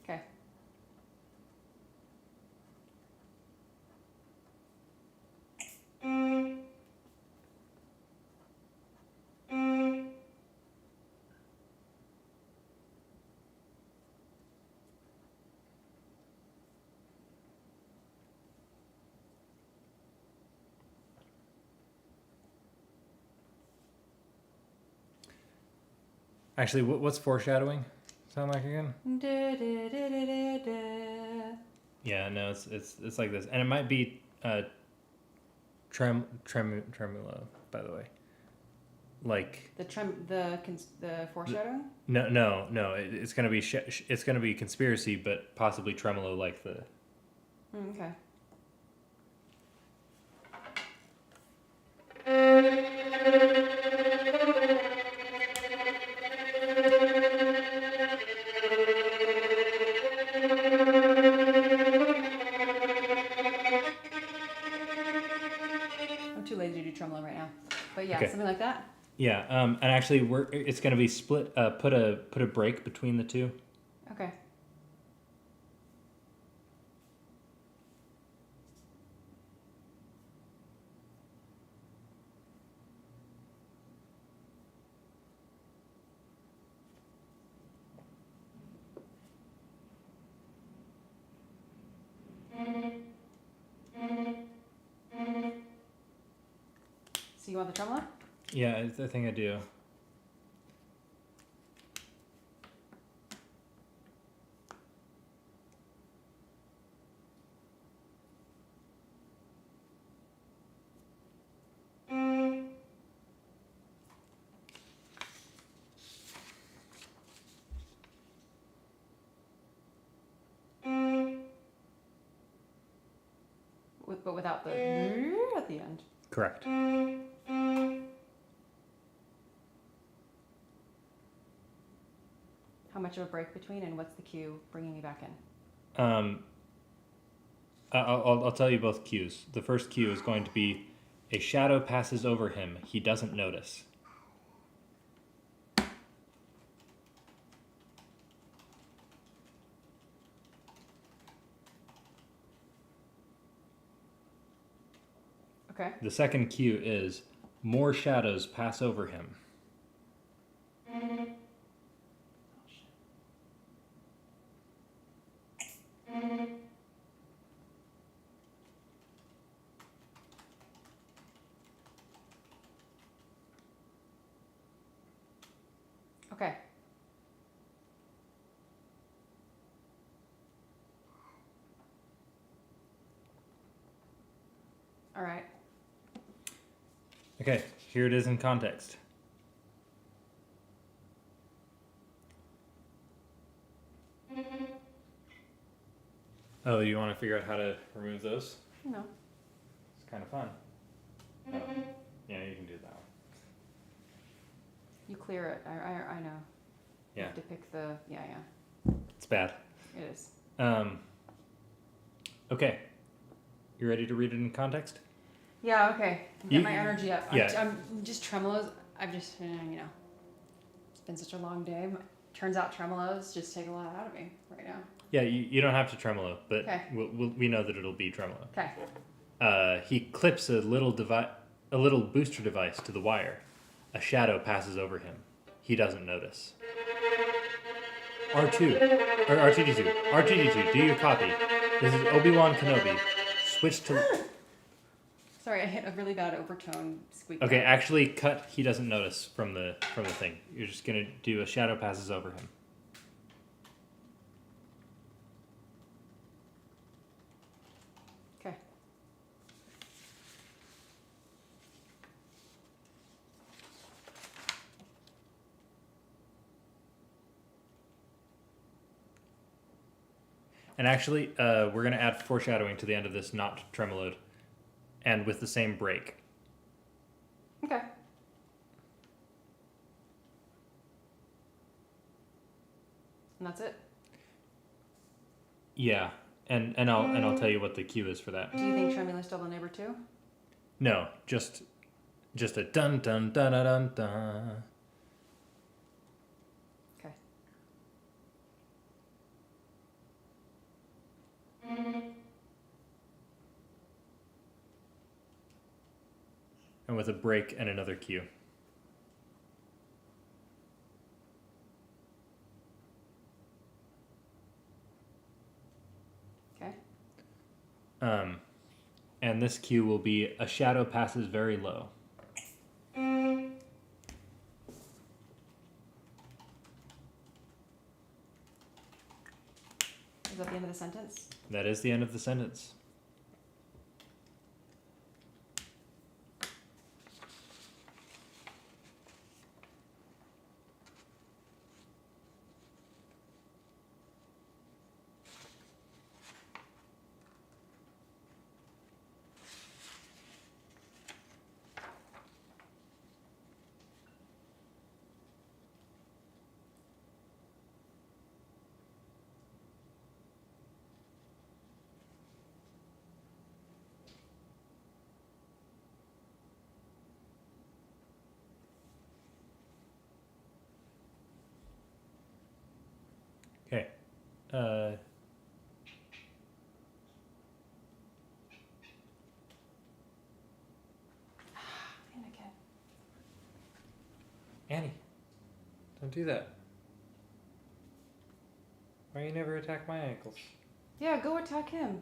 Okay. Actually, what's foreshadowing sound like again? Yeah, no, it's like this, and it might be tremulo, by the way. Like the foreshadowing. No. It's gonna be it's gonna be conspiracy, but possibly tremolo like the. Okay. I'm too lazy to do tremolo right now, but yeah, Okay. something like that. Yeah, and actually, it's gonna be split. Put a break between the two. Okay. So you want the tremolo? Yeah, I think I do. But without the at the end. Correct. How much of a break between, and what's the cue bringing me back in? I'll tell you both cues. The first cue is going to be a shadow passes over him. He doesn't notice. Okay. The second cue is more shadows pass over him. Okay. All right. Okay, here it is in context. Oh, you want to figure out how to remove those? No. It's kind of fun. Oh, yeah, you can do that one. You clear it. I know. You Yeah, have to pick the. Yeah. it's bad. It is. Okay, you ready to read it in context? Yeah. Okay. Get You- my energy up. yeah. I'm just tremolos. I've just it's been such a long day. Turns out tremolos just take a lot out of me right now. Yeah, you don't have to tremolo, but Okay. we know that it'll be tremolo. Okay. He clips a little booster device to the wire. A shadow passes over him. He doesn't notice. R2D2, do you copy? This is Obi-Wan Kenobi. Switch to. Sorry, I hit a really bad overtone squeak. Okay, actually, cut. He doesn't notice from the thing. You're just gonna do a shadow passes over him. Okay. And actually, we're going to add foreshadowing to the end of this, not tremoloed, and with the same break. Okay. And that's it. Yeah, and I'll tell you what the cue is for that. Do you think Tremulous Double Neighbor too? No, just a dun dun dun dun dun dun. Okay. And with a break and another cue. Okay. And this cue will be a shadow passes very low. Is that the end of the sentence? That is the end of the sentence. Okay. Anakin. Annie, don't do that. Why you never attack my ankles? Yeah, go attack him.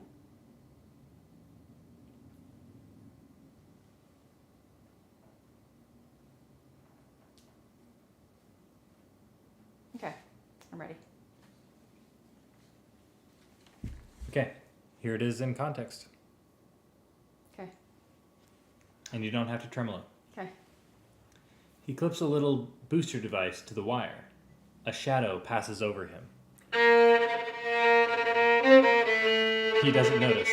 Here it is in context. Okay. And you don't have to tremolo. Okay. He clips a little booster device to the wire. A shadow passes over him. He doesn't notice.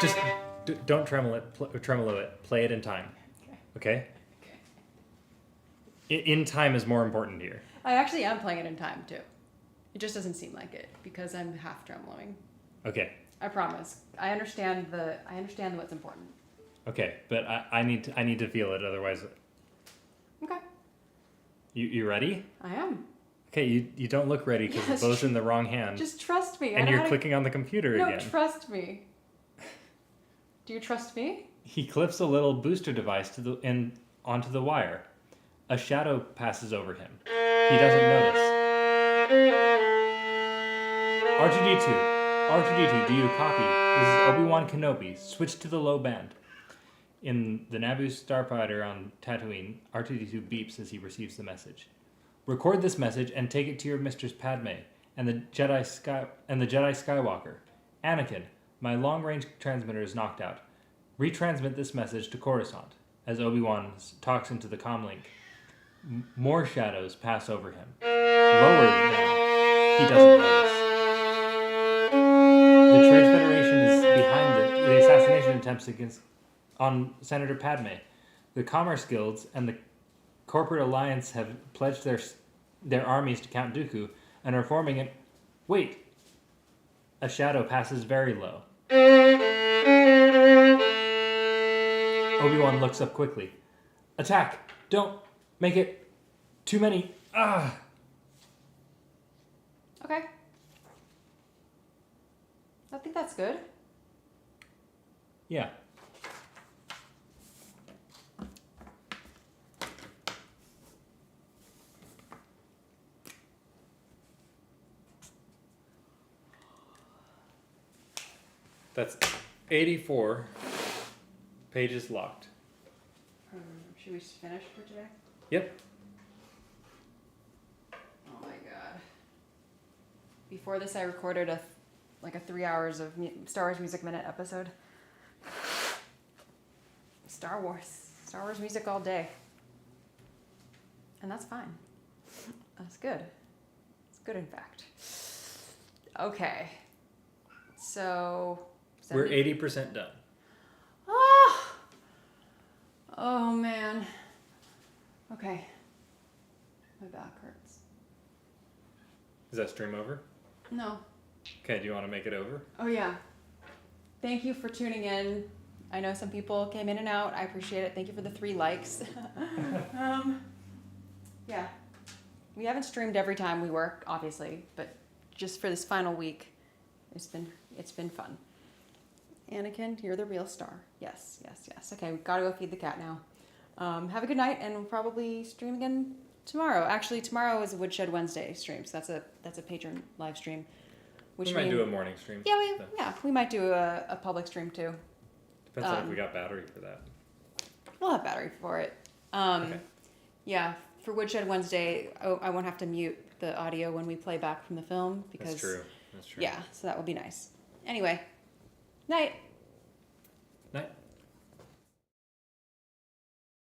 Just don't tremolo it. Play it in time. Okay? In time is more important here. I actually am playing it in time too. It just doesn't seem like it because I'm half trembling. Okay. I promise. I understand what's important. Okay, but I need to feel it, otherwise. Okay. You ready? I am. Okay, you don't look ready because the bow's in the wrong hand. Just trust me. And you're clicking on the computer again. No, trust me. Do you trust me? He clips a little booster device onto the wire. A shadow passes over him. He doesn't notice. R2-D2, do you copy? This is Obi-Wan Kenobi. Switch to the low band. In the Naboo starfighter on Tatooine, R2-D2 beeps as he receives the message. Record this message and take it to your mistress Padme and the Jedi Skywalker. Anakin, my long-range transmitter is knocked out. Retransmit this message to Coruscant. As Obi-Wan talks into the comlink, more shadows pass over him. Lower now, he doesn't notice. The Trade Federation is behind the assassination attempts on Senator Padme. The Commerce Guilds and the Corporate Alliance have pledged their armies to Count Dooku and are forming it. Wait! A shadow passes very low. Obi-Wan looks up quickly. Attack! Don't make it too many. Ah! Okay. I think that's good. Yeah. That's 84 pages locked. Should we finish for today? Yep. Oh my god. Before this, I recorded a 3 hours of Star Wars Music Minute episode. Star Wars music all day. And that's fine. That's good. It's good, in fact. Okay. So... We're 80% done. Ah! Oh, man. Okay. My back hurts. Is that stream over? No. Okay, do you want to make it over? Oh, yeah. Thank you for tuning in. I know some people came in and out. I appreciate it. Thank you for the 3 likes. Yeah. We haven't streamed every time we work, obviously, but just for this final week, it's been fun. Anakin, you're the real star. Yes. Okay, we've got to go feed the cat now. Have a good night, and we'll probably stream again tomorrow. Actually, tomorrow is a Woodshed Wednesday stream, so that's a patron live stream. We might do a morning stream. Yeah, we might do a public stream too. Depends on if we got battery for that. We'll have battery for it. Okay. Yeah, for Woodshed Wednesday, I won't have to mute the audio when we play back from the film because That's true. Yeah, so that will be nice. Anyway, night. Night.